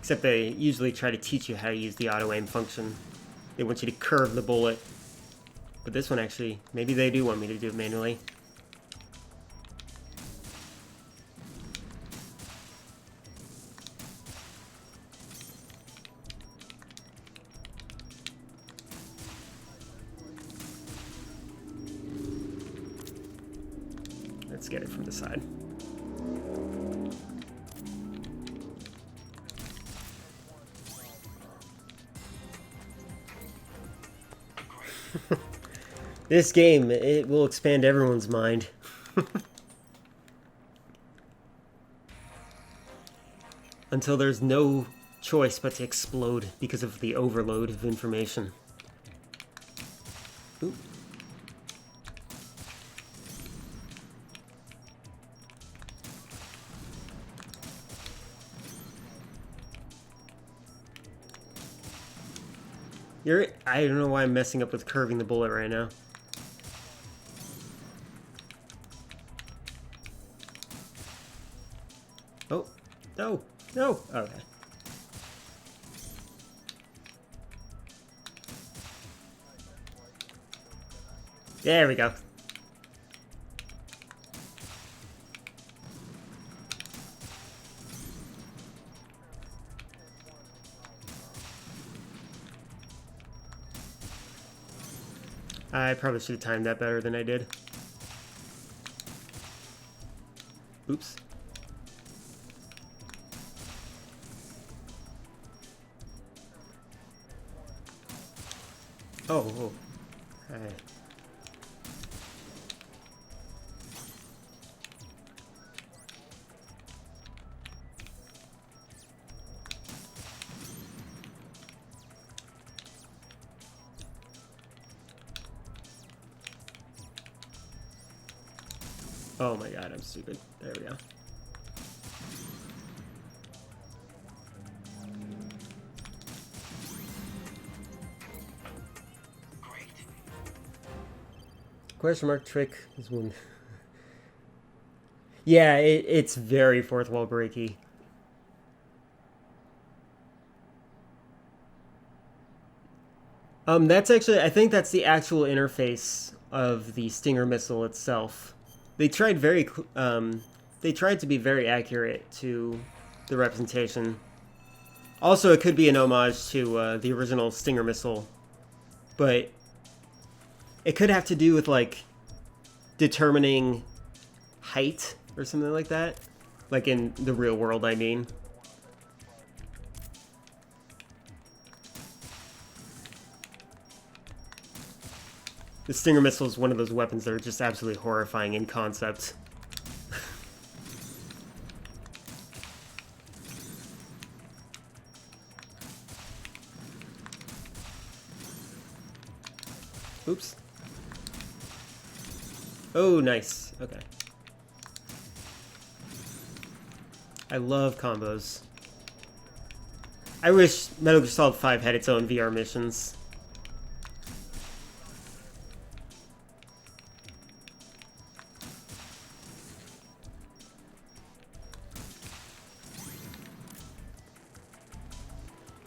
Except they usually try to teach you how to use the auto aim function. They want you to curve the bullet. But this one actually, maybe they do want me to do it manually. Let's get it from the side. This game, it will expand everyone's mind. Until there's no choice but to explode because of the overload of information. Ooh. I don't know why I'm messing up with curving the bullet right now. Oh, no, no. Okay. There we go. I probably should have timed that better than I did. Oops. Oh. Hi. Oh my god, I'm stupid. There we go. Great. Question mark trick is one. Yeah, it's very fourth wall breaky. That's actually, I think that's the actual interface of the Stinger missile itself. They tried they tried to be very accurate to the representation. Also, it could be an homage to the original Stinger missile, but it could have to do with like determining height or something like that, like in the real world, I mean. The Stinger missile is one of those weapons that are just absolutely horrifying in concept. Oops. Oh, nice. Okay. I love combos. I wish Metal Gear Solid 5 had its own VR missions.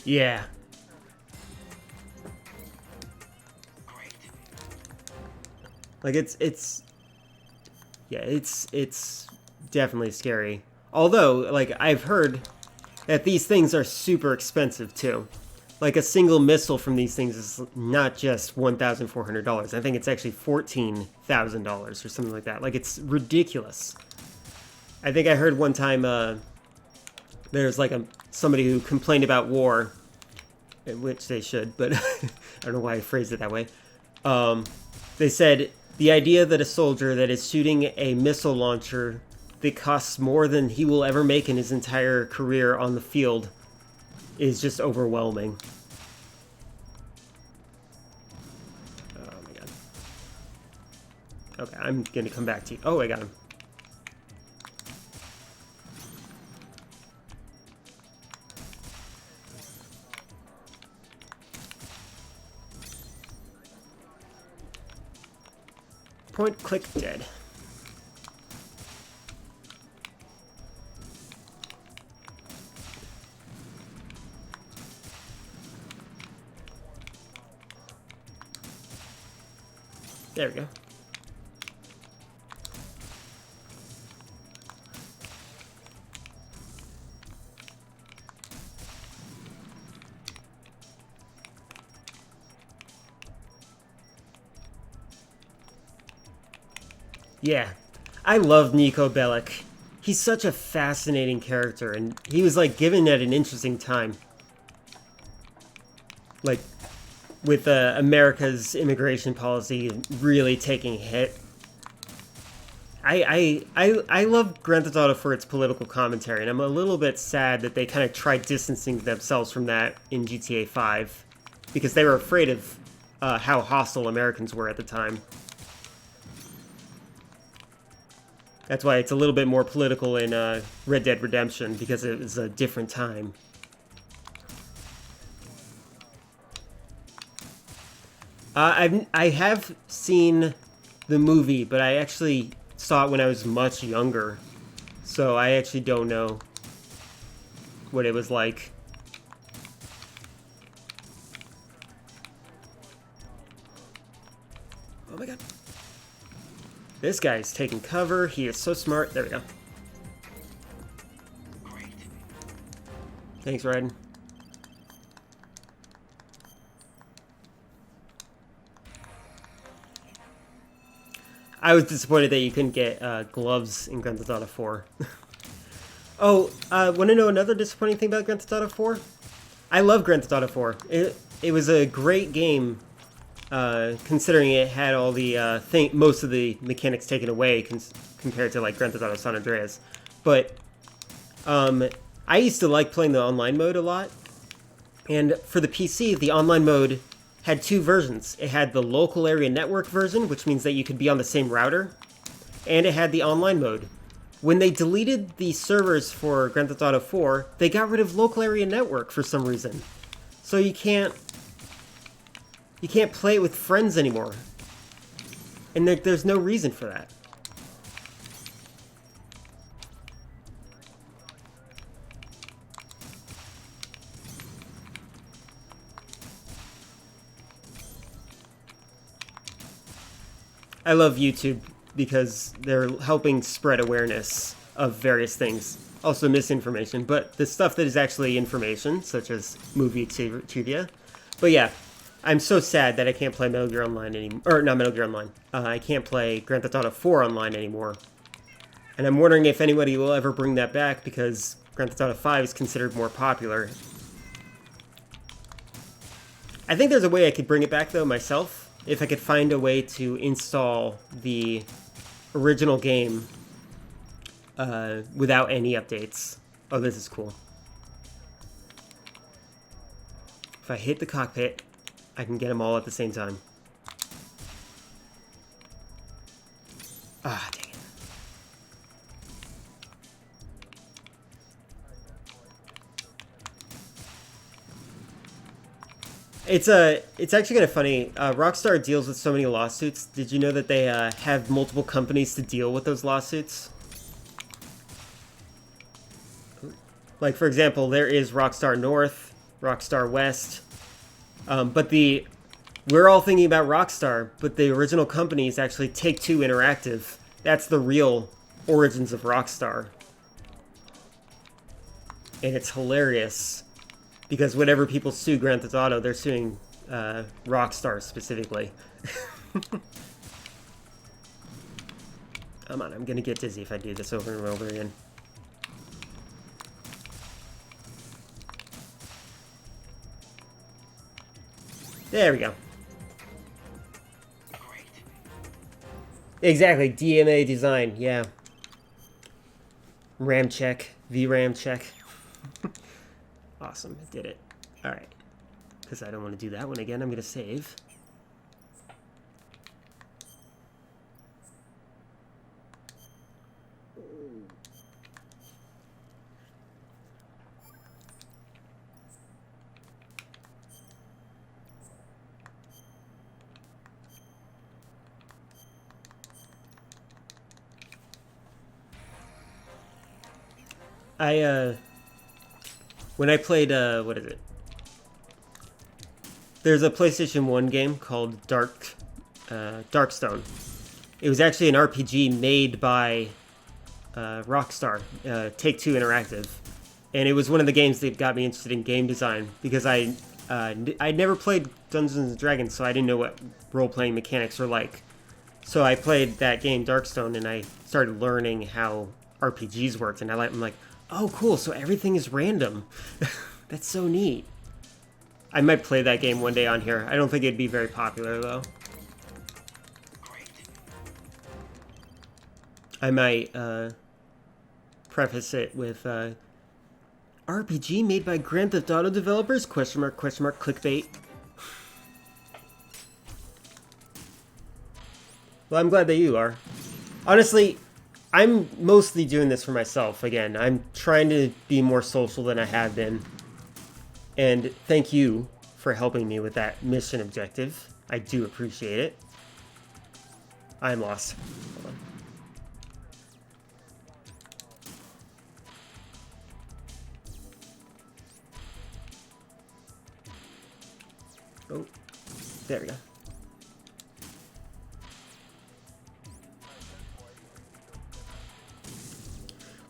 Yeah. Great. Like it's definitely scary. Although, like, I've heard that these things are super expensive too. Like a single missile from these things is not just $1,400. I think it's actually $14,000 or something like that. Like, it's ridiculous. I think I heard one time there's like somebody who complained about war, which they should, but I don't know why I phrased it that way. They said the idea that a soldier that is shooting a missile launcher that costs more than he will ever make in his entire career on the field is just overwhelming. Oh my god. Okay, I'm gonna come back to you. Oh, I got him. Point click dead. There we go. Yeah, I love Nico Bellic. He's such a fascinating character, and he was like given at an interesting time. Like, with America's immigration policy really taking a hit. I love Grand Theft Auto for its political commentary, and I'm a little bit sad that they kind of tried distancing themselves from that in GTA 5, because they were afraid of how hostile Americans were at the time. That's why it's a little bit more political in Red Dead Redemption, because it was a different time. I have seen the movie, but I actually saw it when I was much younger, so I actually don't know what it was like. Oh my god. This guy's taking cover. He is so smart. There we go. Great. Thanks, Ryden. I was disappointed that you couldn't get gloves in Grand Theft Auto 4. Oh, want to know another disappointing thing about Grand Theft Auto 4? I love Grand Theft Auto 4. It was a great game, considering it had all the most of the mechanics taken away compared to like Grand Theft Auto San Andreas. But I used to like playing the online mode a lot, and for the PC, the online mode had two versions. It had the local area network version, which means that you could be on the same router, and it had the online mode. When they deleted the servers for Grand Theft Auto 4, they got rid of local area network for some reason. So you can't play it with friends anymore. And there's no reason for that. I love YouTube because they're helping spread awareness of various things. Also misinformation, but the stuff that is actually information, such as movie trivia. But yeah, I'm so sad that I can't play Metal Gear Online anymore. Or not Metal Gear Online. I can't play Grand Theft Auto 4 online anymore. And I'm wondering if anybody will ever bring that back, because Grand Theft Auto 5 is considered more popular. I think there's a way I could bring it back, though, myself. If I could find a way to install the original game without any updates. Oh, this is cool. If I hit the cockpit, I can get them all at the same time. Ah, dang it. It's actually kind of funny. Rockstar deals with so many lawsuits. Did you know that they have multiple companies to deal with those lawsuits? Like, for example, there is Rockstar North, Rockstar West, but we're all thinking about Rockstar, but the original company is actually Take-Two Interactive. That's the real origins of Rockstar. And it's hilarious, because whenever people sue Grand Theft Auto, they're suing Rockstar specifically. Come on, I'm gonna get dizzy if I do this over and over again. There we go. Great. Exactly, DMA design, yeah. RAM check, VRAM check. Awesome, I did it. Alright. Because I don't want to do that one again, I'm going to save. When I played, what is it? There's a PlayStation 1 game called Darkstone. It was actually an RPG made by Rockstar, Take-Two Interactive. And it was one of the games that got me interested in game design because I'd never played Dungeons and Dragons, so I didn't know what role-playing mechanics are like. So I played that game, Darkstone, and I started learning how RPGs worked, and I'm like, oh, cool, so everything is random. That's so neat. I might play that game one day on here. I don't think it'd be very popular, though. Great. I might preface it with RPG made by Grand Theft Auto developers? Question mark, clickbait. Well, I'm glad that you are. Honestly, I'm mostly doing this for myself. Again, I'm trying to be more social than I have been. And thank you for helping me with that mission objective. I do appreciate it. I'm lost. Hold on. Oh, there we go.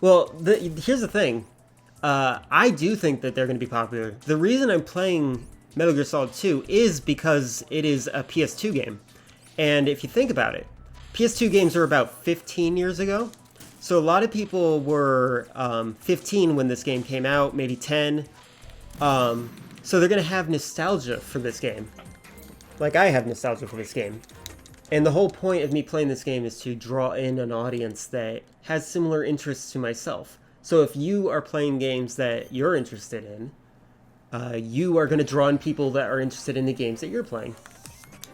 Well, here's the thing. I do think that they're going to be popular. The reason I'm playing Metal Gear Solid 2 is because it is a PS2 game. And if you think about it, PS2 games are about 15 years ago. So a lot of people were 15 when this game came out, maybe 10. So they're going to have nostalgia for this game. Like I have nostalgia for this game. And the whole point of me playing this game is to draw in an audience that has similar interests to myself. So if you are playing games that you're interested in, you are going to draw in people that are interested in the games that you're playing.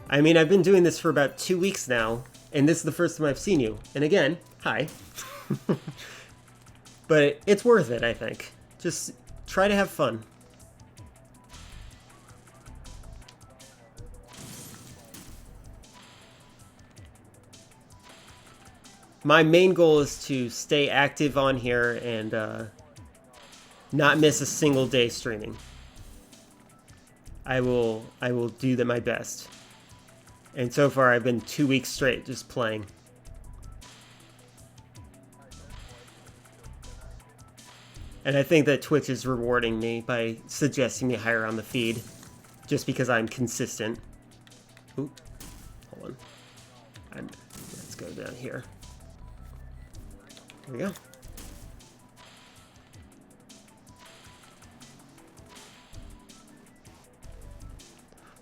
I mean, I've been doing this for about 2 weeks now, and this is the first time I've seen you. And again, hi. But it's worth it, I think. Just try to have fun. My main goal is to stay active on here and not miss a single day streaming. I will do my best. And so far I've been 2 weeks straight just playing. And I think that Twitch is rewarding me by suggesting me higher on the feed just because I'm consistent. Ooh, hold on. Let's go down here. There we go.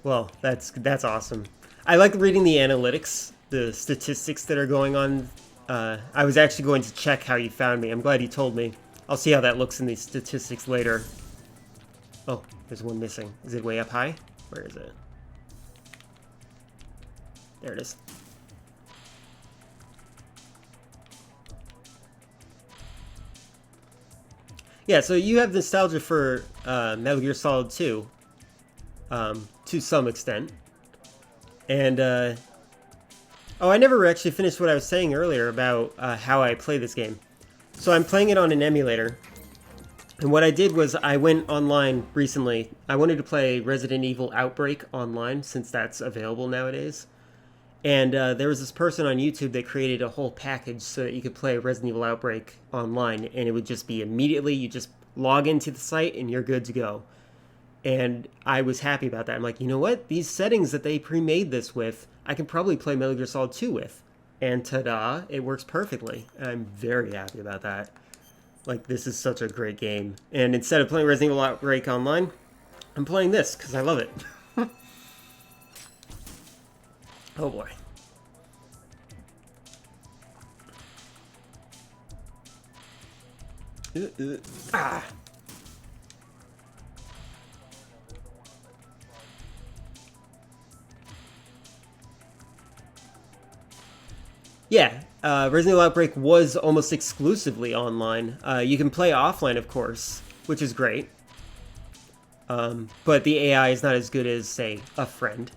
Well, that's awesome. I like reading the analytics, the statistics that are going on. I was actually going to check how you found me. I'm glad you told me. I'll see how that looks in these statistics later. Oh, there's one missing. Is it way up high? Where is it? There it is. Yeah, so you have nostalgia for Metal Gear Solid 2, to some extent. And, oh, I never actually finished what I was saying earlier about how I play this game. So I'm playing it on an emulator. And what I did was I went online recently. I wanted to play Resident Evil Outbreak online, since that's available nowadays. And there was this person on YouTube that created a whole package so that you could play Resident Evil Outbreak online, and it would just be immediately, you just log into the site and you're good to go. And I was happy about that. I'm like, you know what? These settings that they pre-made this with, I can probably play Metal Gear Solid 2 with. And ta-da, it works perfectly. I'm very happy about that. Like, this is such a great game. And instead of playing Resident Evil Outbreak online, I'm playing this because I love it. Oh boy. Ah. Yeah, Resident Evil Outbreak was almost exclusively online. You can play offline, of course, which is great. But the AI is not as good as, say, a friend.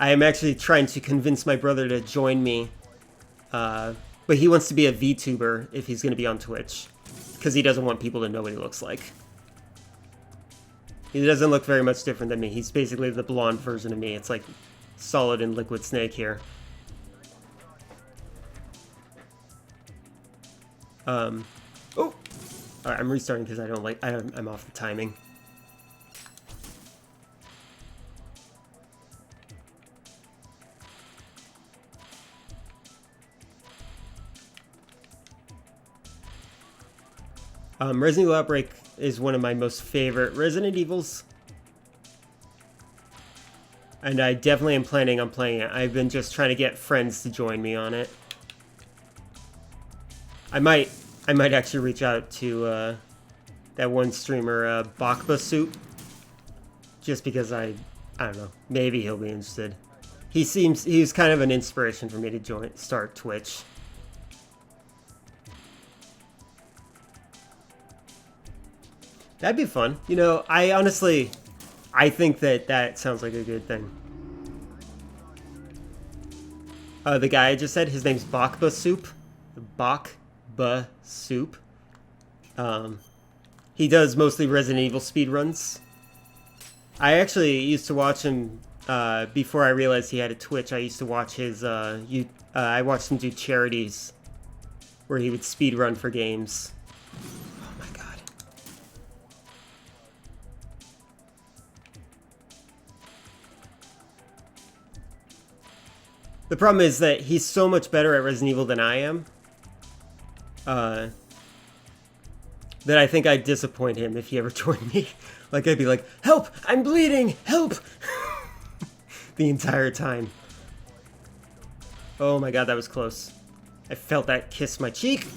I am actually trying to convince my brother to join me, but he wants to be a VTuber if he's going to be on Twitch. because he doesn't want people to know what he looks like. He doesn't look very much different than me. He's basically the blonde version of me. It's like Solid and Liquid Snake here. Oh! Alright, I'm restarting because I don't like... I'm off the timing. Resident Evil Outbreak is one of my most favorite Resident Evils. And I definitely am planning on playing it. I've been just trying to get friends to join me on it. I might actually reach out to that one streamer, Bakba Soup. Just because I don't know, maybe he'll be interested. He's kind of an inspiration for me to start Twitch. That'd be fun. You know, I think that sounds like a good thing. The guy I just said, his name's Bakba Soup. Bakba Soup. He does mostly Resident Evil speedruns. I actually used to watch him before I realized he had a Twitch. I used to watch his, I watched him do charities where he would speedrun for games. Oh my god. The problem is that he's so much better at Resident Evil than I am. That I think I'd disappoint him if he ever joined me. Like, I'd be like, help! I'm bleeding! Help! The entire time. Oh my god, that was close. I felt that kiss my cheek.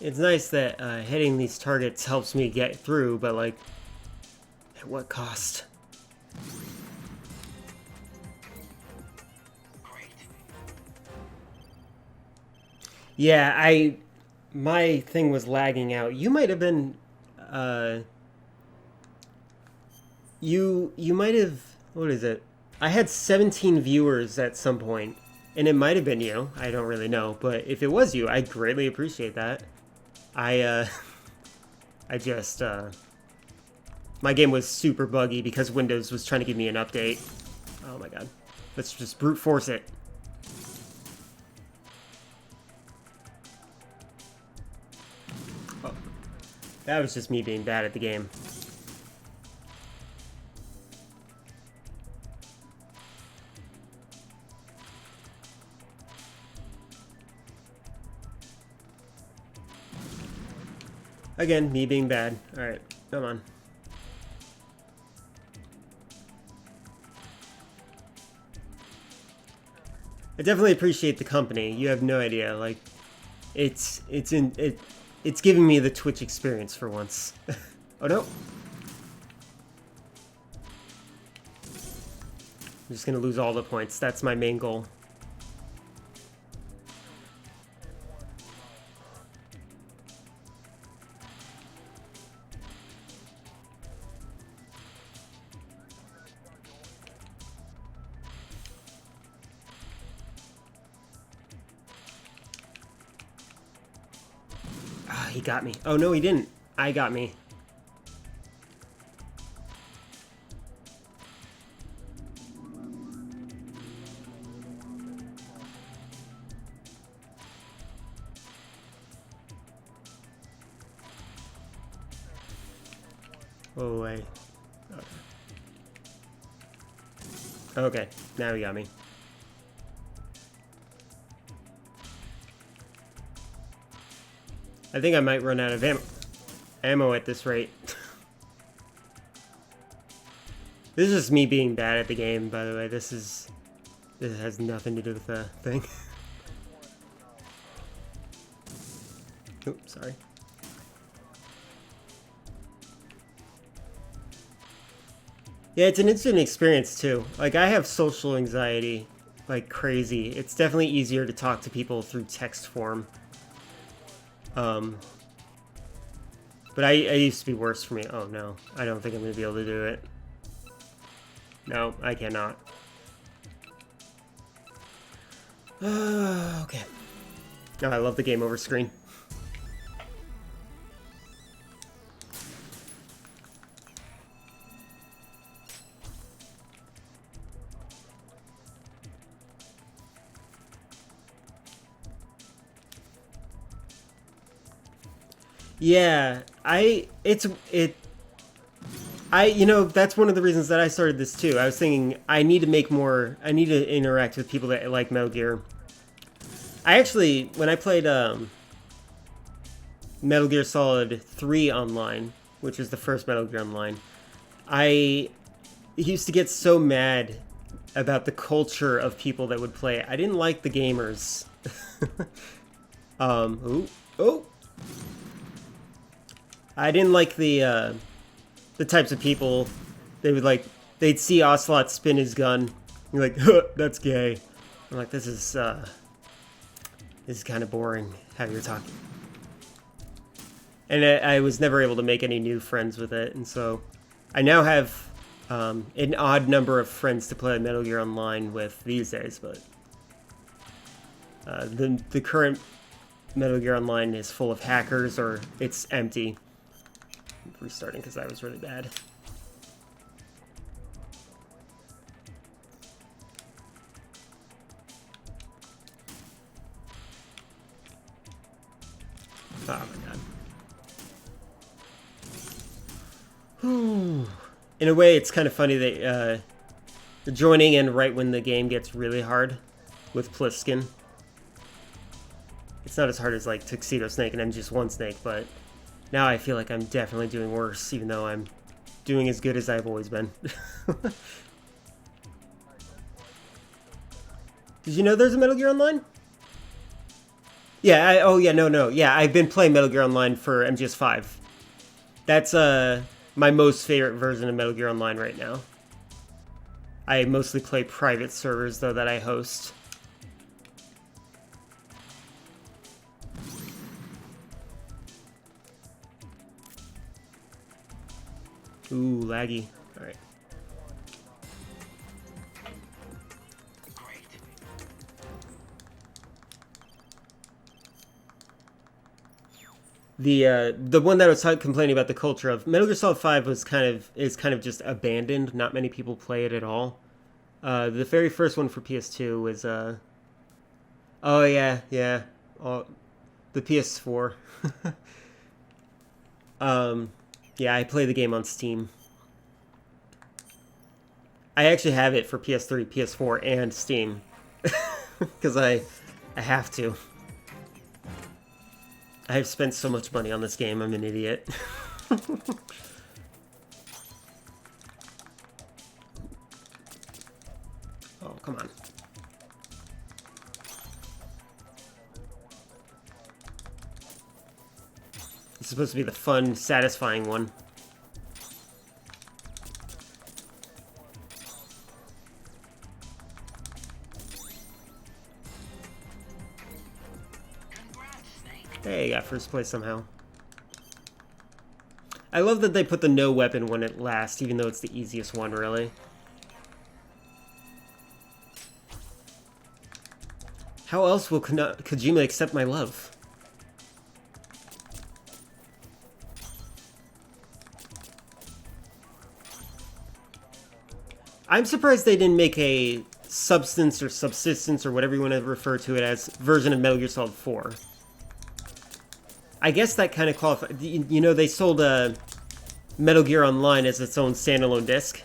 It's nice that hitting these targets helps me get through, but like, at what cost? Great. Yeah, my thing was lagging out. You might have been, you might have, what is it? I had 17 viewers at some point, and it might have been you. I don't really know, but if it was you, I'd greatly appreciate that. I just, my game was super buggy because Windows was trying to give me an update. Oh my god. Let's just brute force it. Oh. That was just me being bad at the game. Again, me being bad. Alright, come on. I definitely appreciate the company. You have no idea. Like, it's giving me the Twitch experience for once. Oh no. I'm just gonna lose all the points. That's my main goal. He got me. Oh, no, he didn't. I got me. Oh, wait. Okay, now he got me. I think I might run out of ammo at this rate. This is just me being bad at the game, by the way. This has nothing to do with the thing. Oops, sorry. Yeah, it's an instant experience too. Like, I have social anxiety like crazy. It's definitely easier to talk to people through text form. But I used to be worse for me. Oh no, I don't think I'm gonna be able to do it. No, I cannot. Okay. Oh, I love the game over screen. Yeah, you know, that's one of the reasons that I started this too. I was thinking I need to interact with people that like Metal Gear. I actually, when I played Metal Gear Solid 3 online, which is the first Metal Gear Online, I used to get so mad about the culture of people that would play it. I didn't like the gamers. Oh. I didn't like the types of people. They'd see Ocelot spin his gun. You're like, huh, that's gay. I'm like, this is kind of boring how you're talking. And I was never able to make any new friends with it, and so I now have an odd number of friends to play Metal Gear Online with these days. But the current Metal Gear Online is full of hackers, or it's empty. Restarting because that was really bad. Oh my god. Whew. In a way, it's kind of funny that the joining in right when the game gets really hard with Pliskin. It's not as hard as like Tuxedo Snake and MGS1 Snake, but now I feel like I'm definitely doing worse, even though I'm doing as good as I've always been. Did you know there's a Metal Gear Online? Yeah, yeah, I've been playing Metal Gear Online for MGS5. That's my most favorite version of Metal Gear Online right now. I mostly play private servers, though, that I host. Ooh, laggy. Alright. Great. The one that I was complaining about the culture of Metal Gear Solid 5 is kind of just abandoned. Not many people play it at all. The very first one for PS2 was oh yeah, the PS4. Yeah, I play the game on Steam. I actually have it for PS3, PS4, and Steam. Because I have to. I have spent so much money on this game, I'm an idiot. Oh, come on. It's supposed to be the fun, satisfying one. Congrats, Snake. Hey, got first place somehow. I love that they put the no weapon one at last, even though it's the easiest one, really. How else will Kojima accept my love? I'm surprised they didn't make a substance or subsistence or whatever you want to refer to it as version of Metal Gear Solid 4. I guess that kind of qualifies. You know, they sold Metal Gear Online as its own standalone disc.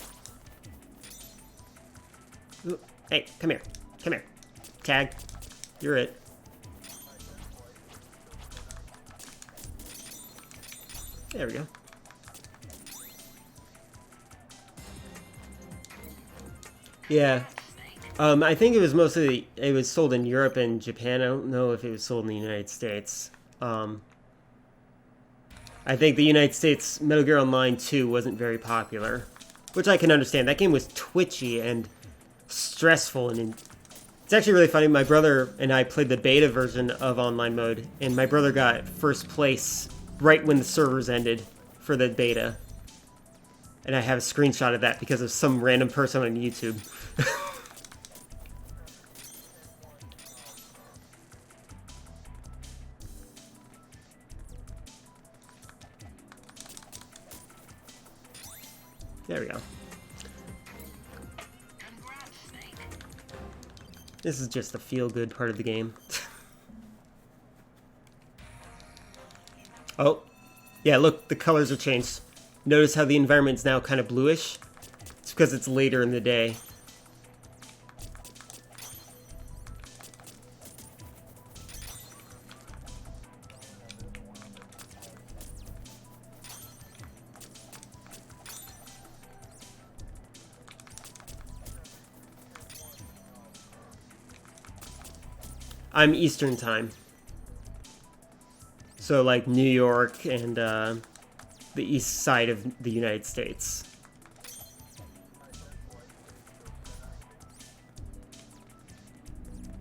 Ooh, hey, come here. Come here. Tag. You're it. There we go. Yeah. I think it was mostly, it was sold in Europe and Japan. I don't know if it was sold in the United States. I think the United States Metal Gear Online 2 wasn't very popular, which I can understand. That game was twitchy and stressful, and it's actually really funny. My brother and I played the beta version of online mode, and my brother got first place right when the servers ended for the beta. And I have a screenshot of that because of some random person on YouTube. There we go. Congrats, Snake. This is just the feel-good part of the game. Oh, yeah, look, the colors are changed. Notice how the environment's now kind of bluish? It's because it's later in the day. I'm Eastern time. So like New York and the east side of the United States.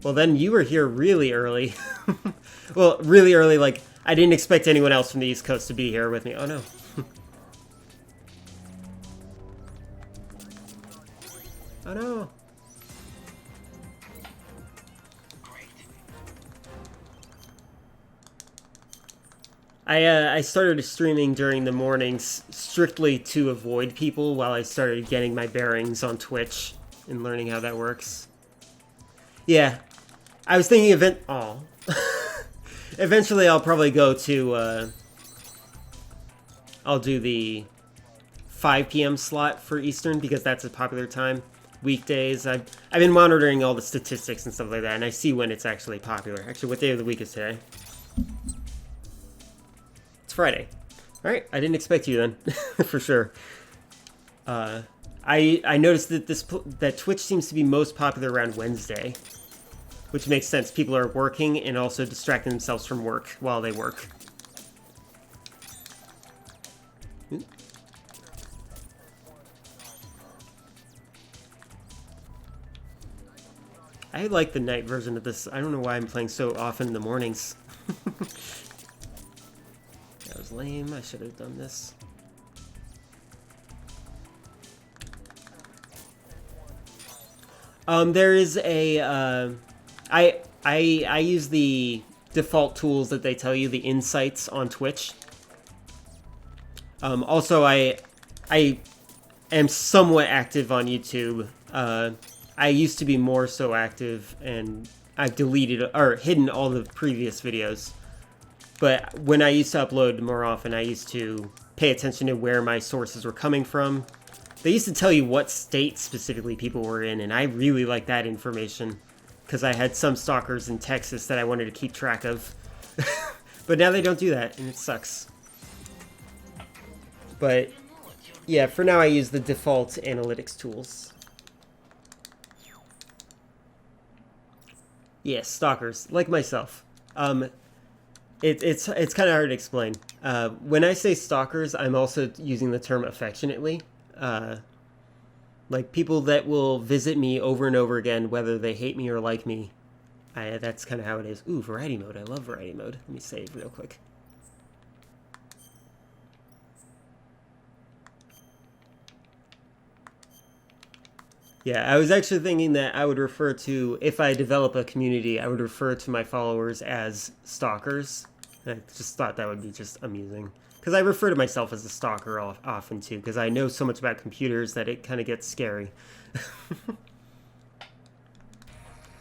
Well, then you were here really early. Well, really early, like, I didn't expect anyone else from the East Coast to be here with me. Oh, no. Oh, no. I started streaming during the mornings strictly to avoid people while I started getting my bearings on Twitch and learning how that works. Yeah. I was thinking eventually I'll probably go to, I'll do the 5 p.m. slot for Eastern because that's a popular time. Weekdays, I've been monitoring all the statistics and stuff like that, and I see when it's actually popular. Actually, what day of the week is today? It's Friday. Alright, I didn't expect you then, for sure. I noticed that that Twitch seems to be most popular around Wednesday. Which makes sense. People are working and also distracting themselves from work while they work. I like the night version of this. I don't know why I'm playing so often in the mornings. That was lame. I should have done this. There is a... I use the default tools that they tell you, the insights on Twitch. Also, I am somewhat active on YouTube. I used to be more so active, and I've deleted or hidden all the previous videos. But when I used to upload more often, I used to pay attention to where my sources were coming from. They used to tell you what state specifically people were in, and I really like that information. Because I had some stalkers in Texas that I wanted to keep track of. But now they don't do that, and it sucks. But, yeah, for now I use the default analytics tools. Yeah, stalkers, like myself. It's kind of hard to explain. When I say stalkers, I'm also using the term affectionately. Like, people that will visit me over and over again, whether they hate me or like me. That's kind of how it is. Ooh, variety mode. I love variety mode. Let me save real quick. Yeah, I was actually thinking that I would refer to, if I develop a community, I would refer to my followers as stalkers. I just thought that would be just amusing. Because I refer to myself as a stalker often, too, because I know so much about computers that it kind of gets scary.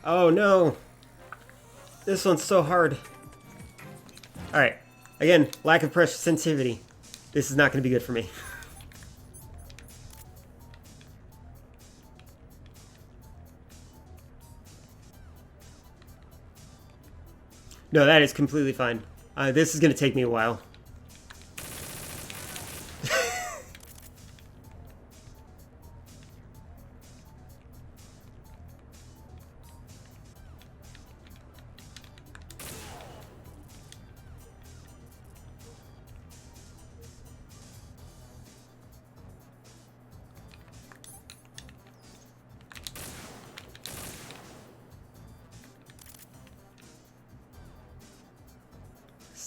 Oh, no. This one's so hard. Alright. Again, lack of pressure sensitivity. This is not going to be good for me. No, that is completely fine. This is going to take me a while.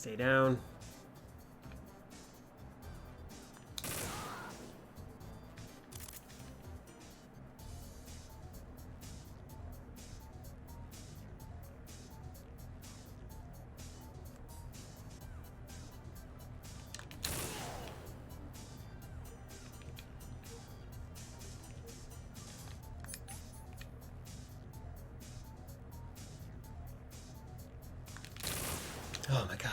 Stay down. Oh my god.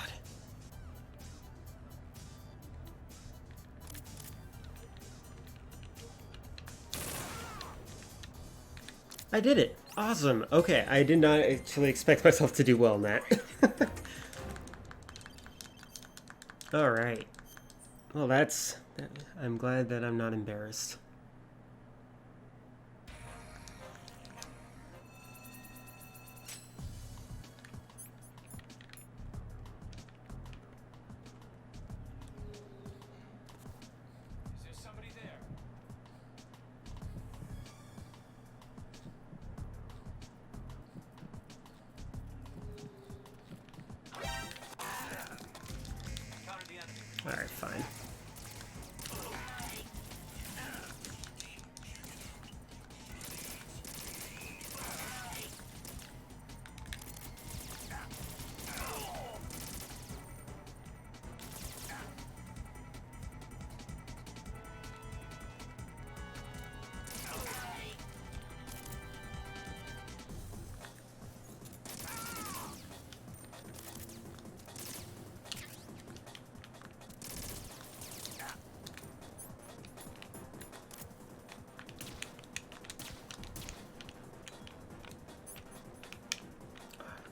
I did it. Awesome. Okay, I did not actually expect myself to do well in that. All right. Well, I'm glad that I'm not embarrassed. Is there somebody there? Counter the enemy. All right, fine.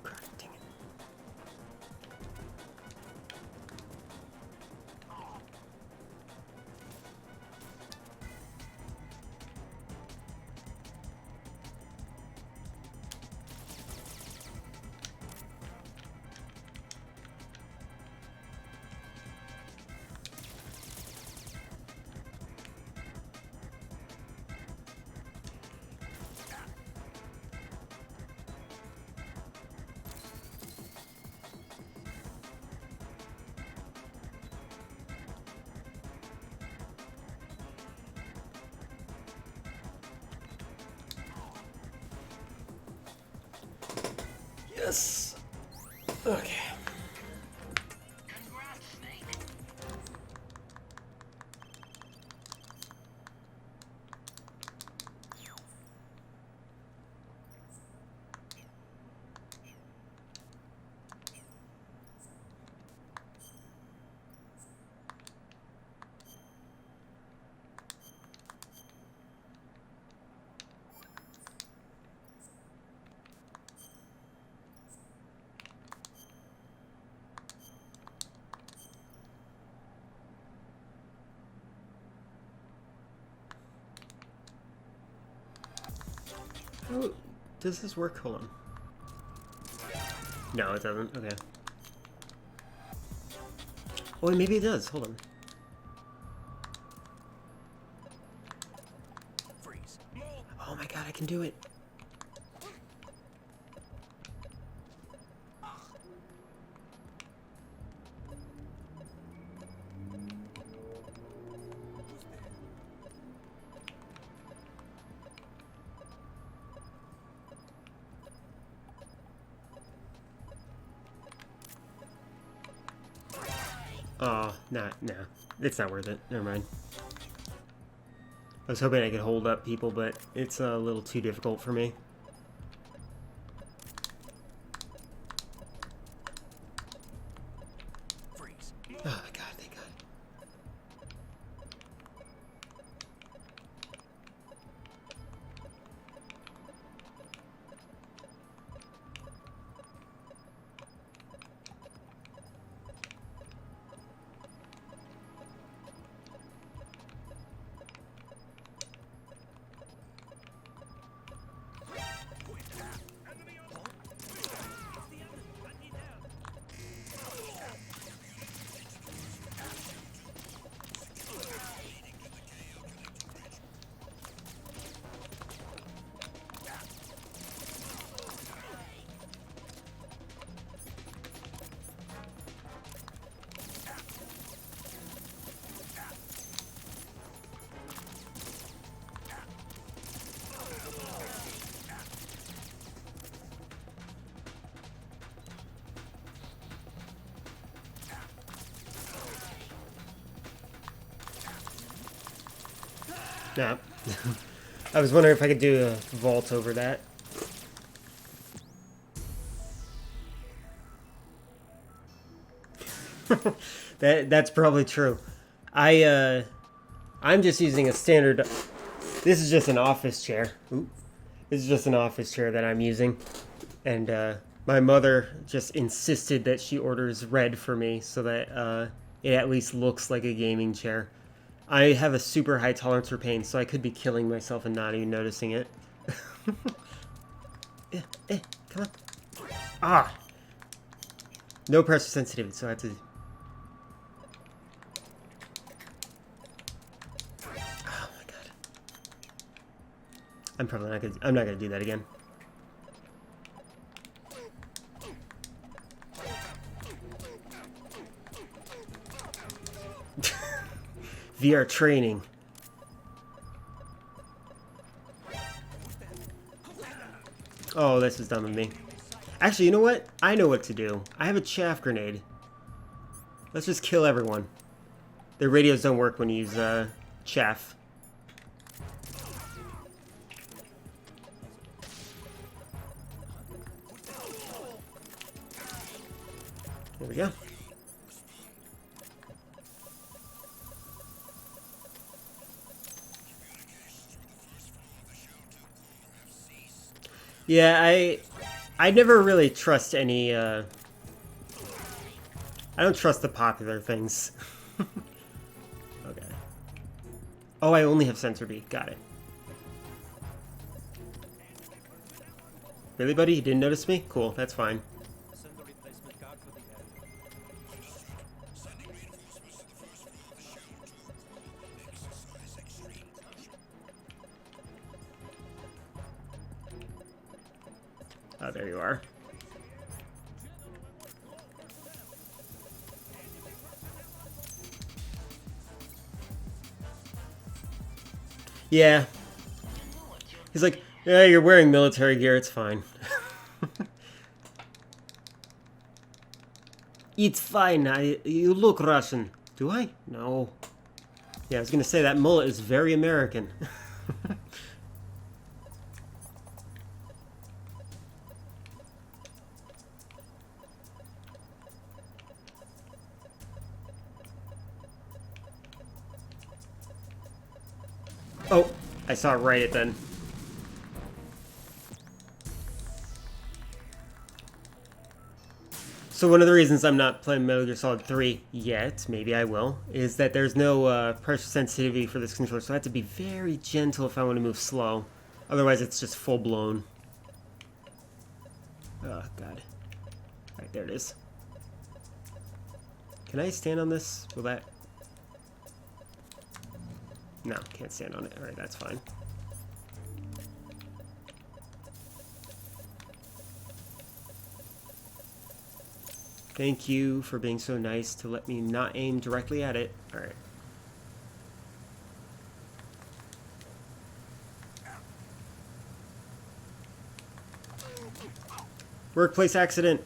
Crap, dang it. Yes. Okay. Congrats, Snake. Oh, does this work? Hold on. No, it doesn't. Okay. Oh, maybe it does. Hold on. Freeze. Oh my god, I can do it. Oh, no. It's not worth it. Never mind. I was hoping I could hold up people, but it's a little too difficult for me. Freeze. Oh my god, thank god. Nah. I was wondering if I could do a vault over that. That's probably true. I'm just using a standard. This is just an office chair. Oop. This is just an office chair that I'm using, and my mother just insisted that she orders red for me so that it at least looks like a gaming chair. I have a super high tolerance for pain, so I could be killing myself and not even noticing it. Come on. Ah! No pressure sensitivity, so I have to... Oh my god. I'm not gonna do that again. VR training. Oh, this is dumb of me. Actually, you know what? I know what to do. I have a chaff grenade. Let's just kill everyone. Their radios don't work when you use chaff. There we go. Yeah, I never really trust any, I don't trust the popular things. Okay. Oh, I only have sensor B. Got it. Really, buddy? You didn't notice me? Cool, that's fine. Send the replacement guard for the area. Oh, there you are. Yeah. He's like, yeah, you're wearing military gear, it's fine. It's fine, you look Russian. Do I? No. Yeah, I was gonna say that mullet is very American. Oh, I saw it right then. So one of the reasons I'm not playing Metal Gear Solid 3 yet, maybe I will, is that there's no pressure sensitivity for this controller, so I have to be very gentle if I want to move slow. Otherwise, it's just full-blown. Oh, God. Alright, there it is. Can I stand on this? Will that... No, can't stand on it. Alright, that's fine. Thank you for being so nice to let me not aim directly at it. Alright. Workplace accident.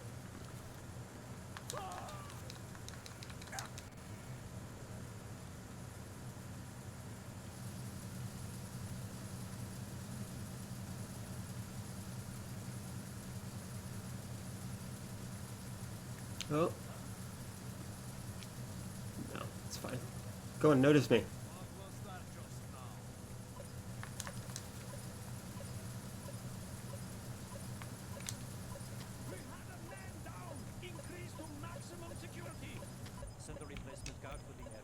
Oh. No, it's fine. Go and notice me. Send the replacement guard for the area.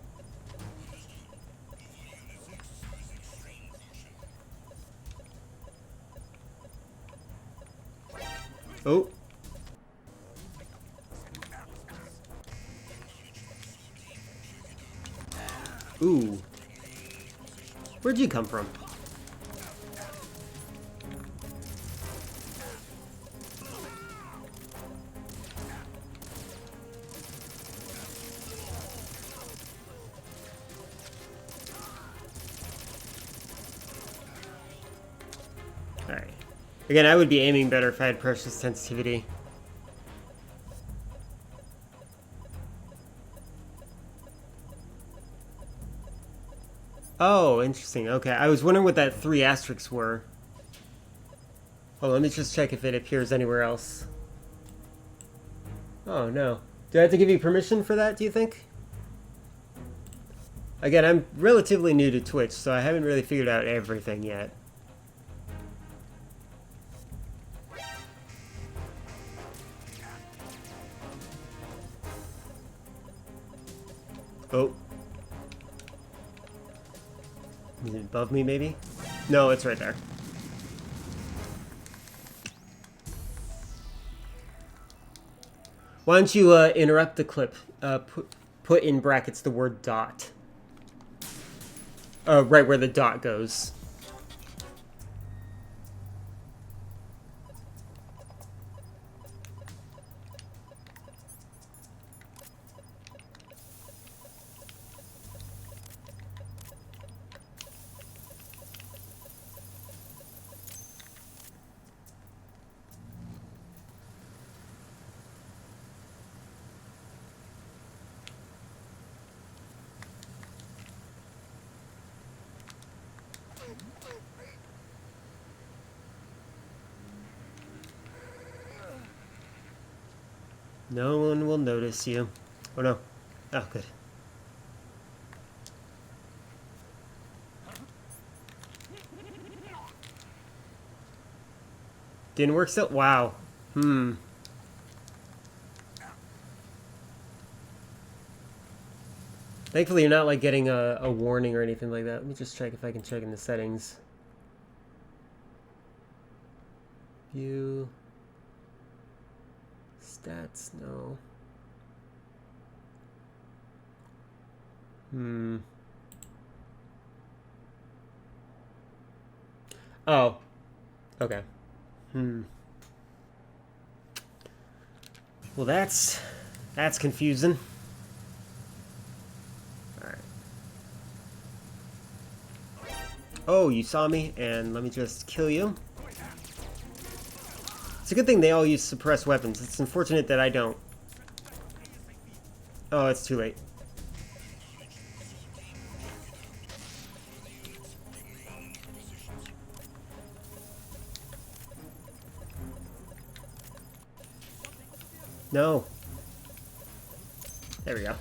Oh. Ooh. Where'd you come from? Alright. Again, I would be aiming better if I had pressure sensitivity. Oh, interesting. Okay, I was wondering what that 3 asterisks were. Oh, let me just check if it appears anywhere else. Oh, no. Do I have to give you permission for that, do you think? Again, I'm relatively new to Twitch, so I haven't really figured out everything yet. Oh. Is it above me, maybe? No, it's right there. Why don't you interrupt the clip? Put in brackets the word dot. Right where the dot goes. No one will notice you. Oh no. Oh, good. Didn't work so. Wow. Thankfully, you're not like getting a warning or anything like that. Let me just check if I can check in the settings. View. Stats, no. Oh. Okay. Well, that's confusing. Alright. Oh, you saw me, and let me just kill you. It's a good thing they all use suppressed weapons. It's unfortunate that I don't. Oh, it's too late. No. There we go.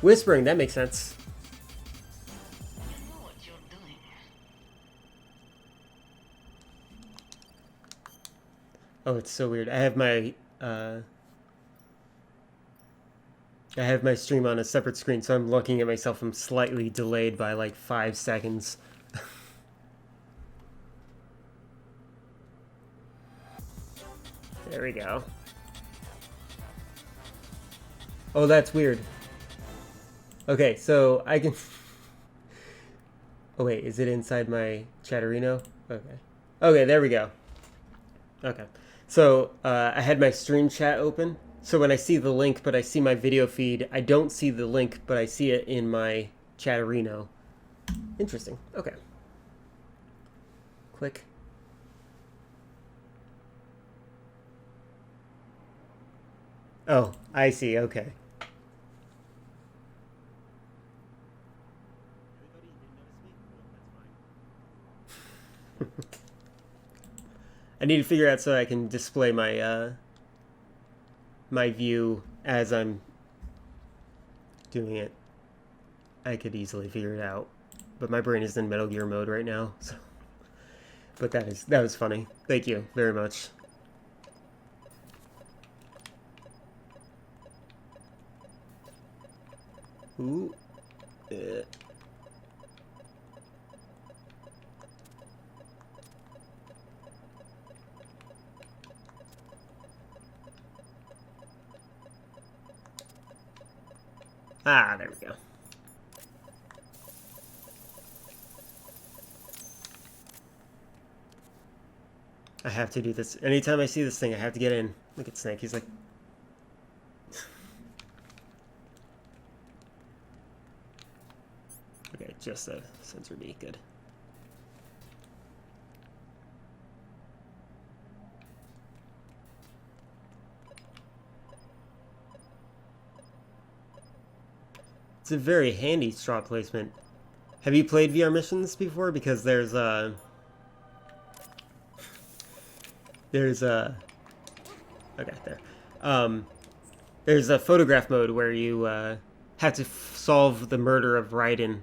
Whispering, that makes sense. You know what you're doing. Oh, it's so weird. I have my stream on a separate screen, so I'm looking at myself. I'm slightly delayed by like 5 seconds. There we go. Oh, that's weird. Okay, so I can... Oh, wait, is it inside my Chatterino? Okay. Okay, there we go. Okay. So, I had my stream chat open. So when I see the link, but I see my video feed, I don't see the link, but I see it in my Chatterino. Interesting. Okay. Click. Oh, I see. Okay. I need to figure out so I can display my my view as I'm doing it. I could easily figure it out, but my brain is in Metal Gear mode right now. So, but that was funny. Thank you very much. Ooh. Ah, there we go. I have to do this. Anytime I see this thing, I have to get in. Look at Snake. He's like... Okay, just a sensor B. Good. It's a very handy straw placement. Have you played VR missions before? Because there's okay, there. There's a photograph mode where you have to solve the murder of Raiden,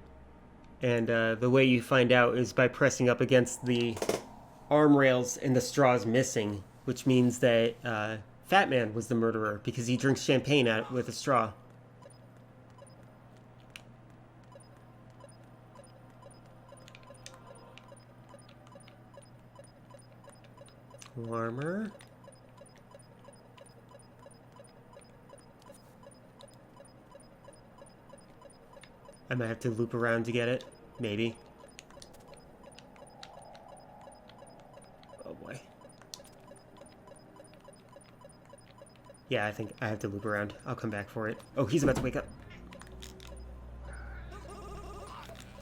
and the way you find out is by pressing up against the arm rails and the straw's missing, which means that Fat Man was the murderer because he drinks champagne with a straw. Warmer. I might have to loop around to get it. Maybe. Oh boy. Yeah, I think I have to loop around. I'll come back for it. Oh, he's about to wake up.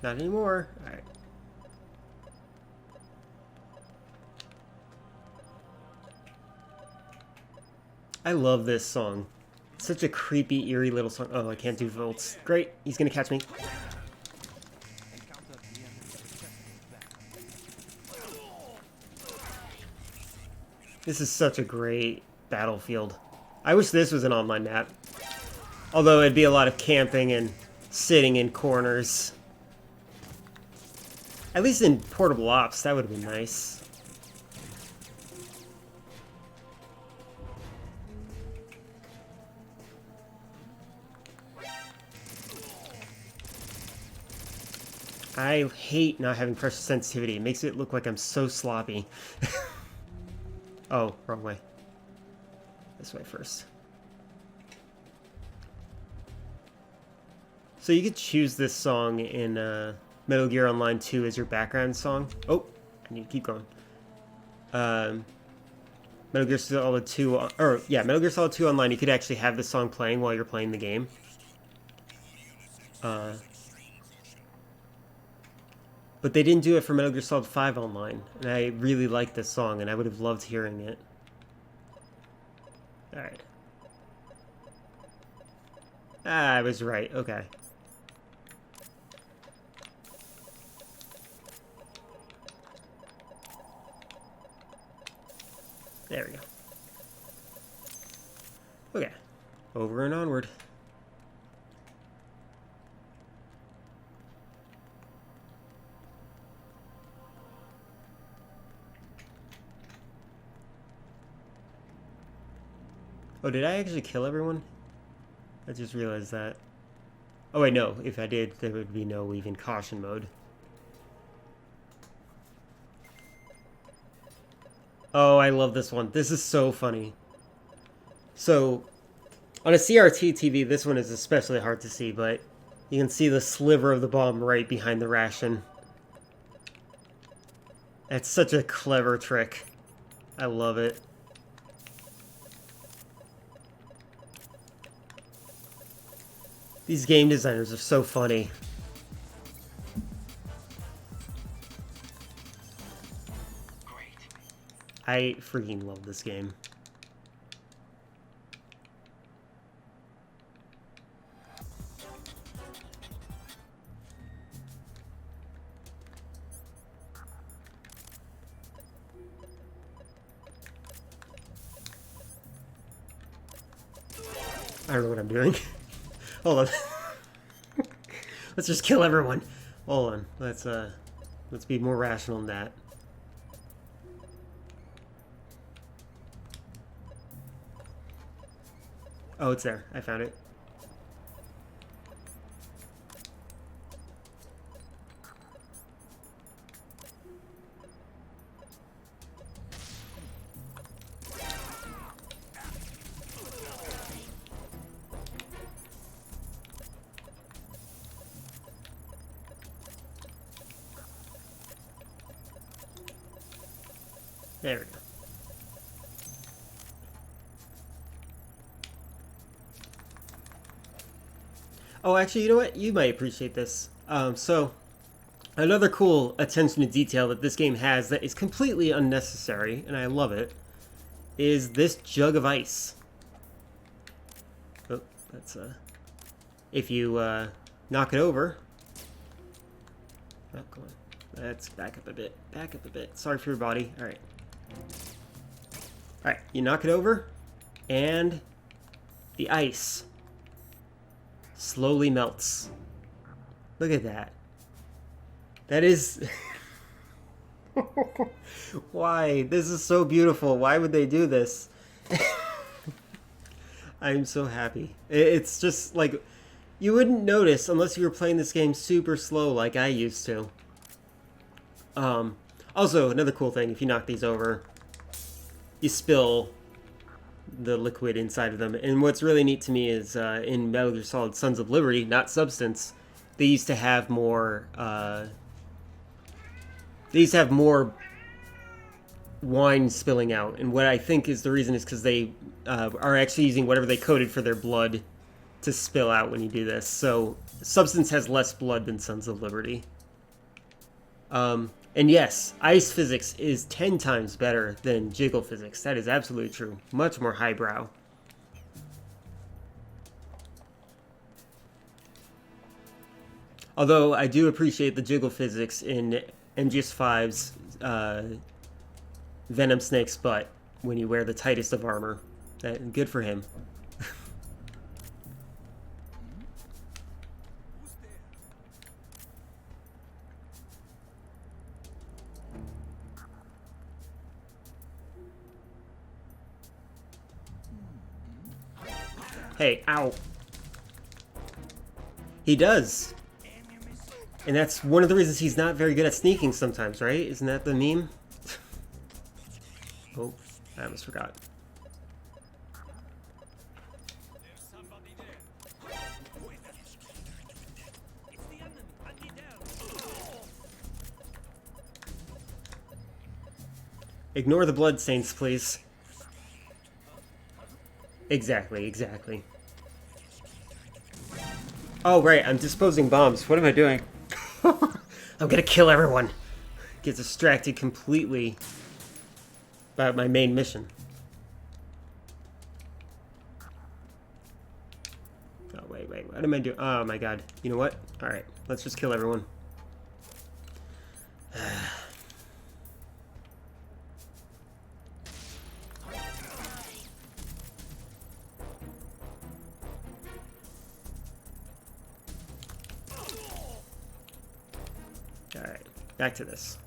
Not anymore. Alright. I love this song. Such a creepy, eerie little song. Oh, I can't do volts. Great, he's gonna catch me. Encounter the enemy. This is such a great battlefield. I wish this was an online map. Although it'd be a lot of camping and sitting in corners. At least in Portable Ops, that would have been nice. I hate not having pressure sensitivity. It makes it look like I'm so sloppy. Oh, wrong way. This way first. So you could choose this song in Metal Gear Online 2 as your background song. Oh, I need to keep going. Metal Gear Solid 2, or yeah, Metal Gear Solid 2 Online, you could actually have this song playing while you're playing the game. But they didn't do it for Metal Gear Solid 5 Online, and I really like this song, and I would have loved hearing it. Alright. Ah, I was right, okay. There we go. Okay. Over and onward. Oh, did I actually kill everyone? I just realized that. Oh wait, no. If I did, there would be no even caution mode. Oh, I love this one. This is so funny. So, on a CRT TV, this one is especially hard to see, but you can see the sliver of the bomb right behind the ration. That's such a clever trick. I love it. These game designers are so funny. Great. I freaking love this game. I don't know what I'm doing. Hold on. Let's just kill everyone. Hold on. Let's be more rational than that. Oh, it's there. I found it. There we go. Oh, actually, you know what? You might appreciate this. So, another cool attention to detail that this game has that is completely unnecessary, and I love it, is this jug of ice. Oh, that's, if you, knock it over, Oh, come on. Let's back up a bit. Back up a bit. Sorry for your body. Alright. Alright, you knock it over, and the ice slowly melts. Look at that. That is... Why? This is so beautiful. Why would they do this? I'm so happy. It's just like... You wouldn't notice unless you were playing this game super slow like I used to. Also, another cool thing, if you knock these over, you spill the liquid inside of them. And what's really neat to me is in Metal Gear Solid Sons of Liberty, not Substance, they used to have more wine spilling out. And what I think is the reason is because they are actually using whatever they coated for their blood to spill out when you do this. So Substance has less blood than Sons of Liberty. And yes, ice physics is 10 times better than jiggle physics. That is absolutely true. Much more highbrow. Although I do appreciate the jiggle physics in MGS5's Venom Snake's butt when you wear the tightest of armor. Good for him. Hey, ow. He does. And that's one of the reasons he's not very good at sneaking sometimes, right? Isn't that the meme? Oh, I almost forgot. Ignore the blood saints, please. Exactly, exactly. Oh, right, I'm disposing bombs. What am I doing? I'm gonna kill everyone. Get distracted completely by my main mission. Oh, wait, what am I doing? Oh, my God. You know what? Alright, let's just kill everyone. Alright, back to this.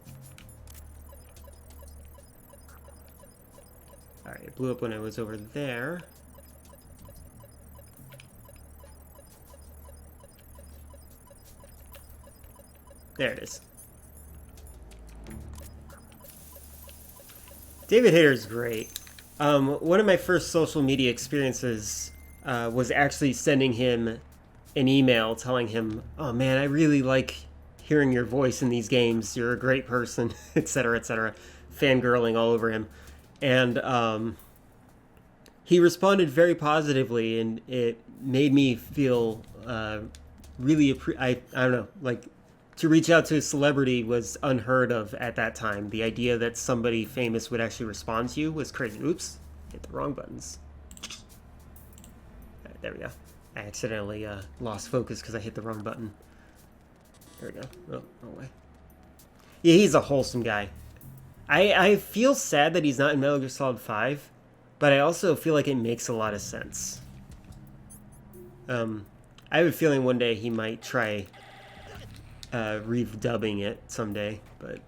Alright, it blew up when I was over there. There it is. David Hayter's great. One of my first social media experiences was actually sending him an email telling him, "Oh man, I really like hearing your voice in these games. You're a great person," etc., etc. Fangirling all over him. And he responded very positively, and it made me feel really... I don't know, like... To reach out to a celebrity was unheard of at that time. The idea that somebody famous would actually respond to you was crazy. Oops, hit the wrong buttons. Right, there we go. I accidentally lost focus because I hit the wrong button. There we go. Oh, no way. Yeah, he's a wholesome guy. I feel sad that he's not in Metal Gear Solid 5, but I also feel like it makes a lot of sense. I have a feeling one day he might try... redubbing it someday, but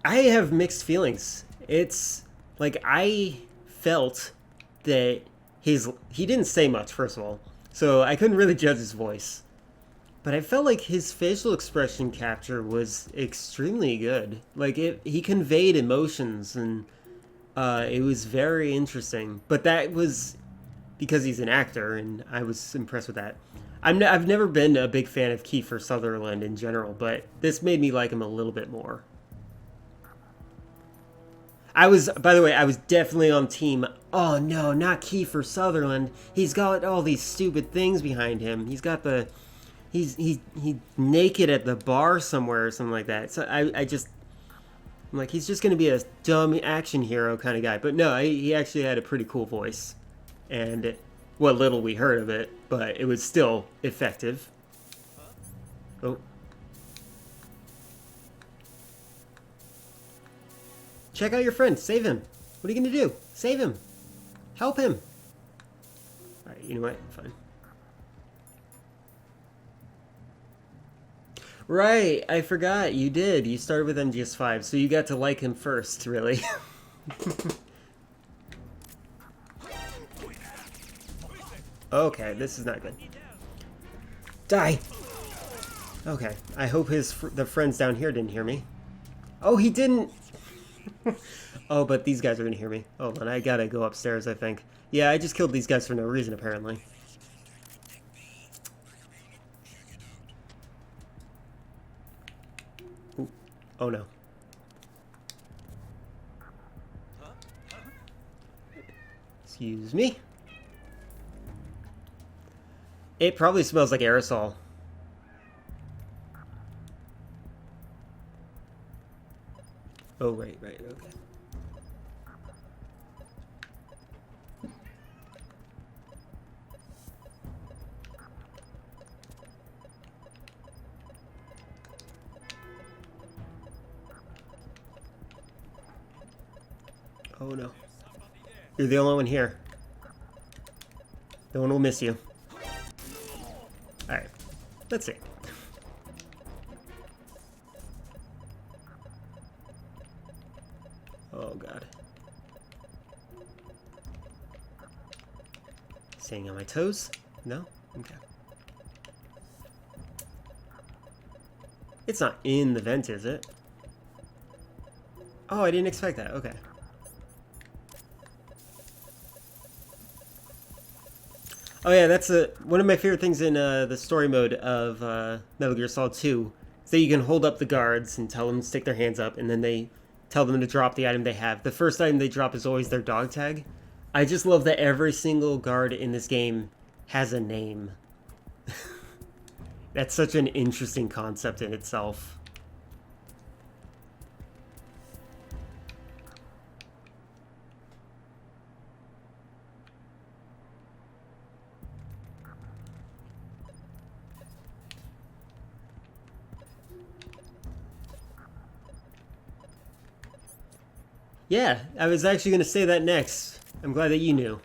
I have mixed feelings. It's like I felt that he didn't say much, first of all, so I couldn't really judge his voice, but I felt like his facial expression capture was extremely good. Like he conveyed emotions, and it was very interesting, but that was because he's an actor, and I was impressed with that. I've never been a big fan of Kiefer Sutherland in general, but this made me like him a little bit more. By the way, I was definitely on team, oh no, not Kiefer Sutherland. He's got all these stupid things behind him. He's got he's naked at the bar somewhere or something like that. So I'm like, he's just going to be a dumb action hero kind of guy. But no, he actually had a pretty cool voice. And what little we heard of it, but it was still effective. Oh. Check out your friend. Save him. What are you going to do? Save him. Help him. Alright, you know what? Fine. Right, I forgot. You did. You started with MGS5, so you got to like him first, really. Okay, this is not good. Die! Okay, I hope the friends down here didn't hear me. Oh, he didn't! Oh, but these guys are gonna hear me. Hold on, I gotta go upstairs, I think. Yeah, I just killed these guys for no reason, apparently. Ooh. Oh no. Excuse me. It probably smells like aerosol. Oh, right, okay. Oh no. You're the only one here. No one will miss you. Alright. Let's see. Oh god. Staying on my toes? No? Okay. It's not in the vent, is it? Oh, I didn't expect that. Okay. Oh yeah, that's one of my favorite things in the story mode of Metal Gear Solid 2. Is that you can hold up the guards and tell them to stick their hands up, and then they tell them to drop the item they have. The first item they drop is always their dog tag. I just love that every single guard in this game has a name. That's such an interesting concept in itself. Yeah, I was actually going to say that next. I'm glad that you knew.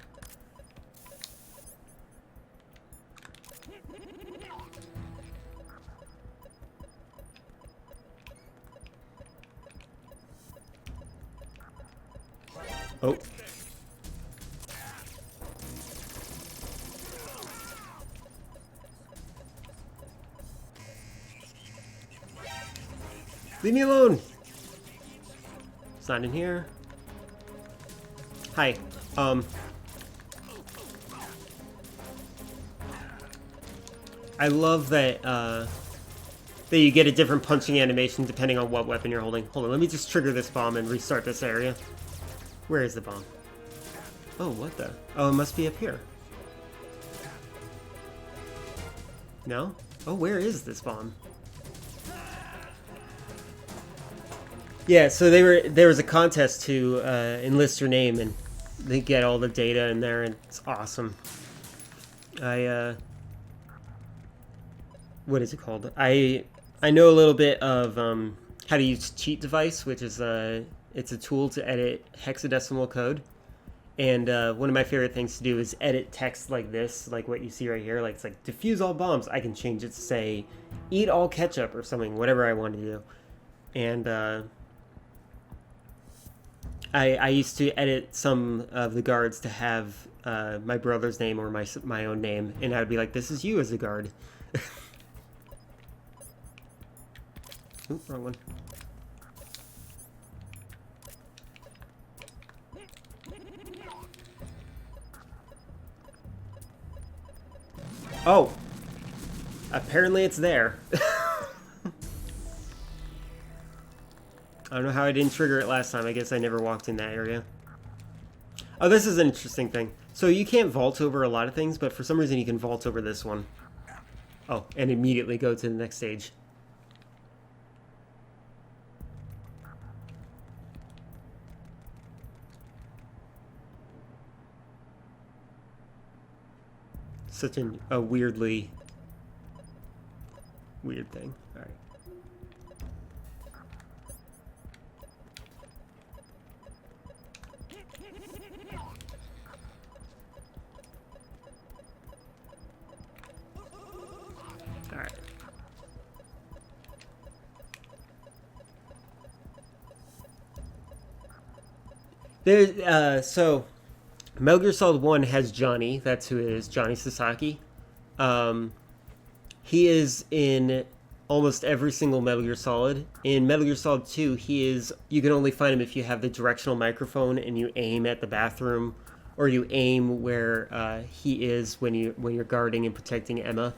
Oh. Leave me alone! It's not in here. Hi. I love that, that you get a different punching animation depending on what weapon you're holding. Hold on, let me just trigger this bomb and restart this area. Where is the bomb? Oh, what the? Oh, it must be up here. No? Oh, where is this bomb? Yeah, so there was a contest to enlist your name, and they get all the data in there, and it's awesome. What is it called? I know a little bit of how to use cheat device, which is it's a tool to edit hexadecimal code. And one of my favorite things to do is edit text like this, like what you see right here. Like it's like defuse all bombs. I can change it to say eat all ketchup or something, whatever I want to do. And I used to edit some of the guards to have my brother's name or my own name, and I would be like, "This is you as a guard." Oop, wrong one. Oh! Apparently it's there. I don't know how I didn't trigger it last time. I guess I never walked in that area. Oh, this is an interesting thing. So you can't vault over a lot of things, but for some reason you can vault over this one. Oh, and immediately go to the next stage. Such a weirdly weird thing. All right. All right. So Metal Gear Solid 1 has Johnny. That's who it is, Johnny Sasaki. He is in almost every single Metal Gear Solid. In Metal Gear Solid 2, you can only find him if you have the directional microphone and you aim at the bathroom, or you aim where he is when you're guarding and protecting Emma.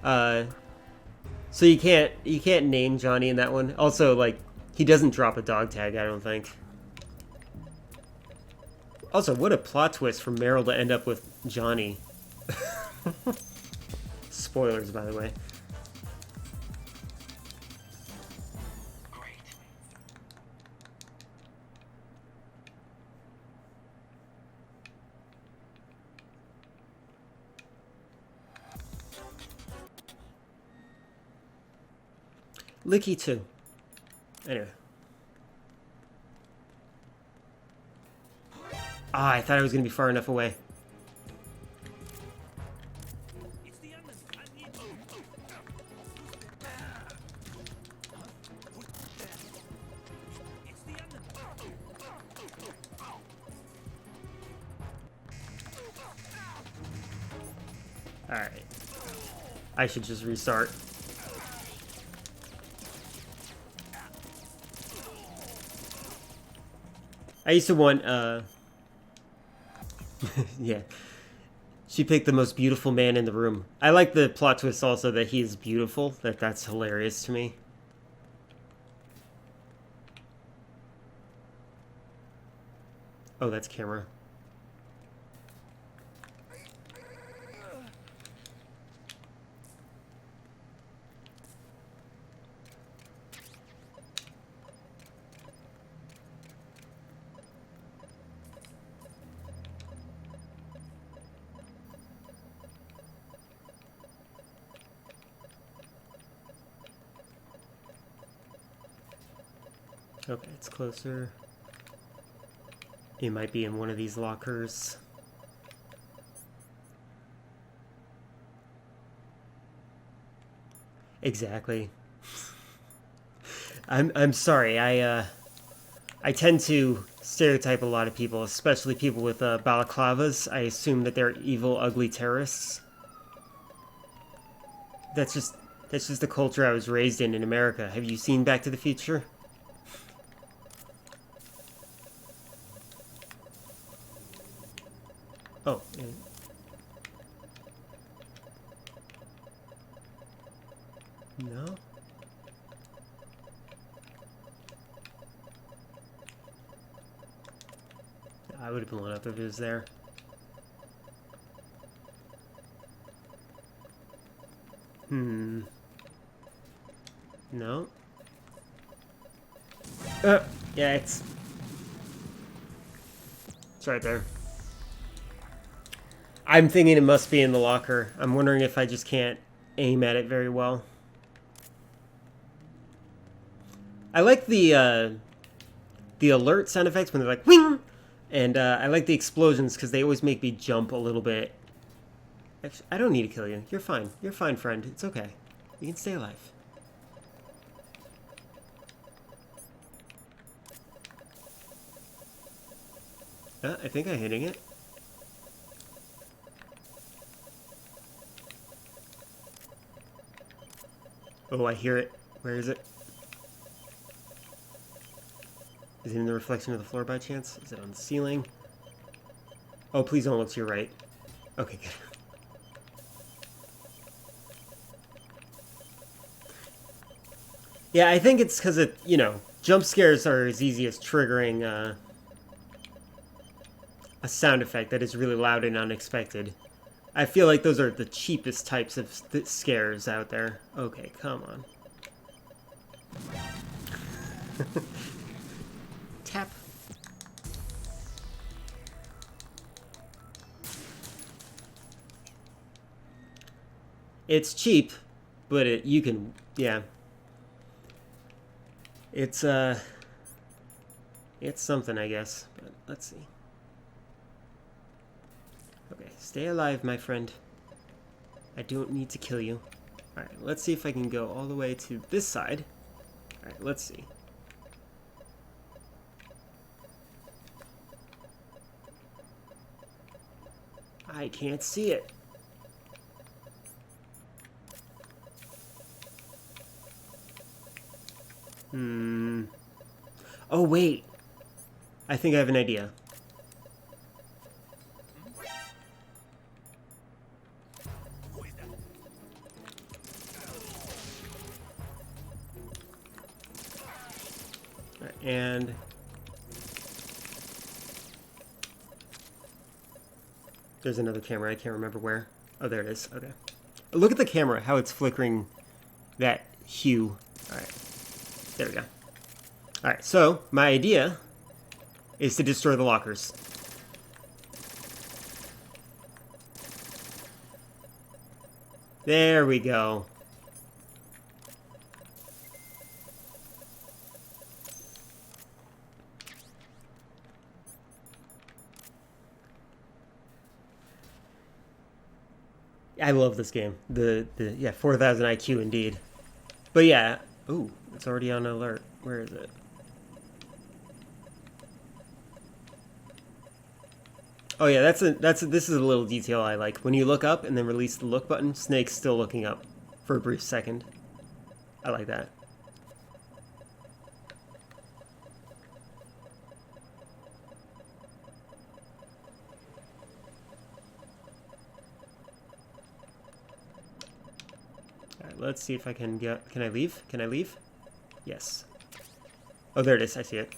So you can't name Johnny in that one. Also, like, he doesn't drop a dog tag, I don't think. Also, what a plot twist for Meryl to end up with Johnny. Spoilers, by the way. Great. Licky too. Anyway. Ah, I thought I was going to be far enough away. It's the onion. I need It's the onion. Alright. I should just restart. I used to want, yeah. She picked the most beautiful man in the room. I like the plot twist also that he is beautiful. That's hilarious to me. Oh, that's camera. Okay, it's closer. It might be in one of these lockers. Exactly. I'm sorry. I tend to stereotype a lot of people, especially people with balaclavas. I assume that they're evil, ugly terrorists. That's just the culture I was raised in America. Have you seen Back to the Future? Oh. No? I would have blown up if it was there. No? Yeah, it's right there. I'm thinking it must be in the locker. I'm wondering if I just can't aim at it very well. I like the alert sound effects when they're like wing, and I like the explosions because they always make me jump a little bit. Actually, I don't need to kill you. You're fine. You're fine, friend. It's okay. You can stay alive. I think I'm hitting it. Oh, I hear it. Where is it? Is it in the reflection of the floor by chance? Is it on the ceiling? Oh, please don't look to your right. Okay, good. Yeah, I think it's because it, jump scares are as easy as triggering a sound effect that is really loud and unexpected. I feel like those are the cheapest types of scares out there. Okay, come on. Tap. It's cheap, but you can, yeah. It's something, I guess. But let's see. Okay, stay alive, my friend. I don't need to kill you. All right, let's see if I can go all the way to this side. All right, let's see. I can't see it. Oh, wait. I think I have an idea. Who is that? All right, and there's another camera. I can't remember where. Oh, there it is. Okay. Look at the camera, how it's flickering that hue. All right. There we go. All right, so my idea is to destroy the lockers. There we go. I love this game. Yeah, 4,000 IQ indeed. But yeah, ooh, it's already on alert. Where is it? Oh yeah, this is a little detail I like. When you look up and then release the look button, Snake's still looking up for a brief second. I like that. All right, let's see if I can get. Can I leave? Can I leave? Yes. Oh, there it is. I see it.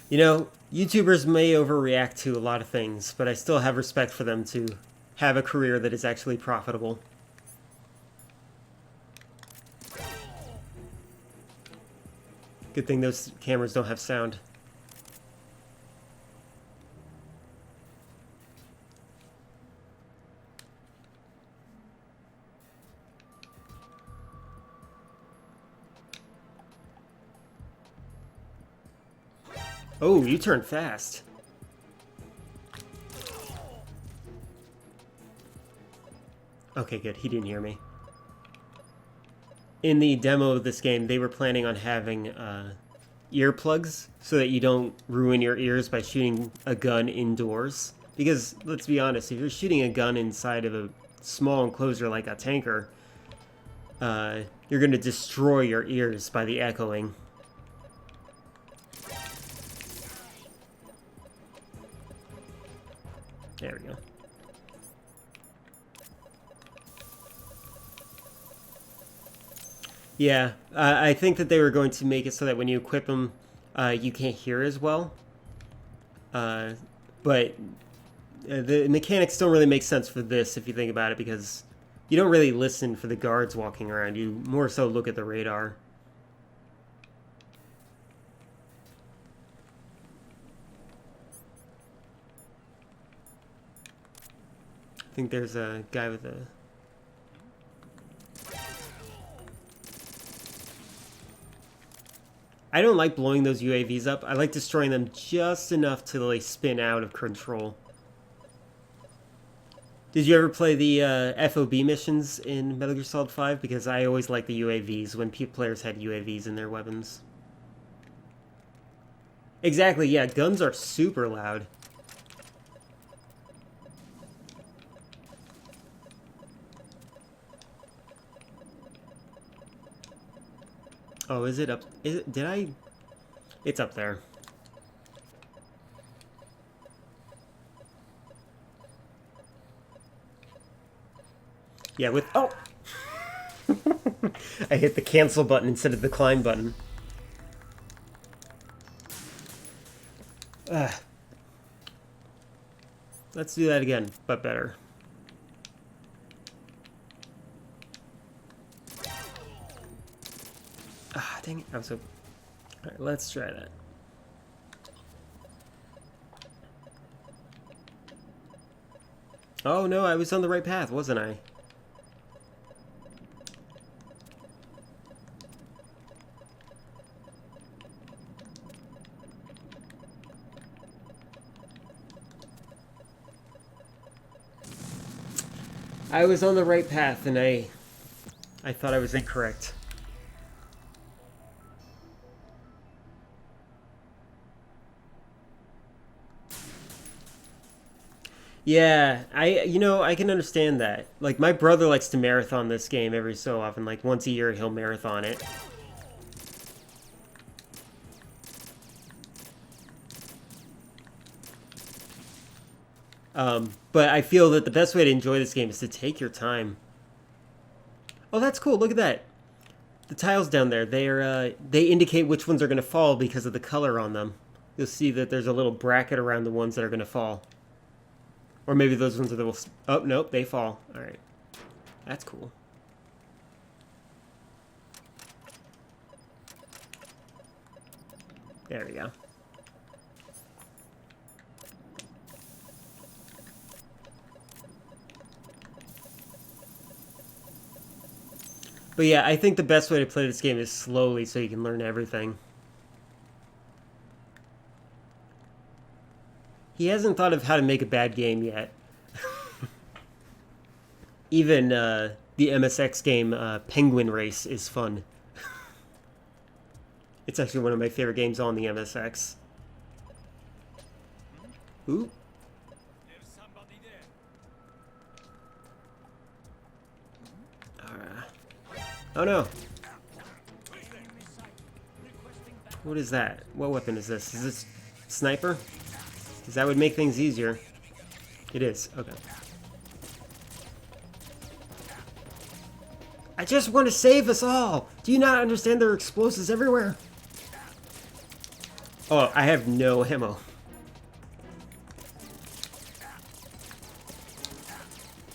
You know, YouTubers may overreact to a lot of things, but I still have respect for them to have a career that is actually profitable. Good thing those cameras don't have sound. Oh, you turned fast. Okay, good. He didn't hear me. In the demo of this game, they were planning on having earplugs so that you don't ruin your ears by shooting a gun indoors. Because, let's be honest, if you're shooting a gun inside of a small enclosure like a tanker, you're going to destroy your ears by the echoing. There we go. Yeah, I think that they were going to make it so that when you equip them, you can't hear as well. But the mechanics don't really make sense for this if you think about it, because you don't really listen for the guards walking around. You more so look at the radar. I think there's a guy with a... I don't like blowing those UAVs up. I like destroying them just enough to like spin out of control. Did you ever play the FOB missions in Metal Gear Solid 5? Because I always liked the UAVs when players had UAVs in their weapons. Exactly, yeah, guns are super loud. Oh, is it up? Is it, did I? It's up there. Yeah, with... Oh! I hit the cancel button instead of the climb button. Let's do that again, but better. Ah, dang it. I was so... Alright, let's try that. Oh no, I was on the right path, wasn't I? I was on the right path, and I thought I was incorrect. Yeah, I can understand that. Like, my brother likes to marathon this game every so often. Like, once a year, he'll marathon it. But I feel that the best way to enjoy this game is to take your time. Oh, that's cool. Look at that. The tiles down there, they indicate which ones are going to fall because of the color on them. You'll see that there's a little bracket around the ones that are going to fall. Or maybe those ones are the... Oh, nope, they fall. All right. That's cool. There we go. But yeah, I think the best way to play this game is slowly so you can learn everything. He hasn't thought of how to make a bad game yet. Even the MSX game Penguin Race is fun. It's actually one of my favorite games on the MSX. Ooh. There's somebody there. Oh no. What is that? What weapon is this? Is this sniper? Because that would make things easier. It is. Okay. I just want to save us all! Do you not understand there are explosives everywhere? Oh, I have no ammo.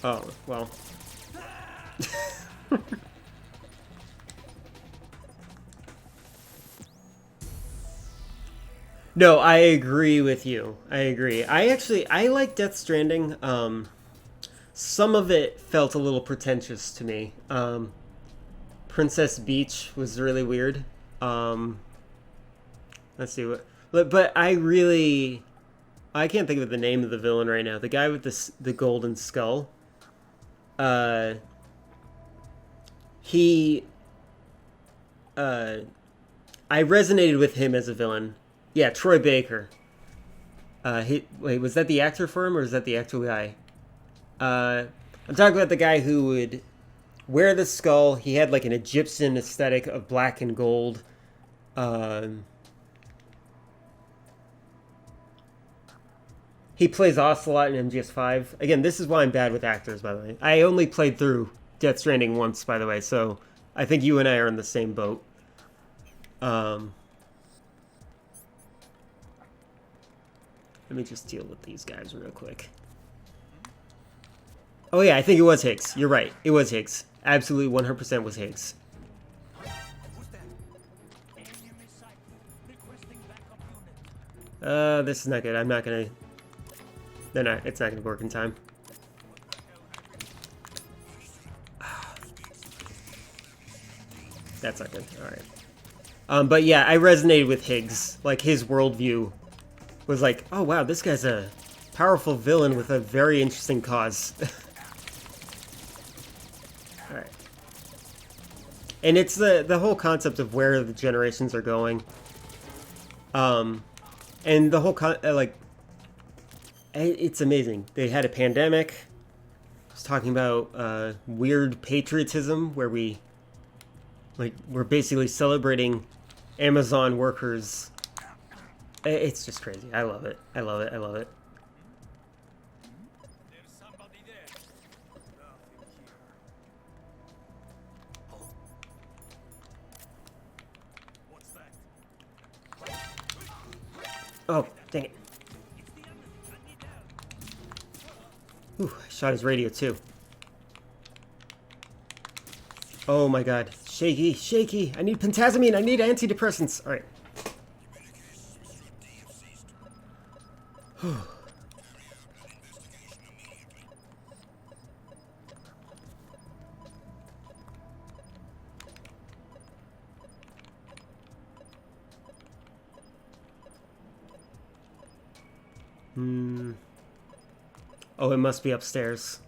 Oh, well. No, I agree with you. I agree. I like Death Stranding. Some of it felt a little pretentious to me. Princess Beach was really weird. Let's see what... But I can't think of the name of the villain right now. The guy with the golden skull. I resonated with him as a villain. Yeah, Troy Baker. Wait, was that the actor for him, or is that the actual guy? I'm talking about the guy who would wear the skull. He had like an Egyptian aesthetic of black and gold. He plays Ocelot in MGS5. Again, this is why I'm bad with actors, by the way. I only played through Death Stranding once, by the way, so I think you and I are in the same boat. Let me just deal with these guys real quick. Oh yeah, I think it was Higgs. You're right. It was Higgs. Absolutely 100% was Higgs. This is not good. I'm not gonna... It's not gonna work in time. That's not good. Alright. But yeah, I resonated with Higgs. Like, his worldview was like, oh wow, this guy's a powerful villain with a very interesting cause. Alright. And it's the whole concept of where the generations are going. And the whole it's amazing. They had a pandemic. I was talking about weird patriotism where we're basically celebrating Amazon workers. It's just crazy. I love it. I love it. I love it. There's somebody there. Nothing here. What's that? Oh, dang it. Ooh, I shot his radio too. Oh my god. Shaky, shaky. I need pentazamine. I need antidepressants. Alright. Oh, it must be upstairs.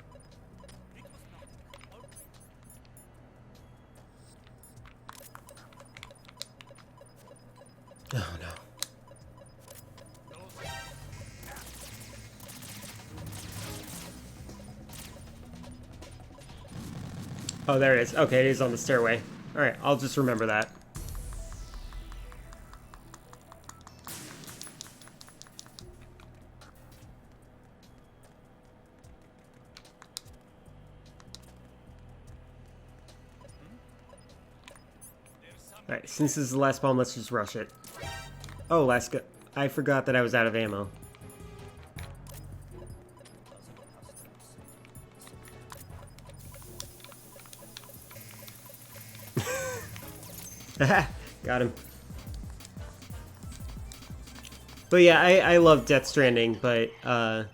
Oh no. Oh, there it is. Okay, it is on the stairway. Alright, I'll just remember that. Alright, since this is the last bomb, let's just rush it. Oh, last go. I forgot that I was out of ammo. Got him. But yeah, I love Death Stranding, but a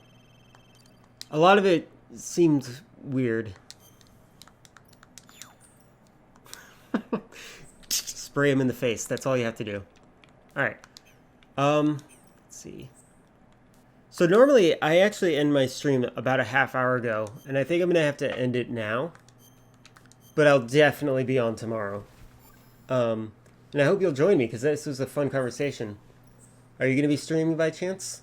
lot of it seemed weird. Spray him in the face. That's all you have to do. Alright. Let's see. So normally, I actually end my stream about a half hour ago, and I think I'm going to have to end it now. But I'll definitely be on tomorrow. And I hope you'll join me, because this was a fun conversation. Are you going to be streaming by chance?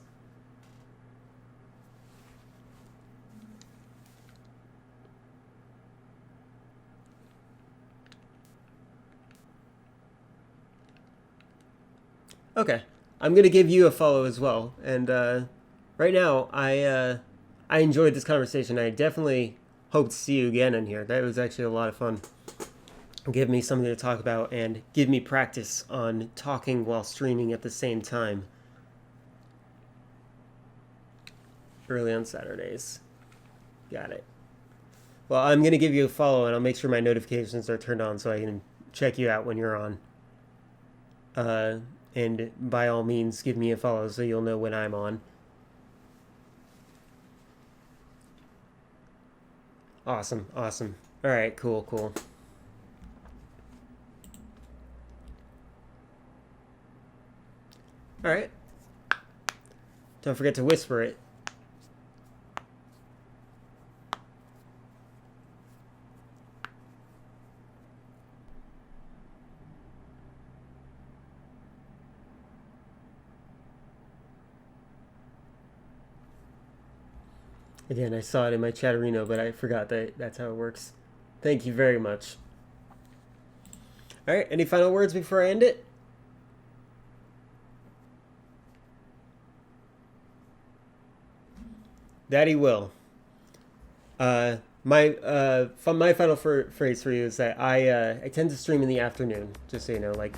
Okay. I'm going to give you a follow as well. And right now, I enjoyed this conversation. I definitely hope to see you again in here. That was actually a lot of fun. Give me something to talk about and give me practice on talking while streaming at the same time. Early on Saturdays. Got it. Well, I'm going to give you a follow and I'll make sure my notifications are turned on so I can check you out when you're on. And by all means, give me a follow so you'll know when I'm on. Awesome, awesome. Alright, cool, cool. Alright. Don't forget to whisper it. Again, I saw it in my chatterino, but I forgot that that's how it works. Thank you very much. Alright, any final words before I end it? Daddy will. My final phrase for you is that I tend to stream in the afternoon, just so you know, like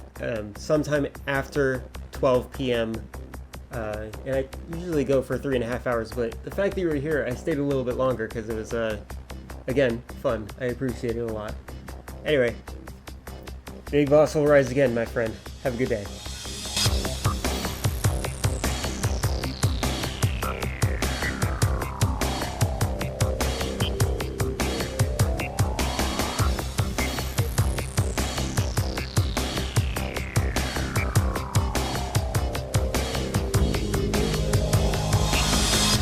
sometime after 12 p.m. And I usually go for 3.5 hours, but the fact that you were here, I stayed a little bit longer because it was, again, fun. I appreciate it a lot. Anyway, Big Boss will rise again, my friend. Have a good day.